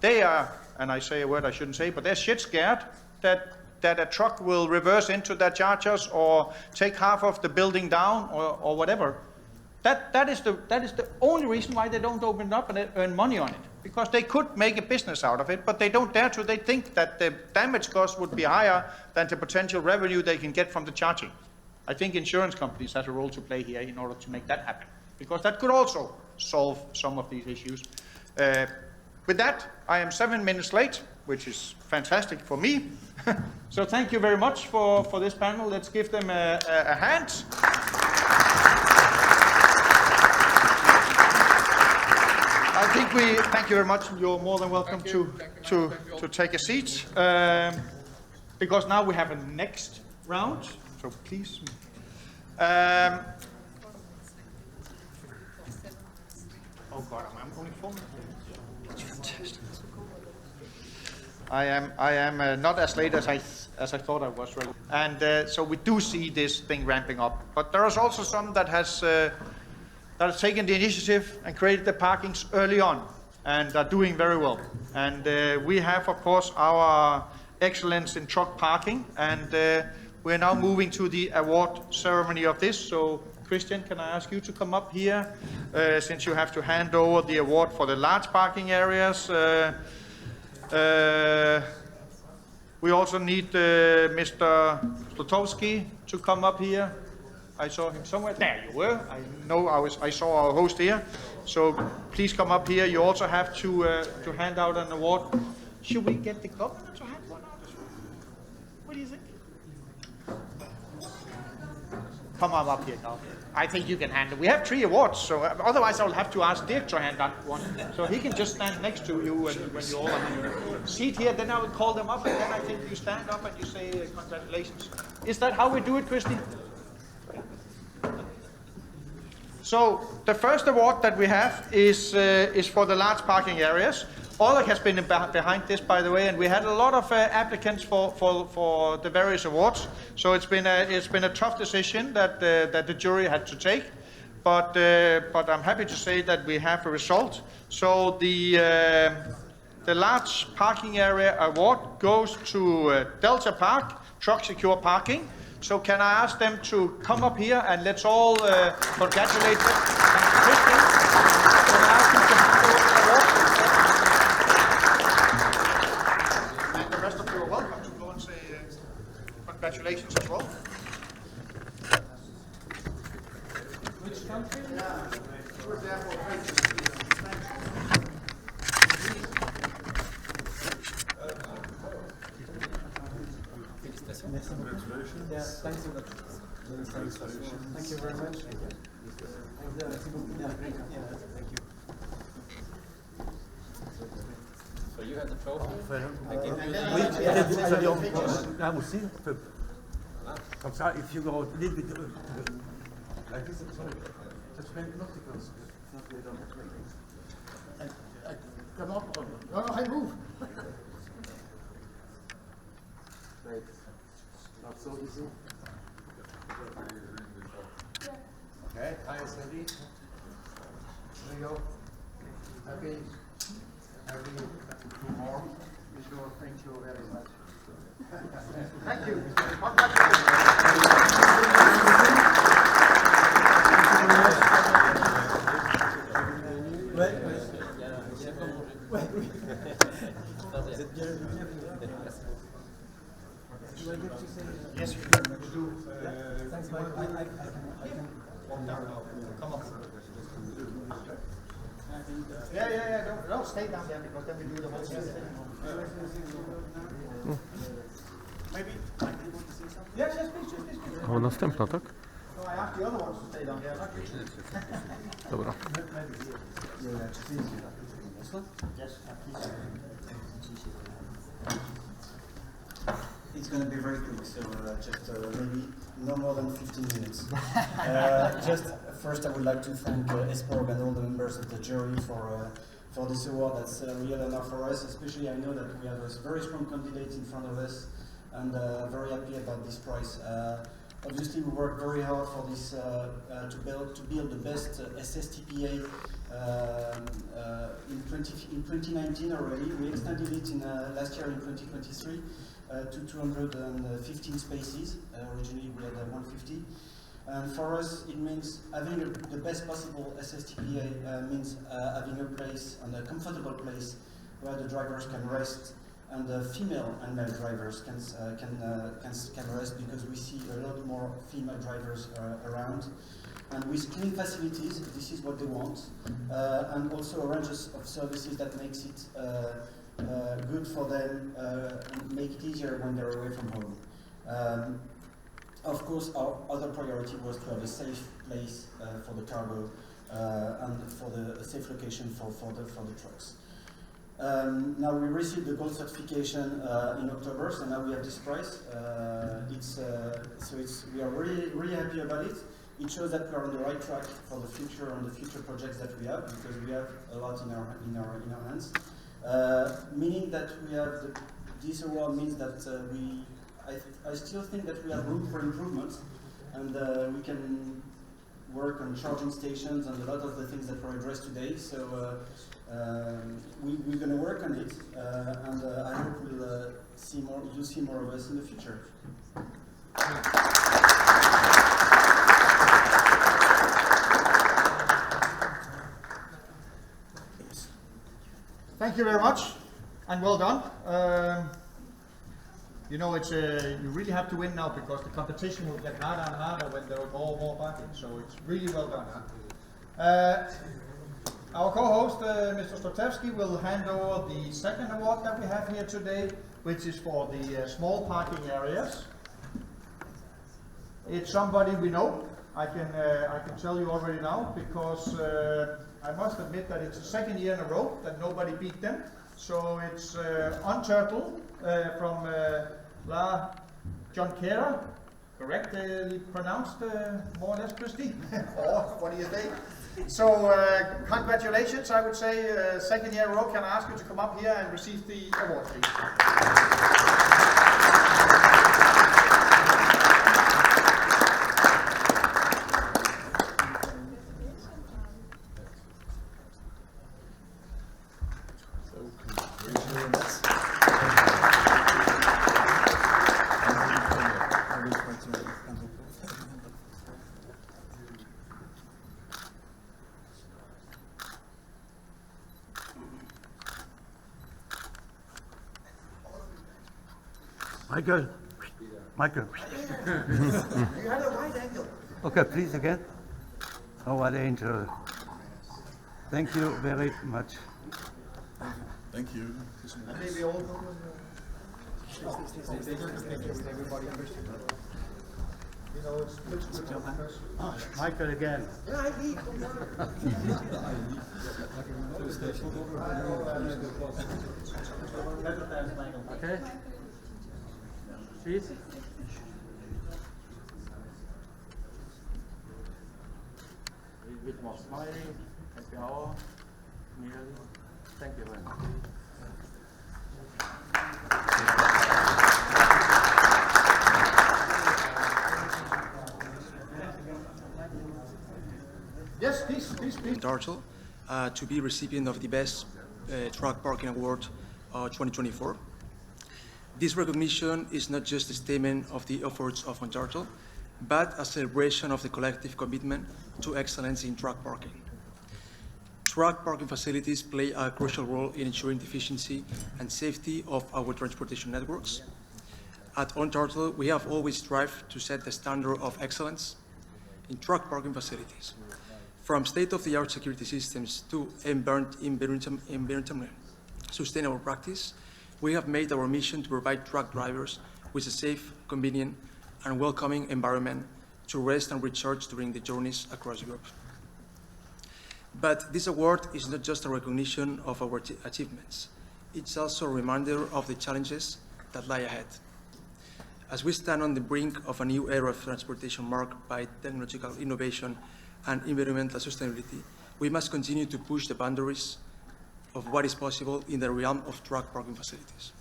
They are, and I say a word I shouldn't say, but they're shit scared that a truck will reverse into their chargers or take half of the building down or whatever. That is the only reason why they don't open it up and earn money on it, because they could make a business out of it, but they don't dare to. They think that the damage cost would be higher than the potential revenue they can get from the charging. I think insurance companies have a role to play here in order to make that happen, because that could also solve some of these issues. With that, I am 7 minutes late, which is fantastic for me. So thank you very much for this panel. Let's give them a hand. I think thank you very much. You're more than welcome to take a seat, because now we have a next round. So please. Oh God, I'm only 4 minutes. That's fantastic. I am not as late as I thought I was, really. And so we do see this thing ramping up. But there is also some that has taken the initiative and created the parkings early on and are doing very well. And we have, of course, our excellence in truck parking. And we're now moving to the award ceremony of this. So Christian, can I ask you to come up here, since you have to hand over the award for the large parking areas. We also need Mr. Slotowski to come up here. I saw him somewhere. There you were. I know I saw our host here. So please come up here. You also have to hand out an award. Should we get the governor to hand one out as well? What do you think? Come on up here now. I think you can hand it. We have 3 awards, so otherwise I'll have to ask Dirk to hand out one. So he can just stand next to you when you all seat here. Then I will call them up, and then I think you stand up and you say congratulations. Is that how we do it, Christy? So the first award that we have is for the large parking areas. Oleg has been behind this, by the way, and we had a lot of applicants for the various awards. So it's been a tough decision that the jury had to take, but I'm happy to say that we have a result. So the large parking area award goes to Delta Park Truck Secure Parking. So can I ask them to come up here and let's all congratulate them. Christian, can I ask you to hand over the award? And the rest of you are welcome to go and say congratulations as well. Which country? Congratulations. Yeah, thanks a lot. Thank you very much. Thank you. Thank you. So you have the trophy? I give you the... aussi, un peu. Comme ça, if you go a little bit like this, sorry. Just make noticles. Come on. No, I move. Great. Not so easy. Okay, eyes ready. Here we go. Happy. Two more. Thank you very much. Thank you. Yes, you do. Thanks, Mike. I can walk down now. Come on. Yeah. No, stay down there because then we do the whole thing. Maybe I want to say something. Yes, please. O, następna, tak? No, I asked the other ones to stay down there. Dobra. Yes, please. It's going to be very quick, so just maybe no more than 15 minutes. Just first, I would like to thank ESPCOR and all the members of the jury for this award. That's a real honor for us, especially I know that we have a very strong candidate in front of us, and very happy about this prize. Obviously, we worked very hard for this to build the best SSTPA in 2019 already. We extended it in last year in 2023 to 215 spaces. Originally, we had 150. And for us, it means having the best possible SSTPA means having a place, and a comfortable place, where the drivers can rest, and the female and male drivers can rest, because we see a lot more female drivers around. And with clean facilities, this is what they want, and also a range of services that makes it good for them, and make it easier when they're away from home. Of course, our other priority was to have a safe place for the cargo and for a safe location for the trucks. Now we received the gold certification in October, so now we have this prize. We are really happy about it. It shows that we are on the right track for the future and the future projects that we have, because we have a lot in our hands. Meaning that we have this award means that I still think that we have room for improvement, and we can work on charging stations and a lot of the things that were addressed today. So we're going to work on it, and I hope you see more of us in the future. Thank you very much, and well done. You know, it's you really have to win now because the competition will get harder and harder when there are more parking. So it's really well done. Huh? Our co-host, Mr. Stotevsky, will hand over the second award that we have here today, which is for the small parking areas. It's somebody we know. I can tell you already now because I must admit that it's the second year in a row that nobody beat them. So it's Unturtle from La Jonquera, correctly pronounced, more or less, Christy? Or what do you think? So congratulations, I would say, second year in a row. Can I ask you to come up here and receive the award, please? Michael. Michael. You had a wide angle. Okay, please again. Oh, what an angel. Thank you very much. Thank you. Maybe all everybody. You know, it's Michael again. Okay. Please. A bit more smiling. Happy hour. Nearly. Thank you very much. Yes, please. Dartle, to be recipient of the Best Truck Parking Award 2024. This recognition is not just a statement of the efforts of Ontario, but a celebration of the collective commitment to excellence in truck parking. Truck parking facilities play a crucial role in ensuring the efficiency and safety of our transportation networks. At Ontario, we have always strived to set the standard of excellence in truck parking facilities. From state-of-the-art security systems to environmentally sustainable practice, we have made our mission to provide truck drivers with a safe, convenient, and welcoming environment to rest and recharge during the journeys across Europe. But this award is not just a recognition of our achievements. It's also a reminder of the challenges that lie ahead. As we stand on the brink of a new era of transportation marked by technological innovation and environmental sustainability, we must continue to push the boundaries of what is possible in the realm of truck parking facilities.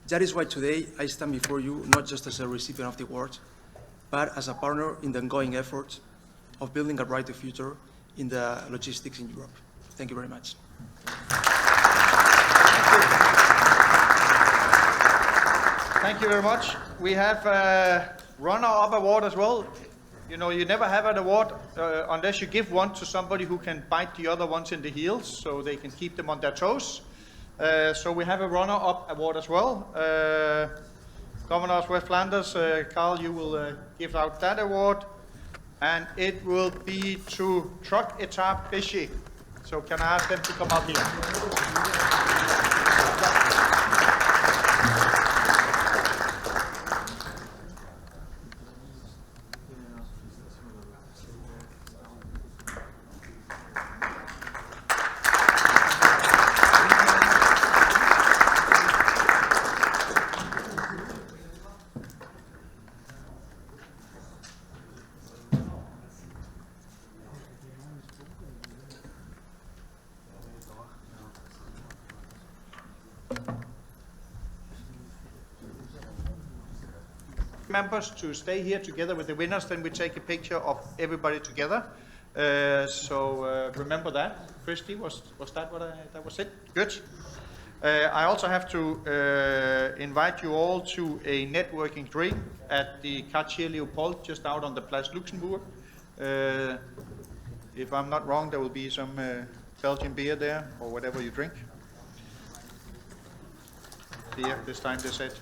That is why today I stand before you not just as a recipient of the award, but as a partner in the ongoing effort of building a brighter future in the logistics in Europe. Thank you very much. Thank you very much. We have a runner-up award as well. You know, you never have an award unless you give one to somebody who can bite the other ones in the heels so they can keep them on their toes. So we have a runner-up award as well. Governor of West Flanders, Carl, you will give out that award. And it will be to Truck Étape Péché. So can I ask them to come up here? Members to stay here together with the winners, then we take a picture of everybody together. So remember that. Christy, was that what that was it? Good. I also have to invite you all to a networking drink at the Quartier Leopold, just out on the Place Luxembourg. If I'm not wrong, there will be some Belgian beer there, or whatever you drink. Beer, this time they said.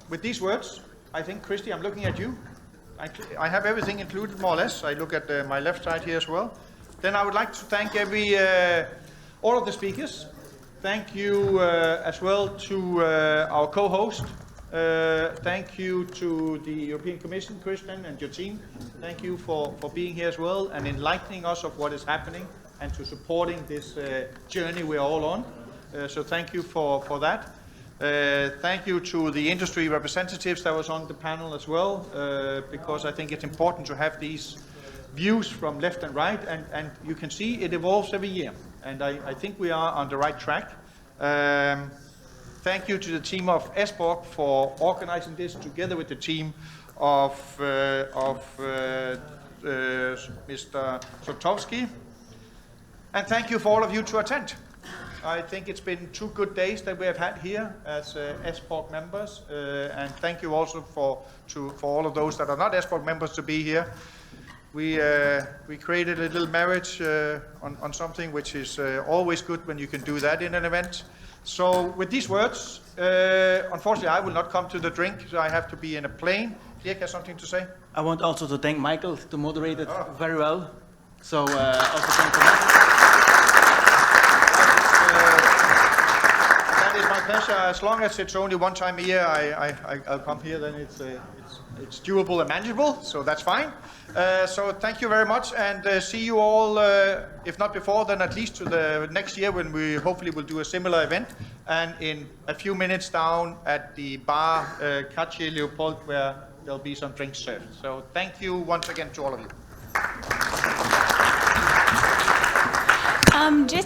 With these words, I think, Christy, I'm looking at you. I have everything included, more or less. I look at my left side here as well. Then I would like to thank all of the speakers. Thank you as well to our co-host. Thank you to the European Commission, Christian, and your team. Thank you for being here as well and enlightening us of what is happening and to supporting this journey we're all on. So thank you for that. Thank you to the industry representatives that was on the panel as well, because I think it's important to have these views from left and right, and you can see it evolves every year, and I think we are on the right track. Thank you to the team of ESPCOR for organizing this together with the team of Mr. Sotowski, and thank you for all of you to attend. I think it's been 2 good days that we have had here as ESPCOR members, and thank you also for all of those that are not ESPCOR members to be here. We created a little marriage on something which is always good when you can do that in an event. So with these words, unfortunately I will not come to the drink, so I have to be in a plane. Dirk has something to say? I want also to thank Michael to moderate it very well. So also thank you. That is my pleasure. As long as it's only one time a year, I'll come here. Then it's doable and manageable, so that's fine. So thank you very much, and see you all, if not before, then at least to the next year when we hopefully will do a similar event, and in a few minutes down at the bar Quartier Leopold, where there'll be some drinks served. So thank you once again to all of you. Just